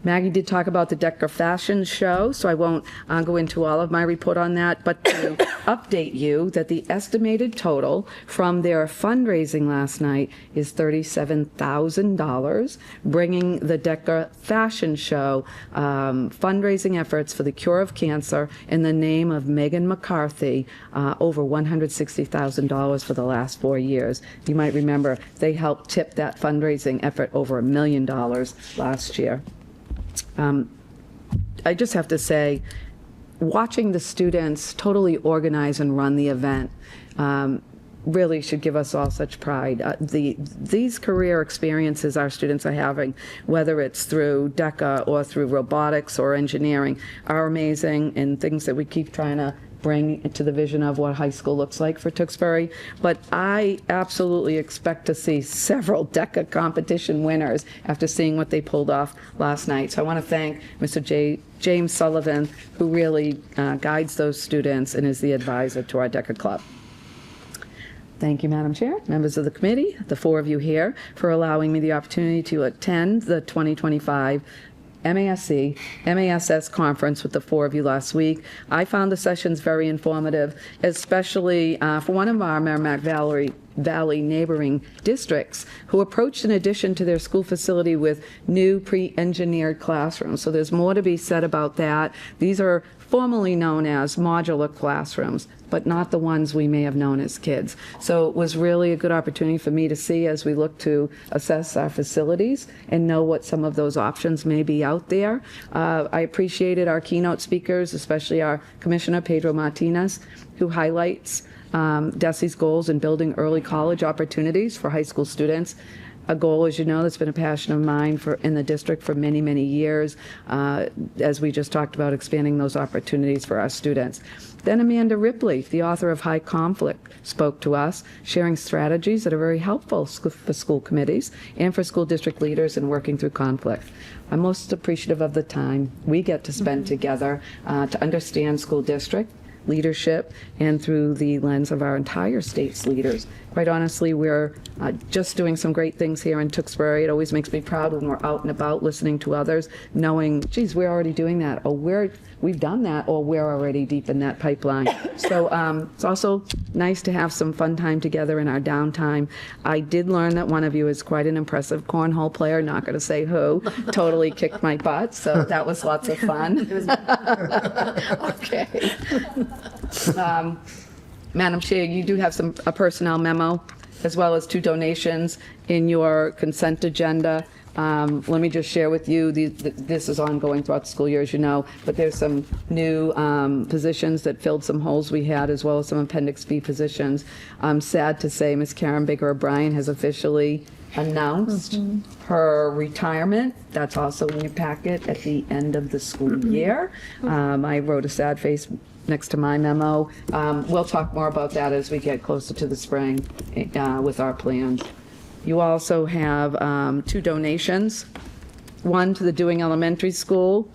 Maggie did talk about the Decker Fashion Show, so I won't go into all of my report on that, but to update you that the estimated total from their fundraising last night is $37,000, bringing the Decker Fashion Show fundraising efforts for the cure of cancer in the name of Megan McCarthy over $160,000 for the last 4 years. You might remember they helped tip that fundraising effort over $1 million last year. I just have to say, watching the students totally organize and run the event really should give us all such pride. These career experiences our students are having, whether it's through DECA or through robotics or engineering, are amazing, and things that we keep trying to bring into the vision of what high school looks like for Tewksbury. But I absolutely expect to see several DECA competition winners after seeing what they pulled off last night. So I want to thank Mr. James Sullivan, who really guides those students and is the advisor to our DECA club. Thank you, Madam Chair, members of the committee, the 4 of you here, for allowing me the opportunity to attend the 2025 MASS conference with the 4 of you last week. I found the sessions very informative, especially for one of our Merrimack Valley neighboring districts who approached an addition to their school facility with new pre-engineered classrooms. So there's more to be said about that. These are formerly known as modular classrooms, but not the ones we may have known as kids. So it was really a good opportunity for me to see as we look to assess our facilities and know what some of those options may be out there. I appreciated our keynote speakers, especially our Commissioner Pedro Martinez, who highlights DESE's goals in building early college opportunities for high school students. A goal, as you know, that's been a passion of mine in the district for many, many years, as we just talked about expanding those opportunities for our students. Then Amanda Ripley, the author of High Conflict, spoke to us, sharing strategies that are very helpful for school committees and for school district leaders in working through conflict. I'm most appreciative of the time we get to spend together to understand school district leadership and through the lens of our entire state's leaders. Quite honestly, we're just doing some great things here in Tewksbury. It always makes me proud when we're out and about listening to others, knowing, geez, we're already doing that, or we've done that, or we're already deep in that pipeline. So it's also nice to have some fun time together in our downtime. I did learn that one of you is quite an impressive cornhole player, not going to say who, totally kicked my butt, so that was lots of fun. Okay. Madam Chair, you do have a personnel memo, as well as 2 donations in your consent agenda. Let me just share with you, this is ongoing throughout the school year, as you know, but there's some new positions that filled some holes we had, as well as some Appendix B positions. I'm sad to say Ms. Karen Baker O'Brien has officially announced her retirement. That's also in your packet at the end of the school year. I wrote a sad face next to my memo. We'll talk more about that as we get closer to the spring with our plans. You also have 2 donations, one to the Dewing Elementary School.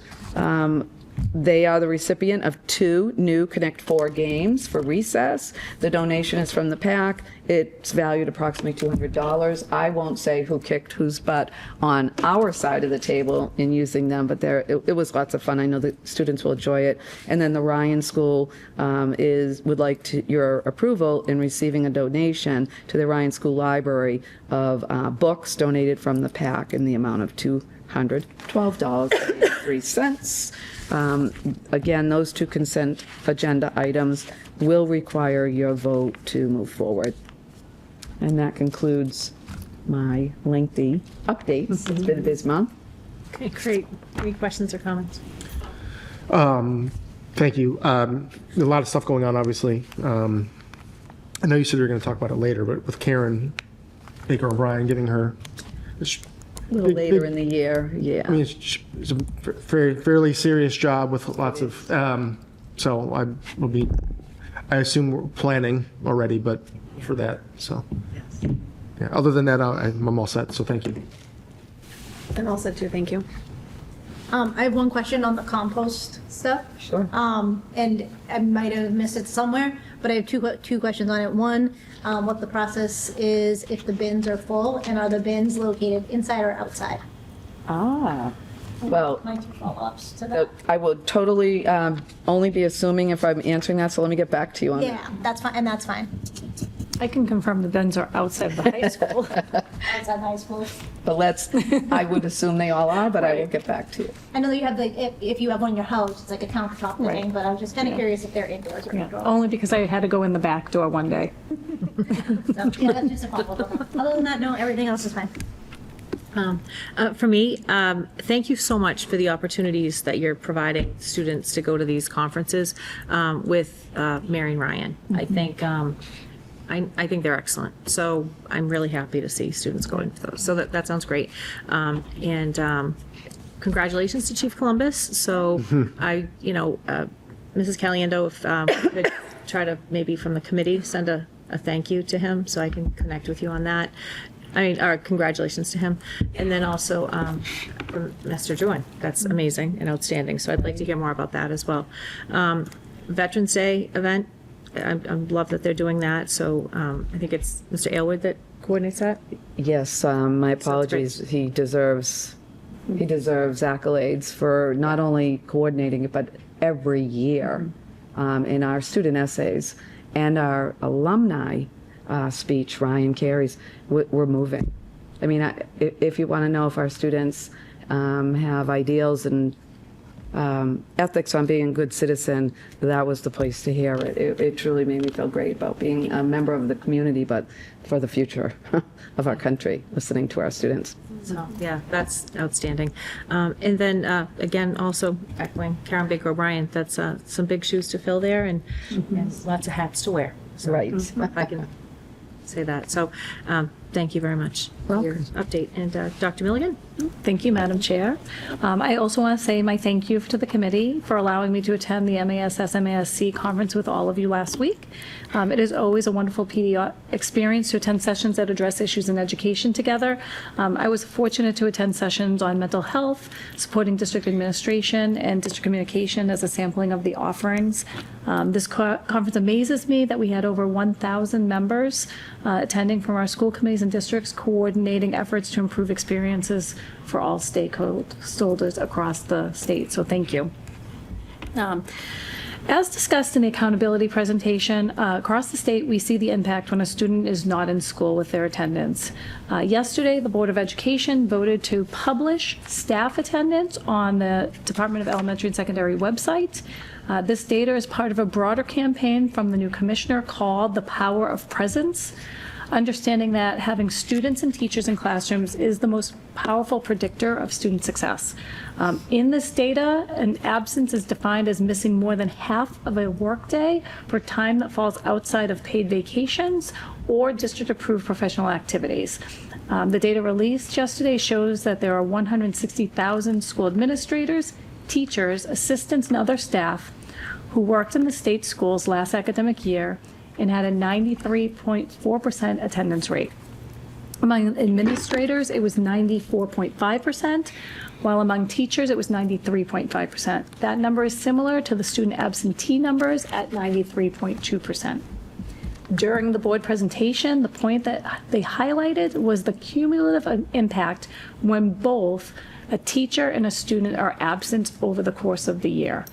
They are the recipient of 2 new Connect 4 games for recess. The donation is from the PAC. It's valued approximately $200. I won't say who kicked whose butt on our side of the table in using them, but it was lots of fun. I know the students will enjoy it. And then the Ryan School would like your approval in receiving a donation to the Ryan School Library of books donated from the PAC in the amount of $212.83. Again, those two consent agenda items will require your vote to move forward. And that concludes my lengthy updates. It's been a busy month. Okay, great. Any questions or comments? Thank you. A lot of stuff going on, obviously. I know you said you were going to talk about it later, but with Karen Baker O'Brien giving her, A little later in the year, yeah. I mean, it's a fairly serious job with lots of, so I assume we're planning already, but for that, so. Yeah, other than that, I'm all set, so thank you. And all said too, thank you. I have one question on the compost stuff. Sure. And I might have missed it somewhere, but I have two questions on it. One, what the process is if the bins are full, and are the bins located inside or outside? Well, My two follow-ups to that. I would totally only be assuming if I'm answering that, so let me get back to you on that. Yeah, that's fine, and that's fine. I can confirm the bins are outside the high school. Outside high school. But I would assume they all are, but I will get back to you. I know that you have if you have one in your house, it's like a countertop thing, Right. but I was just kind of curious if they're indoors or Yeah, outdoors. only because I had to go in the back door one day. So, yeah, that's just a follow-up. Other than that, no, everything else is fine. For me, thank you so much for the opportunities that you're providing students to go to these conferences with Mary and Ryan. I think I think they're excellent. So I'm really happy to see students going to those. So that sounds great. And congratulations to Chief Columbus. So Mrs. Caliendo, if you could try to maybe from the committee send a thank you to him so I can connect with you on that. Congratulations to him. And then also from Mr. Juin. That's amazing and outstanding. So I'd like to hear more about that as well. Veterans Day event, I love that they're doing that. So I think it's Mr. Aylward that coordinates that. Yes, my apologies. He deserves accolades for not only coordinating it, but every year in our student essays and our alumni speech, Ryan Carey's, we're moving. I mean, if you want to know if our students have ideals and ethics on being a good citizen, that was the place to hear it. It truly made me feel great about being a member of the community, but for the future of our country, listening to our students. So, yeah, that's outstanding. And then, again, also echoing Karen Baker O'Brien, that's some big shoes to fill there and lots of hats to wear. So, Right. If I can say that. So, thank you very much for your update. And Dr. Milligan? Thank you, Madam Chair. I also want to say my thank you to the committee for allowing me to attend the MAS-SMASC conference with all of you last week. It is always a wonderful PD experience to attend sessions that address issues in education together. I was fortunate to attend sessions on mental health, supporting district administration, and district communication as a sampling of the offerings. This conference amazes me that we had over 1,000 members attending from our school committees and districts, coordinating efforts to improve experiences for all stakeholders across the state. So thank you. As discussed in the accountability presentation, across the state, we see the impact when a student is not in school with their attendance. Yesterday, the Board of Education voted to publish staff attendance on the Department of Elementary and Secondary website. This data is part of a broader campaign from the new commissioner called The Power of Presence, understanding that having students and teachers in classrooms is the most powerful predictor of student success. In this data, an absence is defined as missing more than half of a workday for time that falls outside of paid vacations or district-approved professional activities. The data released yesterday shows that there are 160,000 school administrators, teachers, assistants, and other staff who worked in the state schools last academic year and had a 93.4% attendance rate. Among administrators, it was 94.5%, while among teachers, it was 93.5%. That number is similar to the student absentee numbers at 93.2%. During the board presentation, the point that they highlighted was the cumulative impact when both a teacher and a student are absent over the course of the year.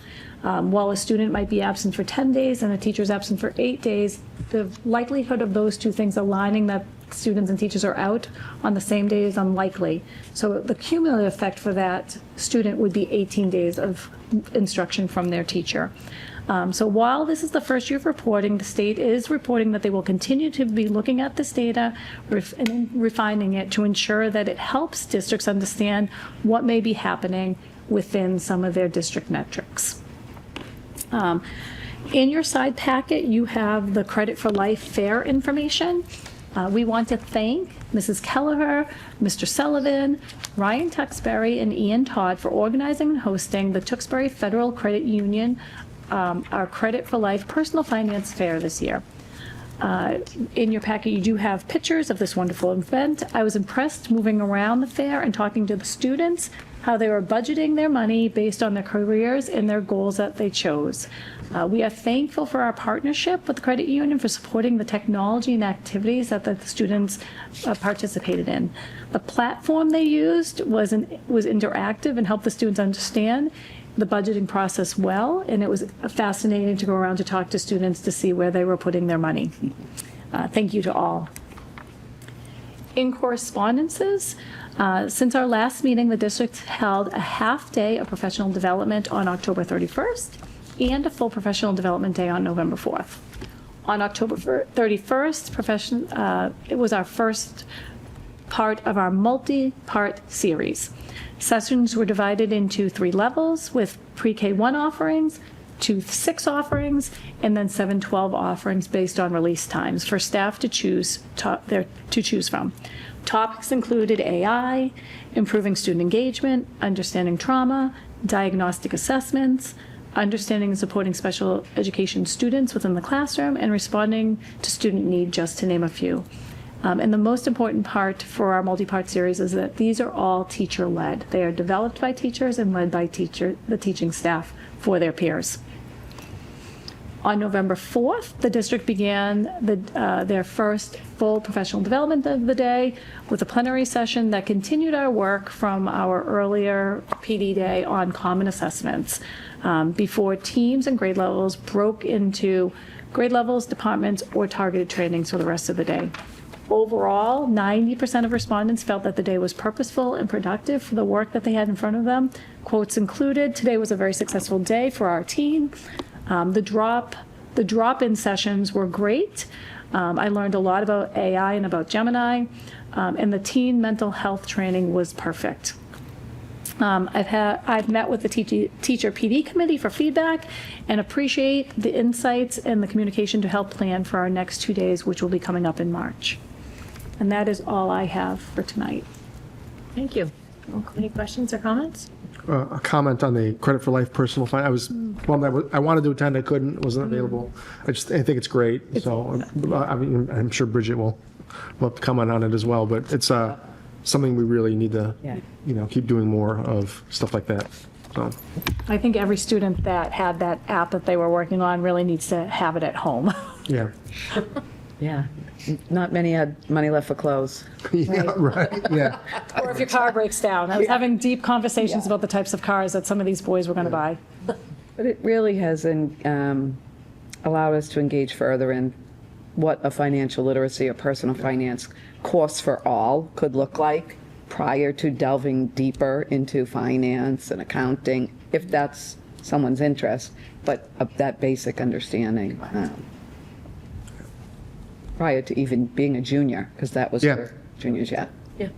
While a student might be absent for 10 days and a teacher is absent for 8 days, the likelihood of those two things aligning, that students and teachers are out on the same day is unlikely. So the cumulative effect for that student would be 18 days of instruction from their teacher. So while this is the first year of reporting, the state is reporting that they will continue to be looking at this data and refining it to ensure that it helps districts understand what may be happening within some of their district metrics. In your side packet, you have the Credit for Life Fair information. We want to thank Mrs. Kelleher, Mr. Sullivan, Ryan Tuxbury, and Ian Todd for organizing and hosting the Tewksbury Federal Credit Union, our Credit for Life Personal Finance Fair this year. In your packet, you do have pictures of this wonderful event. I was impressed moving around the fair and talking to the students, how they were budgeting their money based on their careers and their goals that they chose. We are thankful for our partnership with the credit union for supporting the technology and activities that the students participated in. The platform they used was interactive and helped the students understand the budgeting process well, and it was fascinating to go around to talk to students to see where they were putting their money. Thank you to all. In correspondences, since our last meeting, the district held a half day of professional development on October 31st and a full professional development day on November 4th. On October 31st, it was our first part of our multi-part series. Sessions were divided into 3 levels with pre-K 1 offerings, 2-6 offerings, and then 7-12 offerings based on release times for staff to choose from. Topics included AI, improving student engagement, understanding trauma, diagnostic assessments, understanding and supporting special education students within the classroom, and responding to student need, just to name a few. And the most important part for our multi-part series is that these are all teacher-led. They are developed by teachers and led by the teaching staff for their peers. On November 4th, the district began their first full professional development of the day with a plenary session that continued our work from our earlier PD day on common assessments before teams and grade levels broke into grade levels, departments, or targeted trainings for the rest of the day. Overall, 90% of respondents felt that the day was purposeful and productive for the work that they had in front of them. Quotes included, "Today was a very successful day for our team." The drop-in sessions were great. I learned a lot about AI and about Gemini, and the teen mental health training was perfect. I've met with the teacher PD committee for feedback and appreciate the insights and the communication to help plan for our next 2 days, which will be coming up in March. And that is all I have for tonight. Thank you. Any questions or comments? A comment on the Credit for Life personal finance. I wanted to attend, I couldn't, wasn't available. I think it's great. So I mean, I'm sure Bridget will have to comment on it as well. But it's something we really need to, keep doing more of, stuff like that. So I think every student that had that app that they were working on really needs to have it at home. yeah. Yeah, not many had money left for clothes. Yeah, right. Yeah. Or if your car breaks down. I was having deep conversations about the types of cars that some of these boys were going to buy. But it really has allowed us to engage further in what a financial literacy or personal finance course for all could look like prior to delving deeper into finance and accounting, if that's someone's interest, but of that basic understanding. Prior to even being a junior, because that was for juniors yet. Yeah.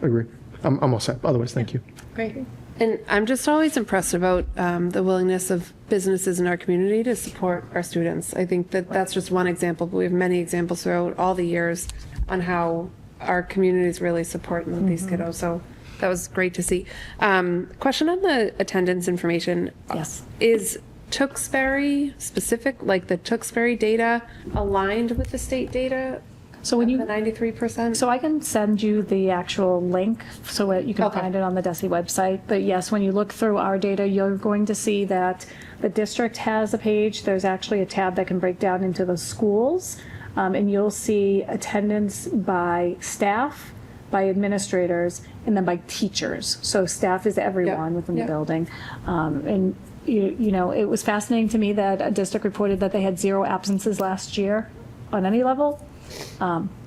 I agree. I'm all set. Otherwise, thank you. Great. And I'm just always impressed about the willingness of businesses in our community to support our students. I think that that's just one example, but we have many examples throughout all the years on how our communities really support these kiddos. So that was great to see. Question on the attendance information. Yes. Is Tewksbury specific, like the Tewksbury data aligned with the state data? So when you the 93%? So I can send you the actual link so that you can find it on the DESE website. But yes, when you look through our data, you're going to see that the district has a page. There's actually a tab that can break down into the schools, and you'll see attendance by staff, by administrators, and then by teachers. So staff is everyone within the building. And you know, it was fascinating to me that a district reported that they had 0 absences last year on any level.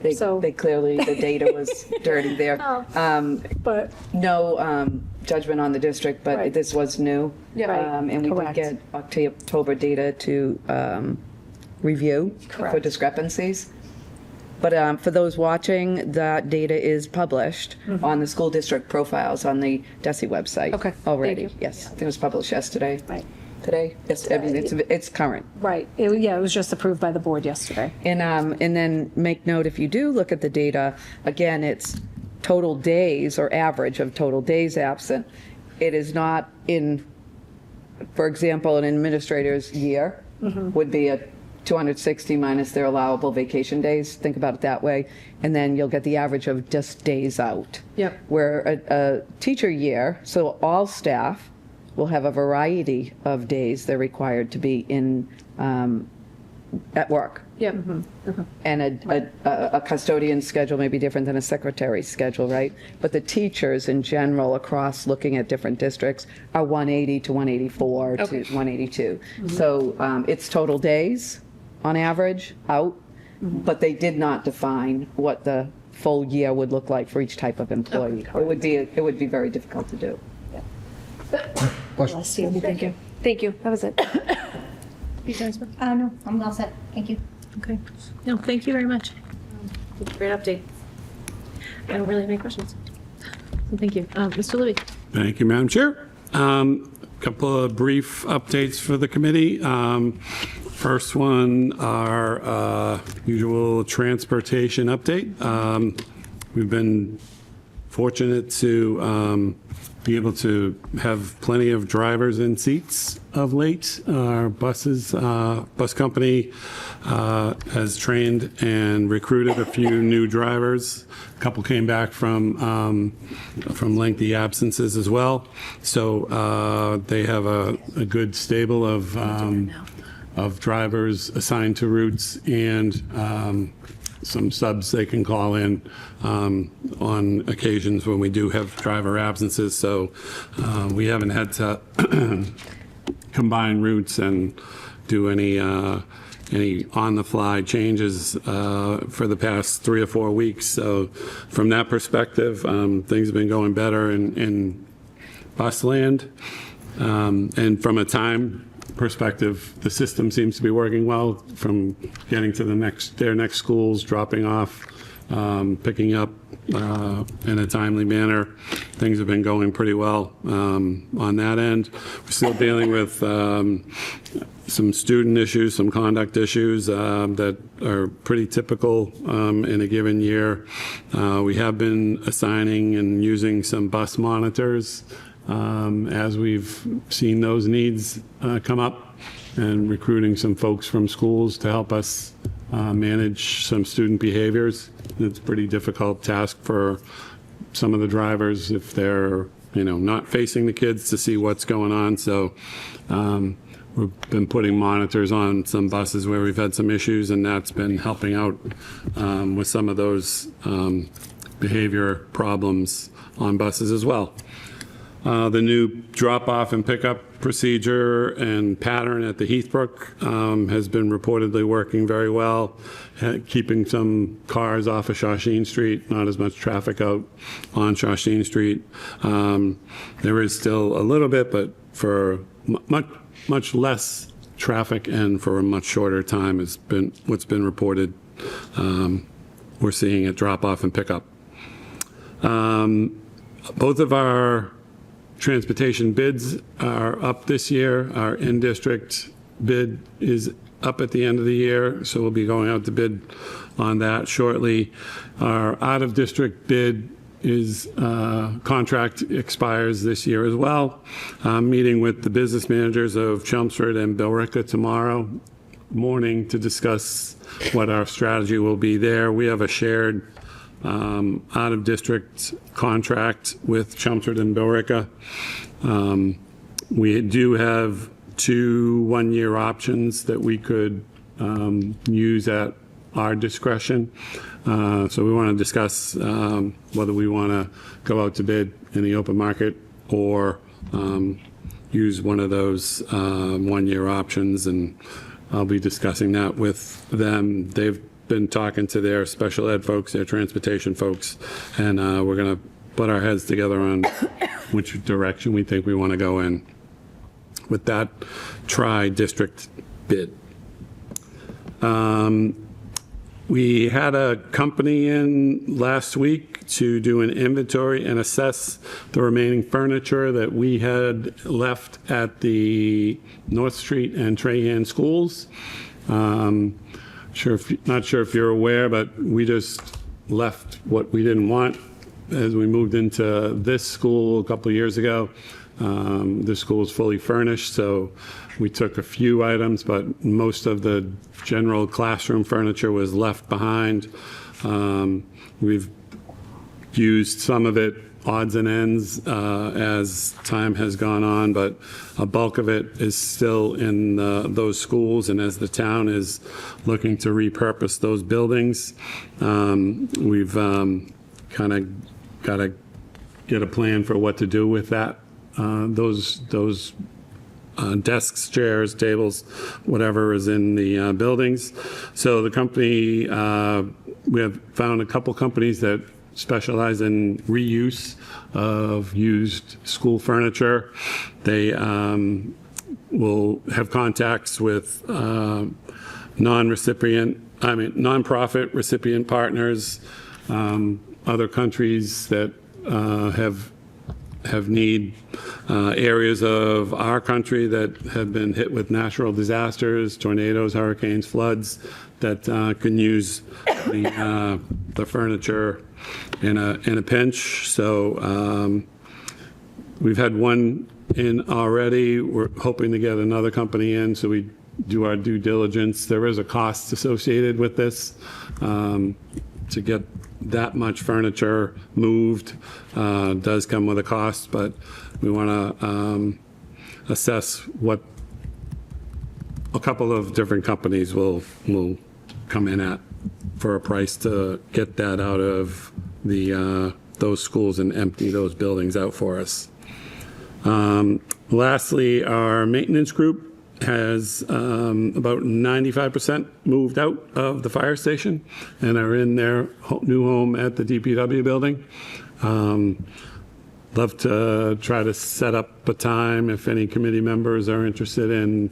They clearly, the data was dirty there. But No judgment on the district, but Right. this was new. Yeah. Right. And we did Correct. get October data to review for Correct. discrepancies. But for those watching, that data is published on the school district profiles on the DESI website. Okay, thank Already, you. yes. I think it was published yesterday. Right. Today? Yes, I mean, it's current. Right. It was just approved by the board yesterday. And then make note, if you do look at the data, again, it's total days or average of total days absent. It is not in, for example, an administrator's year would be a 260 minus their allowable vacation days. Think about it that way. And then you'll get the average of just days out. Yep. Where a teacher year, so all staff will have a variety of days they're required to be in at work. Yep. And a custodian's schedule may be different than a secretary's schedule, right? But the teachers in general across looking at different districts are 180 to 184 to 182. So it's total days on average out, but they did not define what the full year would look like for each type of employee. It would be very difficult to do. Bless you. Thank you. Thank you. That was it. You guys, No, I'm all set. Thank you. okay. No, thank you very much. Great update. I don't really have any questions. So thank you. Mr. Libby? Thank you, Madam Chair. Couple of brief updates for the committee. First one, our usual transportation update. We've been fortunate to be able to have plenty of drivers in seats of late. Our bus company has trained and recruited a few new drivers. A couple came back from lengthy absences as well. So they have a good stable of drivers assigned to routes and some subs they can call in on occasions when we do have driver absences. So we haven't had to combine routes and do any on-the-fly changes for the past 3 or 4 weeks. So from that perspective, things have been going better in bus land. And from a time perspective, the system seems to be working well from getting to their next schools, dropping off, picking up in a timely manner. Things have been going pretty well on that end. We're still dealing with some student issues, some conduct issues that are pretty typical in a given year. We have been assigning and using some bus monitors as we've seen those needs come up, and recruiting some folks from schools to help us manage some student behaviors. It's a pretty difficult task for some of the drivers if they're not facing the kids to see what's going on. So we've been putting monitors on some buses where we've had some issues, and that's been helping out with some of those behavior problems on buses as well. The new drop-off and pickup procedure and pattern at the Heathbrook has been reportedly working very well, keeping some cars off of Shawshene Street, not as much traffic out on Shawshene Street. There is still a little bit, but for much less traffic and for a much shorter time has been what's been reported. We're seeing at drop-off and pickup. Both of our transportation bids are up this year. Our in-district bid is up at the end of the year, so we'll be going out to bid on that shortly. Our out-of-district bid is contract expires this year as well. I'm meeting with the business managers of Chelmsford and Billerica tomorrow morning to discuss what our strategy will be there. We have a shared out-of-district contract with Chelmsford and Billerica. We do have 2 one-year options that we could use at our discretion. So we want to discuss whether we want to go out to bid in the open market or use one of those one-year options, and I'll be discussing that with them. They've been talking to their special ed folks, their transportation folks, and we're going to put our heads together on which direction we think we want to go in with that tri-district bid. We had a company in last week to do an inventory and assess the remaining furniture that we had left at the North Street and Trahan schools. Not sure if you're aware, but we just left what we didn't want as we moved into this school a couple of years ago. This school is fully furnished, so we took a few items, but most of the general classroom furniture was left behind. We've used some of it odds and ends as time has gone on, but a bulk of it is still in those schools, and as the town is looking to repurpose those buildings, we've kind of got to get a plan for what to do with that. Those desks, chairs, tables, whatever is in the buildings. So the company, we have found a couple companies that specialize in reuse of used school furniture. They will have contacts with nonprofit recipient partners, other countries that have need areas of our country that have been hit with natural disasters, tornadoes, hurricanes, floods, that can use the furniture in a pinch. So we've had one in already. We're hoping to get another company in, so we do our due diligence. There is a cost associated with this to get that much furniture moved. Does come with a cost, but we want to assess what a couple of different companies will come in at for a price to get that out of those schools and empty those buildings out for us. Lastly, our maintenance group has about 95% moved out of the fire station and are in their new home at the DPW building. Love to try to set up a time if any committee members are interested in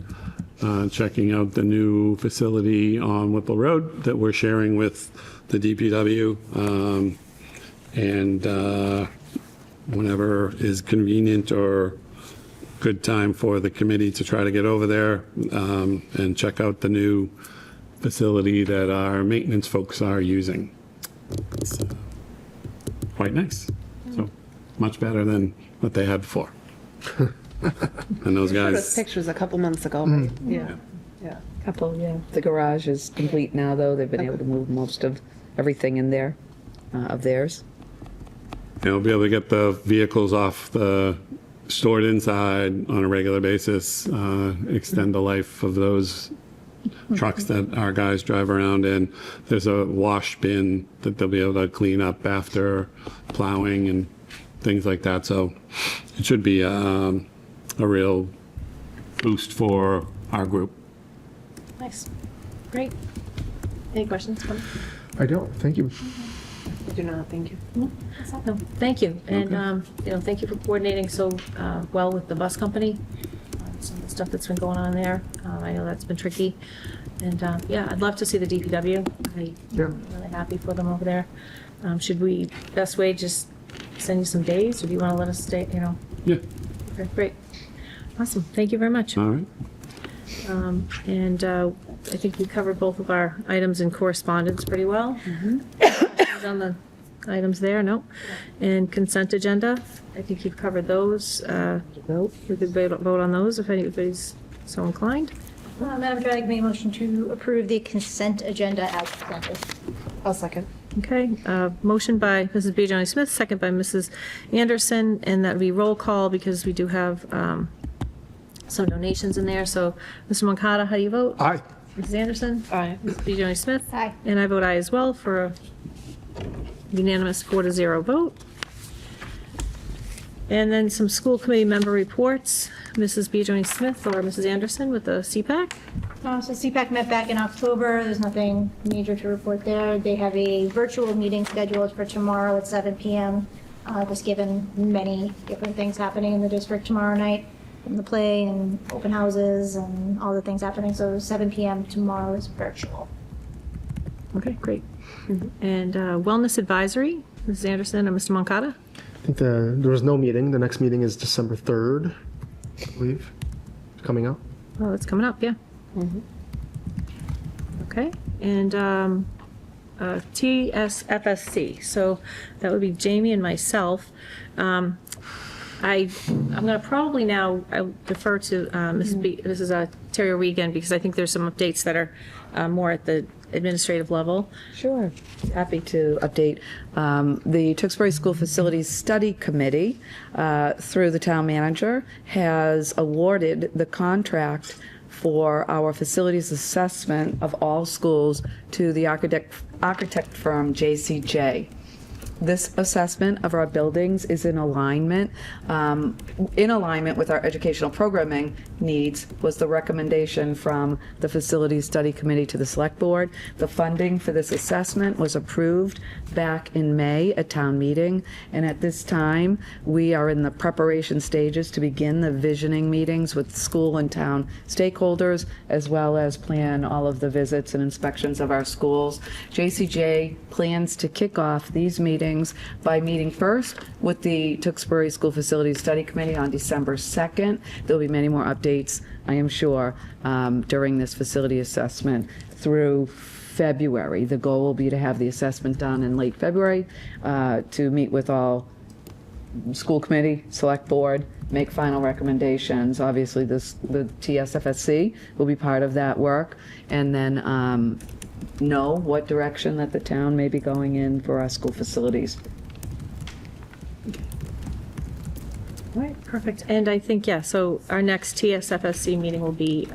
checking out the new facility on Whipple Road that we're sharing with the DPW. Whenever is convenient or good time for the committee to try to get over there and check out the new facility that our maintenance folks are using. It's quite nice. So much better than what they had before. And those Showed us guys. pictures a couple months ago. Right? Yeah. The garage is complete now, though. They've been able to move most of everything in there of theirs. We'll be able to get the vehicles off the stored inside on a regular basis, extend the life of those trucks that our guys drive around in. There's a wash bin that they'll be able to clean up after plowing and things like that. So it should be a real boost for our group. Nice. Great. Any questions? I don't. Thank you. I do not. Thank you. No, thank you. And, thank you for coordinating so well with the bus company. Some of the stuff that's been going on there. I know that's been tricky. And, I'd love to see the DPW. I'm really happy for them over there. Should we, best way, just send you some days, or do you want to let us stay, Yeah. Okay, great. Awesome. Thank you very much. All right. And I think we covered both of our items in correspondence pretty well. Questions on the items there? No. And consent agenda, I think you've covered those. We could vote on those if anybody's so inclined. Madam Chair, I make a motion to approve the consent agenda as presented. I'll second. Okay, motion by Mrs. B. Johnny Smith, second by Mrs. Anderson, and that would be roll call because we do have some donations in there. So, Mr. Moncada, how do you vote? Aye. Mrs. Anderson? Aye. Mrs. B. Johnny Smith? Aye. And I vote aye as well for a unanimous 4-0 vote. And then some school committee member reports. Mrs. B. Johnny Smith or Mrs. Anderson with the CPAC? So CPAC met back in October. There's nothing major to report there. They have a virtual meeting scheduled for tomorrow at 7 p.m. Just given many different things happening in the district tomorrow night, from the play and open houses and all the things happening. So 7 p.m. tomorrow is virtual. Okay, great. And Wellness Advisory, Mrs. Anderson and Mr. Moncada? I think there was no meeting. The next meeting is December 3rd, I believe, coming up. Oh, it's coming up, yeah. Okay, and TSFSC, so that would be Jamie and myself. I'm going to probably now I'll defer to Mrs. Terry Regan, because I think there's some updates that are more at the administrative level. Sure. Happy to update. The Tewksbury School Facilities Study Committee, through the town manager, has awarded the contract for our facilities assessment of all schools to the architect firm JCJ. This assessment of our buildings is in alignment with our educational programming needs, was the recommendation from the Facilities Study Committee to the Select Board. The funding for this assessment was approved back in May at town meeting, and at this time, we are in the preparation stages to begin the visioning meetings with school and town stakeholders, as well as plan all of the visits and inspections of our schools. JCJ plans to kick off these meetings by meeting first with the Tewksbury School Facilities Study Committee on December 2nd. There'll be many more updates, I am sure, during this facility assessment through February. The goal will be to have the assessment done in late February, to meet with all school committee, select board, make final recommendations. Obviously, the TSFSC will be part of that work, and then know what direction that the town may be going in for our school facilities. All right, perfect. And I think, yeah, so our next TSFSC meeting will be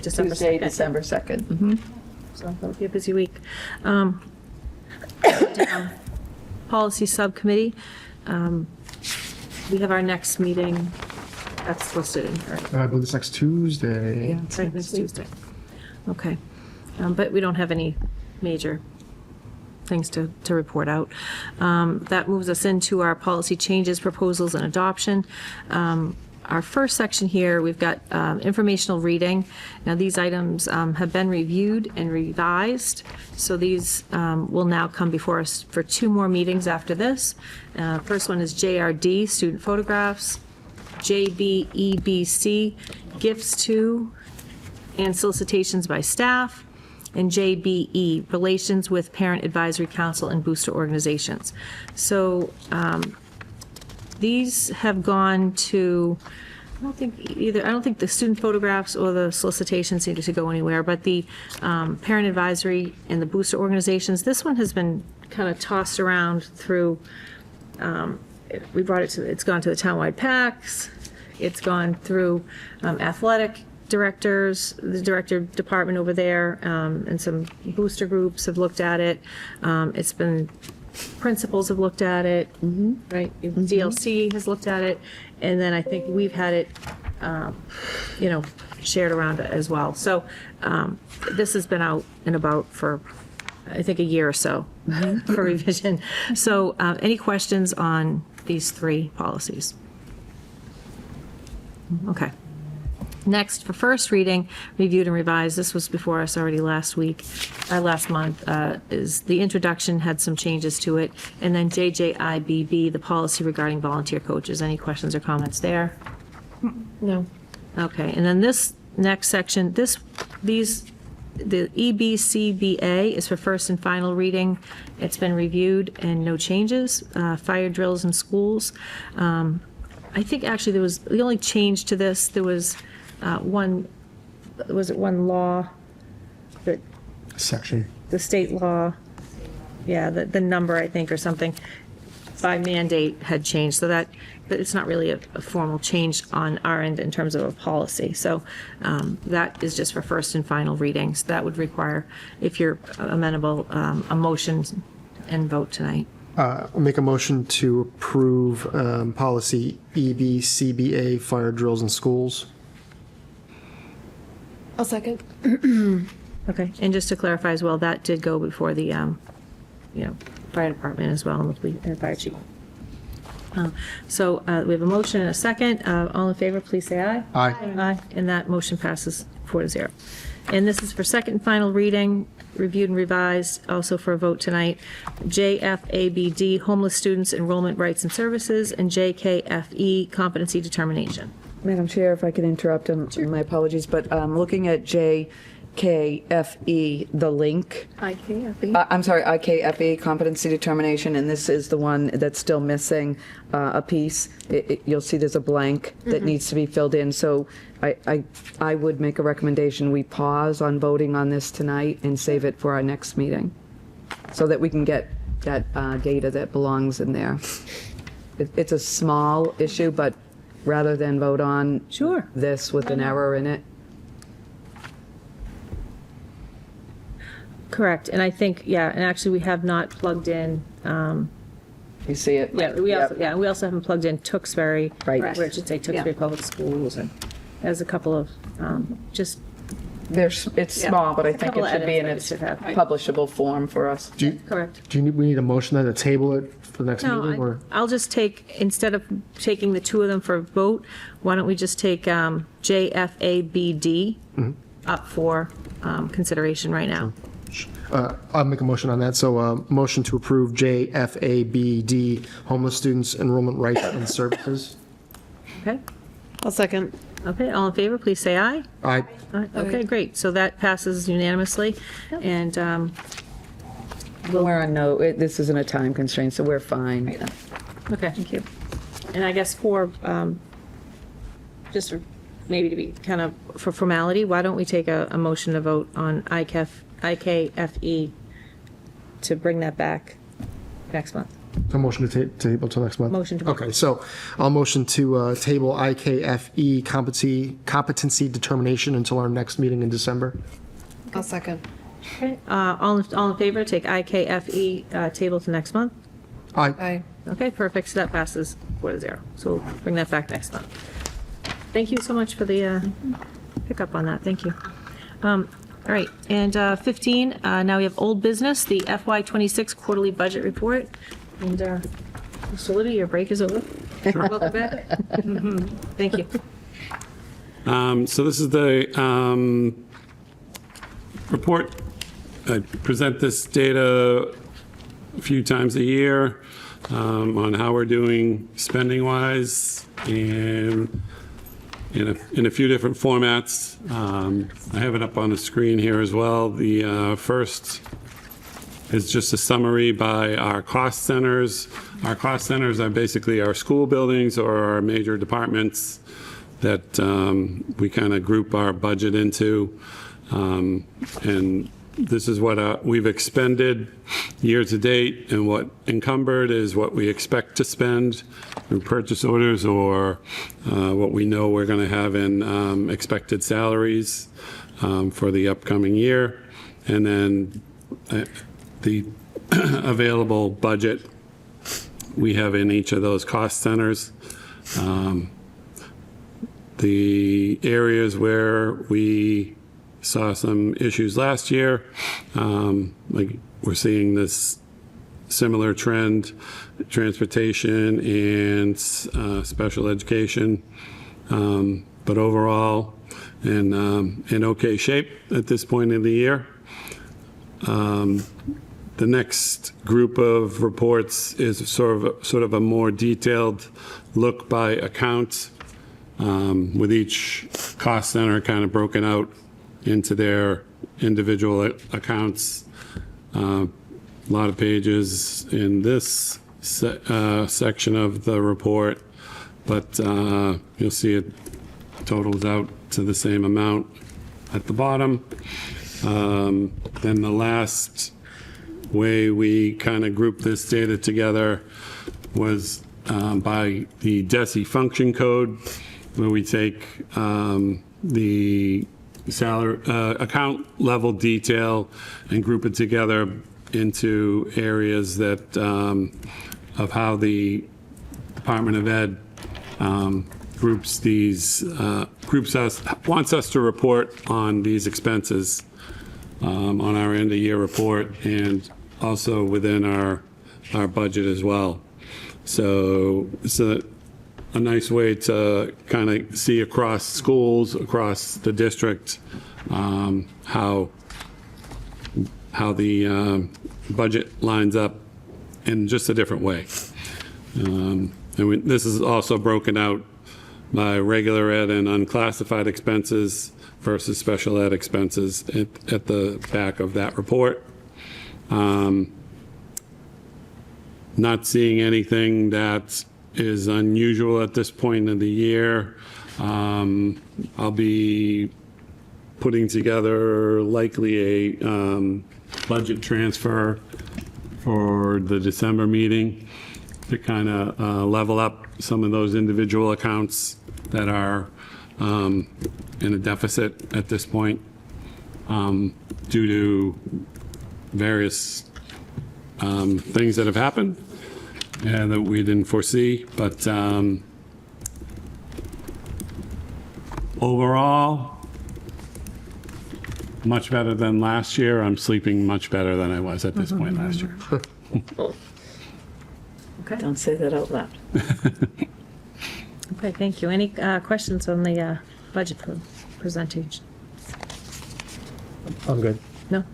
December 2nd. Tuesday, December 2nd. So that'll be a busy week. Policy Subcommittee. We have our next meeting, that's listed in here. I believe it's next Tuesday. Yeah, it's right, next Tuesday. Okay. But we don't have any major things to report out. That moves us into our policy changes, proposals, and adoption. Our first section here, we've got informational reading. Now, these items have been reviewed and revised, so these will now come before us for 2 more meetings after this. First one is JRD, student photographs, JBEBC, gifts to and solicitations by staff, and JBE, relations with parent advisory council and booster organizations. So these have gone to, I don't think the student photographs or the solicitations seem to go anywhere, but the parent advisory and the booster organizations, this one has been kind of tossed around through, we brought it to, it's gone to the townwide PACs, it's gone through athletic directors, the director department over there, and some booster groups have looked at it. It's been, principals have looked at it, right? DLC has looked at it, and then I think we've had it, shared around as well. So this has been out and about for, I think, a year or so for revision. So any questions on these 3 policies? Okay. Next, for first reading, reviewed and revised, this was before us already last month, is the introduction had some changes to it, and then JJIBB, the policy regarding volunteer coaches. Any questions or comments there? No. Okay, and then this next section, the EBCBA is for first and final reading. It's been reviewed and no changes. Fire drills in schools. I think actually there was, the only change to this, there was one law that, Section. the state law, yeah, the number, I think, or something, by mandate had changed, so that, but it's not really a formal change on our end in terms of a policy. So that is just for first and final readings. That would require, if you're amenable, a motion and vote tonight. I'll make a motion to approve policy EBCBA, fire drills in schools. I'll second. Okay, and just to clarify as well, that did go before the, fire department as well, and the police, and fire chief. So we have a motion and a second. All in favor, please say aye. Aye. Aye, and that motion passes 4-0. And this is for second and final reading, reviewed and revised, also for a vote tonight. JFABD, homeless students enrollment rights and services, and JKFE, competency determination. Madam Chair, if I could interrupt, my apologies, but looking at JKFE, the link. IKFE. I'm sorry, IKFE, competency determination, and this is the one that's still missing a piece. You'll see there's a blank that needs to be filled in. So I would make a recommendation, we pause on voting on this tonight and save it for our next meeting, so that we can get that data that belongs in there. It's a small issue, but rather than vote on this with an error in it. Correct, and I think, and actually, we have not plugged in, You see it? we also haven't plugged in Tewksbury. Right. Where it should say Tewksbury Public Schools, and there's a couple of, just. It's small, but I think couple it should be in edits its that we should have. publishable form for us. Correct. We need a motion then to table it for the next meeting, No, or? I'll just take, instead of taking the two of them for a vote, why don't we just take JFABD up for consideration right now? I'll make a motion on that. So, motion to approve JFABD, homeless students enrollment rights and services. Okay? I'll second. Okay, all in favor, please say aye. Aye. Aye. Okay, great. So that passes unanimously. And We're on this isn't a time constraint, so we're fine. okay. Thank you. And I guess for, just maybe to be kind of for formality, why don't we take a motion to vote on IKFE to bring that back next month? So motion to table till next month? Motion to- Okay, so I'll motion to table IKFE competency determination until our next meeting in December. I'll second. Okay, all in favor, take IKFE table to next month? Aye. Aye. Okay, perfect. So that passes 4-0. So we'll bring that back next month. Thank you so much for the pickup on that. Thank you. All right, and 15, now we have old business, the FY26 quarterly budget report. And Mr. Libby, your break is over. Welcome back. Thank you. So this is the report. I present this data a few times a year on how we're doing spending-wise and in a few different formats. I have it up on the screen here as well. The first is just a summary by our cost centers. Our cost centers are basically our school buildings or our major departments that we kind of group our budget into. And this is what we've expended year to date, and what encumbered is what we expect to spend through purchase orders or what we know we're going to have in expected salaries for the upcoming year. And then the available budget we have in each of those cost centers. The areas where we saw some issues last year, like we're seeing this similar trend, transportation and special education, but overall in okay shape at this point in the year. The next group of reports is sort of a more detailed look by account, with each cost center kind of broken out into their individual accounts. A lot of pages in this section of the report, but you'll see it totals out to the same amount at the bottom. Then the last way we kind of grouped this data together was by the DESE function code, where we take the salary account level detail and group it together into areas that of how the Department of Ed wants us to report on these expenses on our end of year report and also within our budget as well. So it's a nice way to kind of see across schools, across the district, how the budget lines up in just a different way. This is also broken out by regular ed and unclassified expenses versus special ed expenses at the back of that report. Not seeing anything that is unusual at this point in the year. I'll be putting together likely a budget transfer for the December meeting to kind of level up some of those individual accounts that are in a deficit at this point due to various things that have happened and that we didn't foresee. But overall, much better than last year. I'm sleeping much better than I was at this point last year. Okay. Don't say that out loud. Okay, thank you. Any questions on the budget presentation? I'm good. No?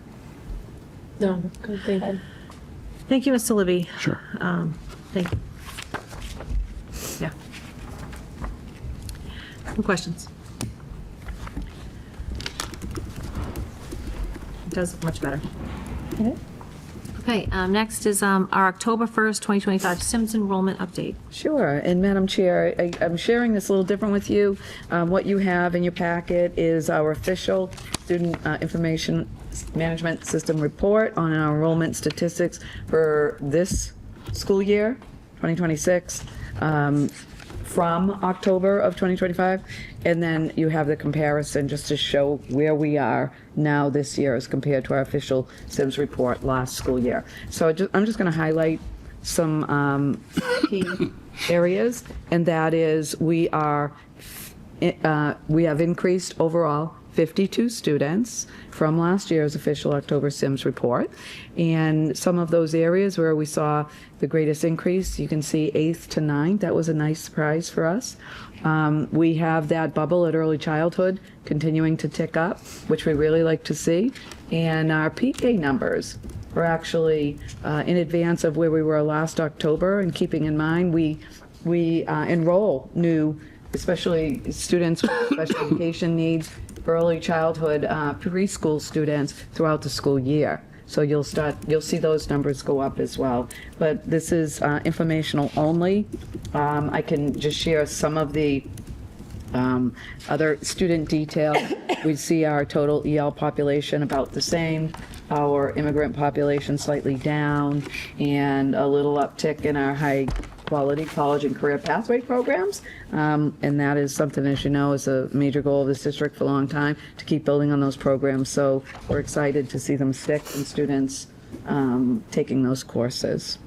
No, good, thank you. Thank you, Mr. Libby. Sure. Thank you. Yeah. No questions? It does look much better. Okay, next is our October 1st, 2025 Sims enrollment update. Sure, and Madam Chair, I'm sharing this a little different with you. What you have in your packet is our official Student Information Management System report on our enrollment statistics for this school year, 2026, from October of 2025, and then you have the comparison just to show where we are now this year as compared to our official SIMS report last school year. So I'm just going to highlight some key areas, and that is we have increased overall 52 students from last year's official October SIMS report. And some of those areas where we saw the greatest increase, you can see 8th to 9th. That was a nice surprise for us. We have that bubble at early childhood continuing to tick up, which we really like to see. And our PK numbers are actually in advance of where we were last October. And keeping in mind, we enroll new, especially students with special education needs, early childhood preschool students throughout the school year. So you'll see those numbers go up as well. But this is informational only. I can just share some of the other student detail. We see our total EL population about the same, our immigrant population slightly down, and a little uptick in our high quality college and career pathway programs. And that is something, as you know, is a major goal of this district for a long time, to keep building on those programs. So we're excited to see them stick and students taking those courses.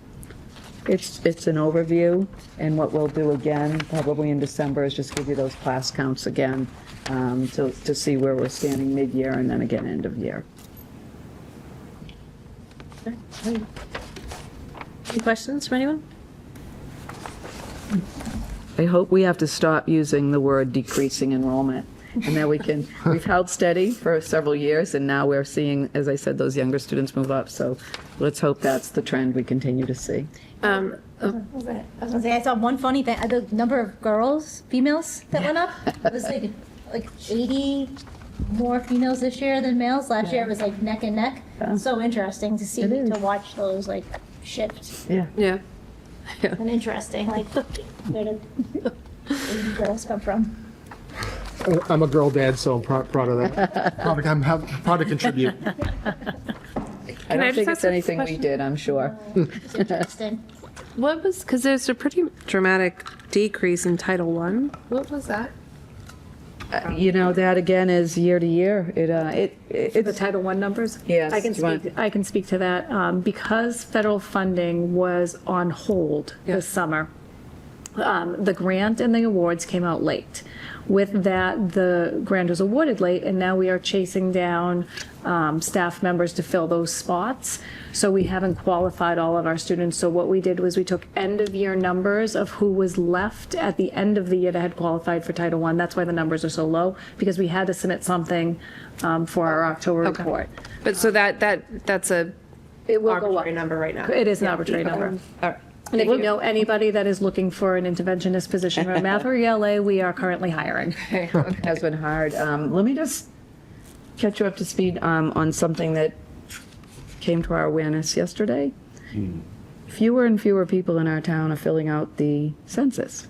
It's an overview, and what we'll do again, probably in December, is just give you those class counts again to see where we're standing mid-year and then again end of year. Any questions from anyone? I hope we have to stop using the word decreasing enrollment, and that we've held steady for several years, and now we're seeing, as I said, those younger students move up. So let's hope that's the trend we continue to see. I was gonna say, I saw one funny thing, the number of females that went up. It was like 80 more females this year than males. Last year it was like neck and neck. So interesting to see, to watch those like shift. Yeah. Yeah. And interesting, like, where did the girls come from? I'm a girl dad, so I'm proud of that. I'm proud to contribute. I don't think it's anything we did, I'm sure. It's interesting. What was, because there's a pretty dramatic decrease in Title I. What was that? You know, that again is year to year. The Title I numbers? Yes. I can speak to that. Because federal funding was on hold this summer, the grant and the awards came out late. With that, the grant was awarded late, and now we are chasing down staff members to fill those spots. So we haven't qualified all of our students. So what we did was we took end-of-year numbers of who was left at the end of the year that had qualified for Title I. That's why the numbers are so low, because we had to submit something for our October report. But so that's a It will go up. arbitrary number right now. It is an arbitrary number. And if you know anybody that is looking for an interventionist position for math or ELA, we are currently hiring. Has been hard. Let me just catch you up to speed on something that came to our awareness yesterday. Fewer and fewer people in our town are filling out the census.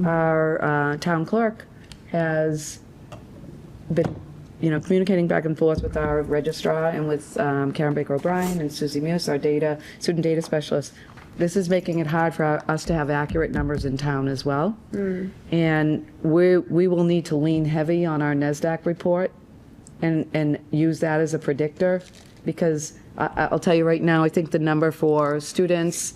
Our town clerk has been, communicating back and forth with our registrar and with Karen Baker O'Brien and Susie Muse, our student data specialist. This is making it hard for us to have accurate numbers in town as well. And we will need to lean heavy on our NESDAQ report and use that as a predictor, because I'll tell you right now, I think the number for students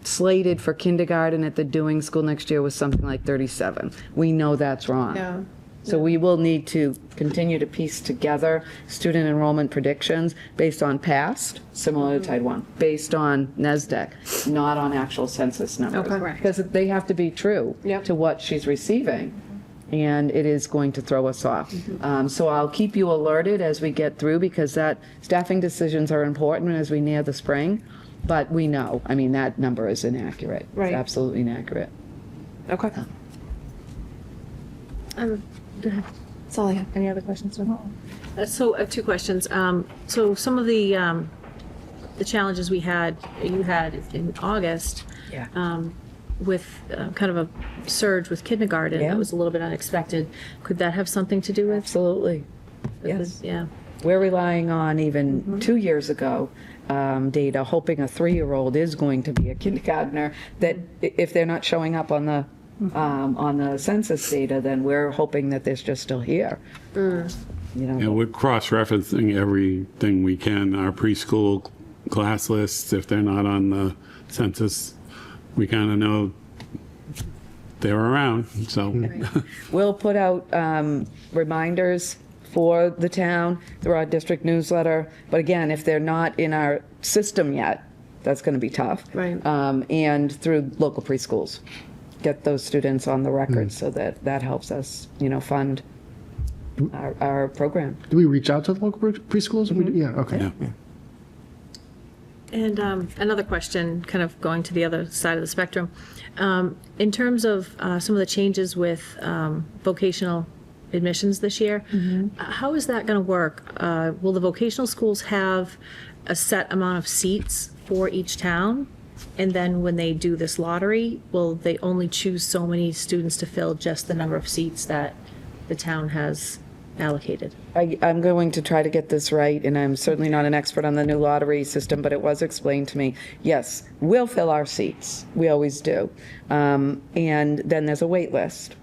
slated for kindergarten at the Dewing School next year was something like 37. We know that's wrong. Yeah. So we will need to continue to piece together student enrollment predictions based on past, similar to Title I, based on NESDEC, not on actual census numbers. Okay. Because they have to be true to what she's receiving, and it is going to throw us off. So I'll keep you alerted as we get through, because that staffing decisions are important as we near the spring, but we know, that number is inaccurate. Right. It's absolutely inaccurate. Okay. That's all I have. Any other questions? So I have two questions. So some of the challenges you had in August, with kind of a surge with kindergarten, that was a little bit unexpected. Could that have something to do with? Absolutely. Yes. Yeah. We're relying on even 2 years ago data, hoping a 3-year-old is going to be a kindergartner, that if they're not showing up on the census data, then we're hoping that they're just still here. Yeah, we're cross-referencing everything we can. Our preschool class lists, if they're not on the census, we kind of know they're around, so. We'll put out reminders for the town through our district newsletter, but again, if they're not in our system yet, that's going to be tough. Right. And through local preschools, get those students on the record so that helps us, fund our program. Do we reach out to the local preschools? Yeah, okay. Yeah. And another question, kind of going to the other side of the spectrum. In terms of some of the changes with vocational admissions this year, how is that going to work? Will the vocational schools have a set amount of seats for each town? And then when they do this lottery, will they only choose so many students to fill just the number of seats that the town has allocated? I'm going to try to get this right, and I'm certainly not an expert on the new lottery system, but it was explained to me. Yes, we'll fill our seats. We always do. And then there's a wait list.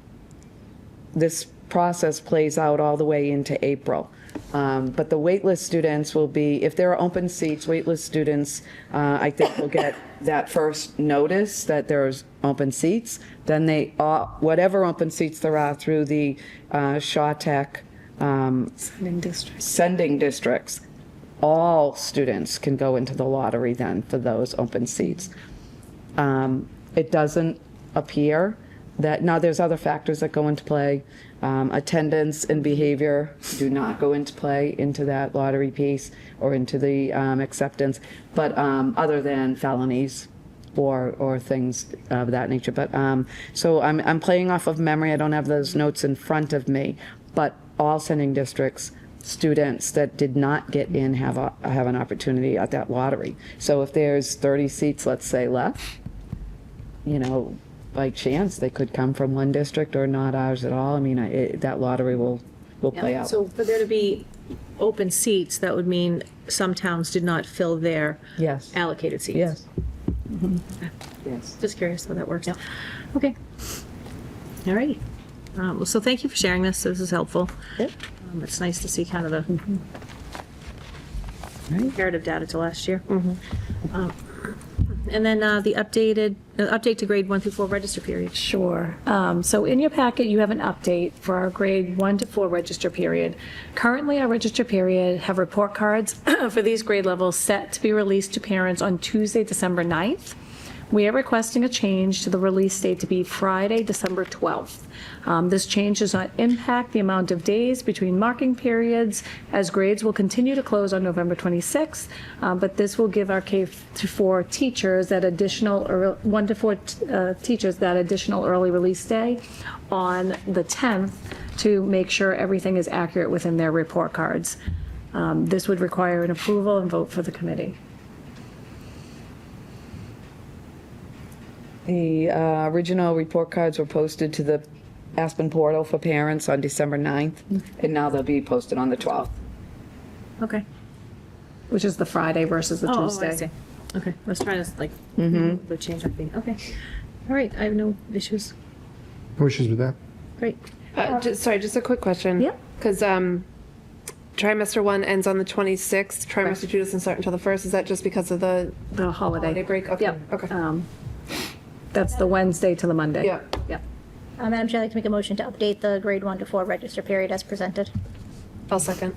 This process plays out all the way into April. But the waitlist students will be, if there are open seats, waitlist students, I think will get that first notice that there's open seats. Then whatever open seats there are through the ShawTech sending districts, all students can go into the lottery then for those open seats. It doesn't appear that, now there's other factors that go into play. Attendance and behavior do not go into play into that lottery piece or into the acceptance, but other than felonies or things of that nature. But so I'm playing off of memory. I don't have those notes in front of me, but all sending districts, students that did not get in have an opportunity at that lottery. So if there's 30 seats, let's say, left, by chance, they could come from one district or not ours at all. That lottery will play out. So for there to be open seats, that would mean some towns did not fill their allocated seats. Yes. Yes. Just curious how that works. Okay. All right. So thank you for sharing this. This is helpful. It's nice to see kind of the comparative data to last year. And then the update to grade 1 through 4 register period. Sure. So in your packet, you have an update for our grade 1 to 4 register period. Currently, our register period have report cards for these grade levels set to be released to parents on Tuesday, December 9th. We are requesting a change to the release date to be Friday, December 12th. This change does not impact the amount of days between marking periods, as grades will continue to close on November 26th, but this will give our K-4 teachers that additional, 1 to 4 teachers that additional early release day on the 10th to make sure everything is accurate within their report cards. This would require an approval and vote for the committee. The original report cards were posted to the Aspen portal for parents on December 9th, and now they'll be posted on the 12th. Okay. Which is the Friday versus the Tuesday. I see. Okay, I was trying to the change that thing. Okay. All right, I have no issues. No issues with that? Great. Just a quick question. Yep. Because trimester 1 ends on the 26th. Trimester 2 doesn't start until the 1st. Is that just because of the holiday break? Okay. Yep. Okay. That's the Wednesday to the Monday. Yeah. Yep. Madam Chair, I'd like to make a motion to update the grade 1 to 4 register period as presented. I'll second.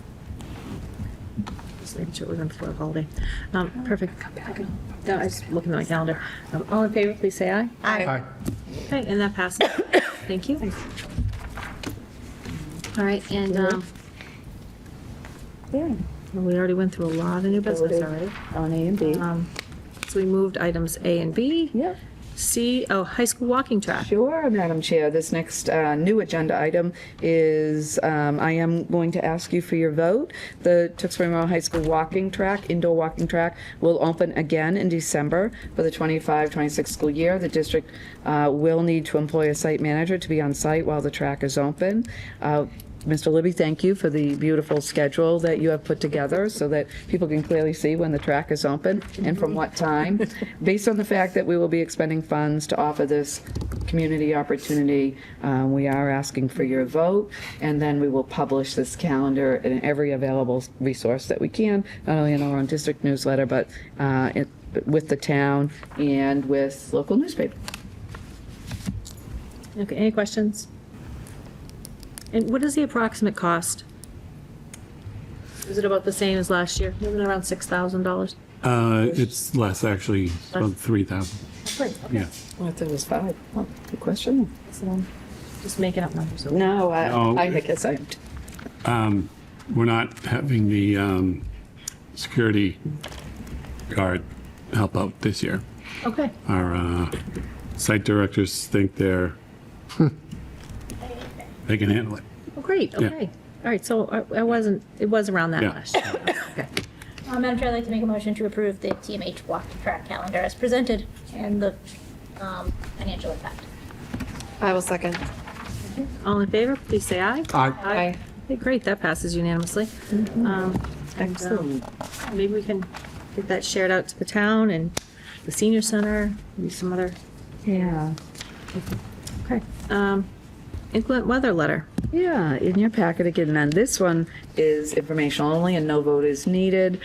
Just making sure we're going before the holiday. Perfect. No, I was looking at my calendar. All in favor, please say aye. Aye. Okay, and that passes. Thank you. All right, and we already went through a lot of new business already. On A and B. So we moved items A and B. Yep. C, high school walking track. Sure, Madam Chair. This next new agenda item is, I am going to ask you for your vote. The Tewksbury Memorial High School walking track, indoor walking track, will open again in December for the 25-26 school year. The district will need to employ a site manager to be on site while the track is open. Mr. Libby, thank you for the beautiful schedule that you have put together so that people can clearly see when the track is open and from what time. Based on the fact that we will be expending funds to offer this community opportunity, we are asking for your vote, and then we will publish this calendar in every available resource that we can, not only in our own district newsletter, but with the town and with local newspaper. Okay, any questions? And what is the approximate cost? Is it about the same as last year? Maybe around $6,000? It's less, actually, it's about 3,000. Great. Yeah. I thought it was 5. Well, good question. Just making up numbers. No, No. I guess I'm. We're not having the security guard help out this year. Okay. Our site directors think they can handle it. Oh, great, Yeah. okay. All right, so it was around that Yeah. last year. Okay. Madam Chair, I'd like to make a motion to approve the TMH walking track calendar as presented and the financial impact. I will second. All in favor, please say aye. Aye. Okay, great, that passes unanimously. Excellent. Maybe we can get that shared out to the town and the senior center, maybe some other, Yeah. okay. Inclement weather letter. Yeah, in your packet again, and this one is informational only and no vote is needed.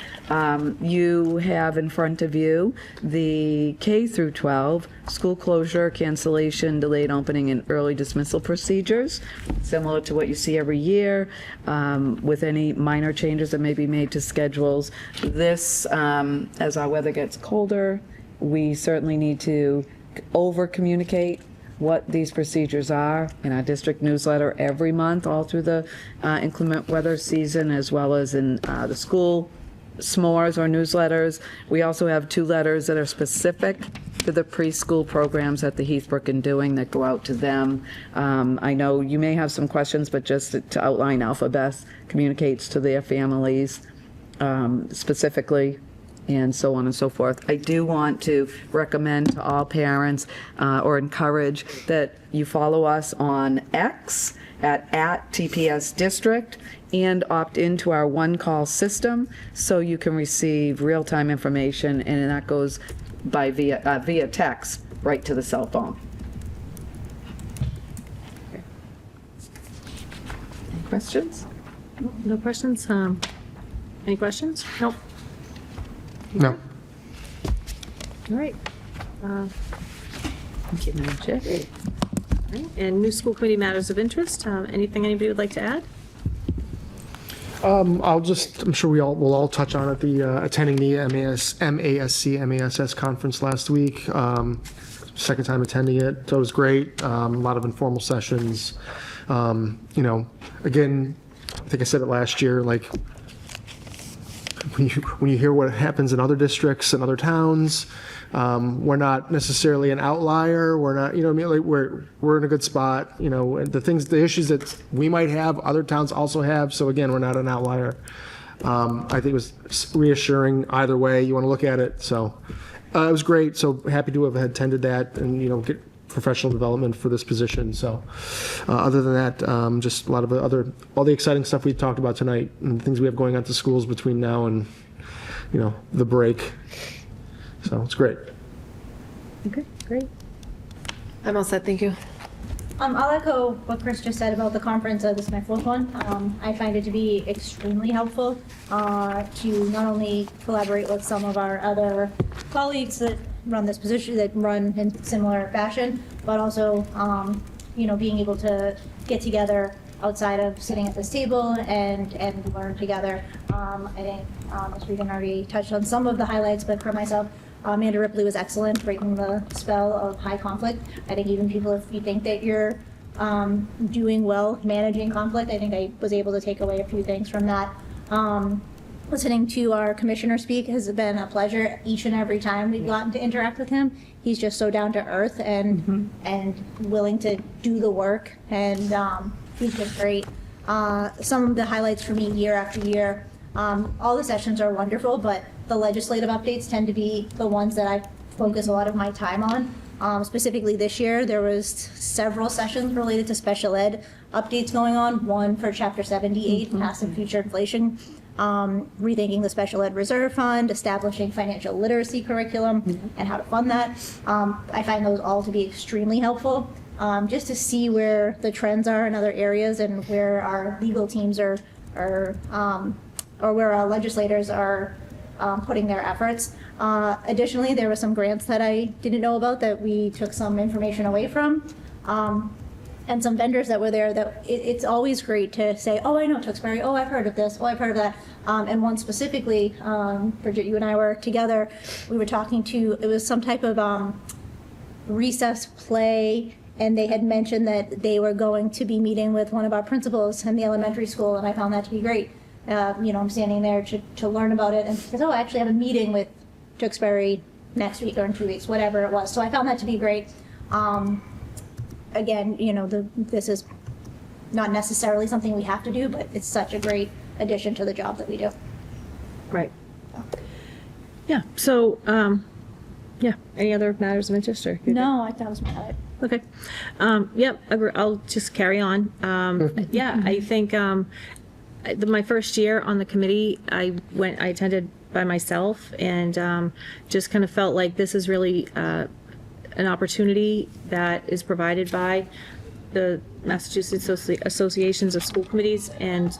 You have in front of you the K through 12 school closure, cancellation, delayed opening, and early dismissal procedures, similar to what you see every year, with any minor changes that may be made to schedules. This, as our weather gets colder, we certainly need to over-communicate what these procedures are in our district newsletter every month, all through the inclement weather season, as well as in the school s'mores or newsletters. We also have 2 letters that are specific to the preschool programs that the Heathbrook and doing that go out to them. I know you may have some questions, but just to outline, Alphabeth communicates to their families specifically, and so on and so forth. I do want to recommend to all parents or encourage that you follow us on X at @TPS District and opt into our one-call system so you can receive real-time information, and that goes by via text right to the cell phone. Any questions? No questions? Any questions? Nope. No. All right. Thank you, Madam Chair. All right, and new school committee matters of interest. Anything anybody would like to add? I'm sure we'll all touch on it, attending the MASC conference last week. Second time attending it, so it was great. A lot of informal sessions. Again, I think I said it last year, like, when you hear what happens in other districts and other towns, we're not necessarily an outlier. We're not, like we're in a good spot. And the issues that we might have, other towns also have. So again, we're not an outlier. I think it was reassuring either way you want to look at it. So it was great. So happy to have attended that and get professional development for this position. So other than that, just a lot of all the exciting stuff we talked about tonight and the things we have going on to schools between now and the break. So it's great. Okay, great. I'm all set, thank you. I'll echo what Chris just said about the conference. This is my fourth one. I find it to be extremely helpful to not only collaborate with some of our other colleagues that run this position, that run in similar fashion, but also, being able to get together outside of sitting at this table and learn together. I think we can already touch on some of the highlights, but for myself, Amanda Ripley was excellent, breaking the spell of high conflict. I think even people, if you think that you're doing well managing conflict, I think I was able to take away a few things from that. Listening to our commissioner speak has been a pleasure each and every time we've gotten to interact with him. He's just so down to earth and willing to do the work, and he's just great. Some of the highlights for me year after year, all the sessions are wonderful, but the legislative updates tend to be the ones that I focus a lot of my time on. Specifically this year, there was several sessions related to special ed updates going on. One for Chapter 78, past and future inflation, rethinking the special ed reserve fund, establishing financial literacy curriculum, and how to fund that. I find those all to be extremely helpful, just to see where the trends are in other areas and where our legal teams or where our legislators are putting their efforts. Additionally, there were some grants that I didn't know about that we took some information away from, and some vendors that were there that it's always great to say, oh, I know Tewksbury, oh, I've heard of this, oh, I've heard of that. And one specifically, Bridget, you and I were together, we were talking to, it was some type of recess play, and they had mentioned that they were going to be meeting with one of our principals in the elementary school, and I found that to be great. I'm standing there to learn about it, and she says, oh, I actually have a meeting with Tewksbury next week or in 2 weeks, whatever it was. So I found that to be great. Again, this is not necessarily something we have to do, but it's such a great addition to the job that we do. Right. Yeah, so, any other matters of interest? Or No, that was my highlight. Okay. I'll just carry on. I think my first year on the committee, I attended by myself, and just kind of felt like this is really an opportunity that is provided by the Massachusetts Associations of School Committees and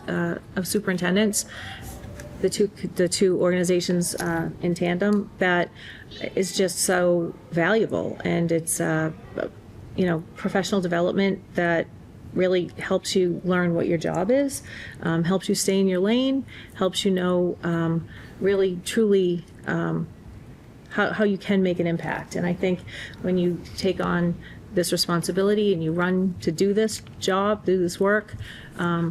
of Superintendents, the two organizations in tandem, that is just so valuable, and it's professional development that really helps you learn what your job is, helps you stay in your lane, helps you know really truly how you can make an impact. And I think when you take on this responsibility and you run to do this job, do this work, I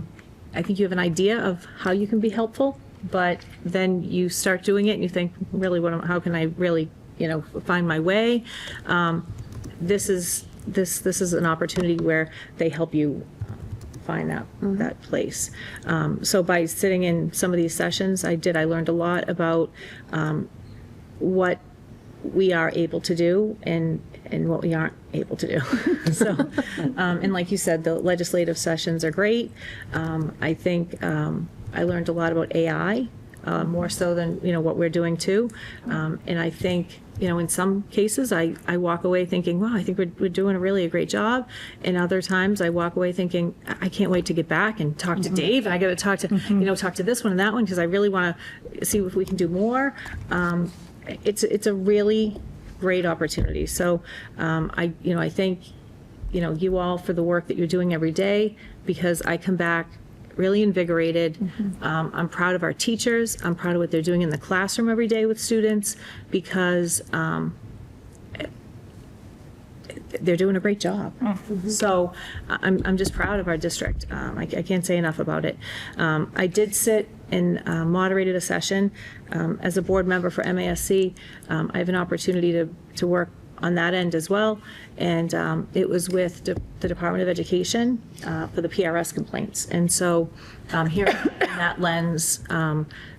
think you have an idea of how you can be helpful, but then you start doing it and you think, really, how can I really find my way? This is an opportunity where they help you find that place. So by sitting in some of these sessions, I learned a lot about what we are able to do and what we aren't able to do. So, and like you said, the legislative sessions are great. I think I learned a lot about AI, more so than what we're doing too. And I think in some cases I walk away thinking, wow, I think we're doing a great job. And other times I walk away thinking, I can't wait to get back and talk to Dave, and I got to talk to talk to this one and that one, because I really want to see if we can do more. It's a really great opportunity. So I thank you all for the work that you're doing every day, because I come back really invigorated. I'm proud of our teachers. I'm proud of what they're doing in the classroom every day with students, because they're doing a great job. So I'm just proud of our district. I can't say enough about it. I did sit and moderated a session as a board member for MASC. I have an opportunity to work on that end as well, and it was with the Department of Education for the PRS complaints. And so here in that lens,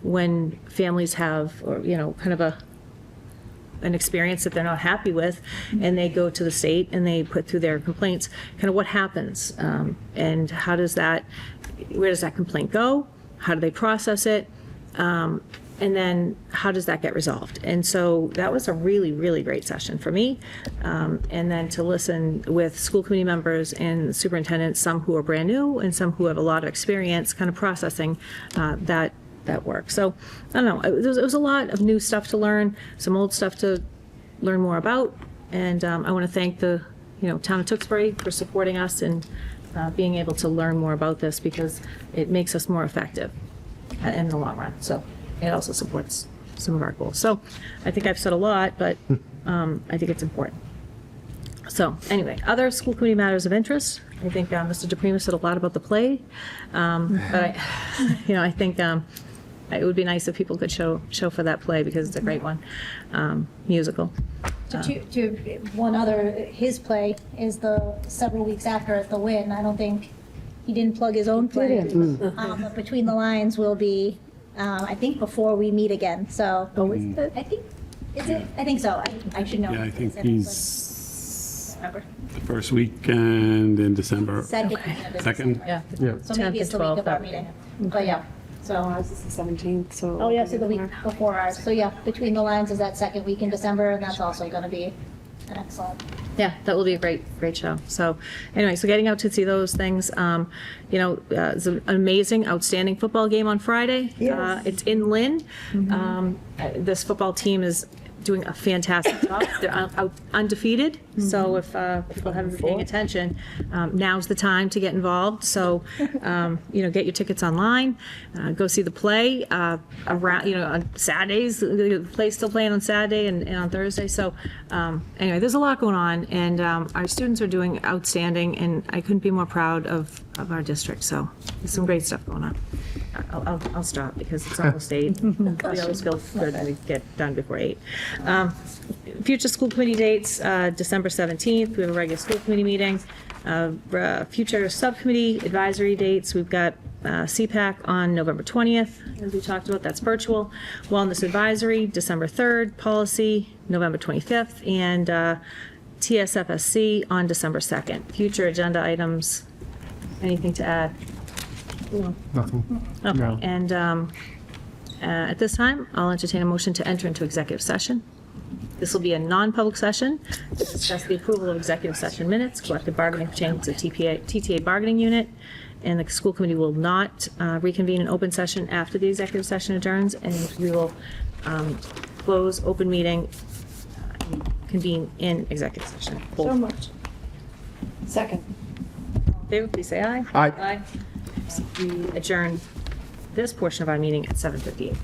when families have, or kind of an experience that they're not happy with, and they go to the state and they put through their complaints, kind of what happens, and how does that, where does that complaint go? How do they process it? And then how does that get resolved? And so that was a really, really great session for me. And then to listen with school committee members and superintendents, some who are brand new and some who have a lot of experience kind of processing that work. So I don't know, it was a lot of new stuff to learn, some old stuff to learn more about. And I want to thank the town of Tewksbury for supporting us and being able to learn more about this, because it makes us more effective in the long run. So it also supports some of our goals. So I think I've said a lot, but I think it's important. So anyway, other school committee matters of interest. I think Mr. DePrima said a lot about the play, but I think it would be nice if people could show for that play, because it's a great one, musical. To one other, his play is the several weeks after the win. I don't think he didn't plug his own play. But Between the Lines will be, I think, before we meet again. So I think, is it? I think so. I should know. Yeah, I think he's the first weekend in December. Second? Yeah. So maybe it's the week of our meeting. But yeah. So Ours is the 17th, so. Oh, yeah, so the week before ours. So yeah, Between the Lines is that second week in December, and that's also going to be an excellent. Yeah, that will be a great show. So anyway, so getting out to see those things, it's an amazing, outstanding football game on Friday. It's in Lynn. This football team is doing a fantastic job. They're undefeated. So if people haven't been paying attention, now's the time to get involved. So, get your tickets online, go see the play around, on Saturdays. The play's still playing on Saturday and on Thursday. So anyway, there's a lot going on, and our students are doing outstanding, and I couldn't be more proud of our district. So there's some great stuff going on. I'll stop because it's almost 8. We always feel good when we get done before 8. Future school committee dates, December 17th, we have a regular school committee meeting. Future subcommittee advisory dates, we've got CPAC on November 20th, as we talked about, that's virtual. Wellness advisory, December 3rd, policy, November 25th, and TSFSC on December 2nd. Future agenda items, anything to add? Nothing. Okay, No. and at this time, I'll entertain a motion to enter into executive session. This will be a non-public session to discuss the approval of executive session minutes, collective bargaining pertaining to TTA bargaining unit, and the school committee will not reconvene an open session after the executive session adjourns, and we will close open meeting, convene in executive session. So much. Second. All in favor, please say aye. Aye. Aye. We adjourn this portion of our meeting at 7:58.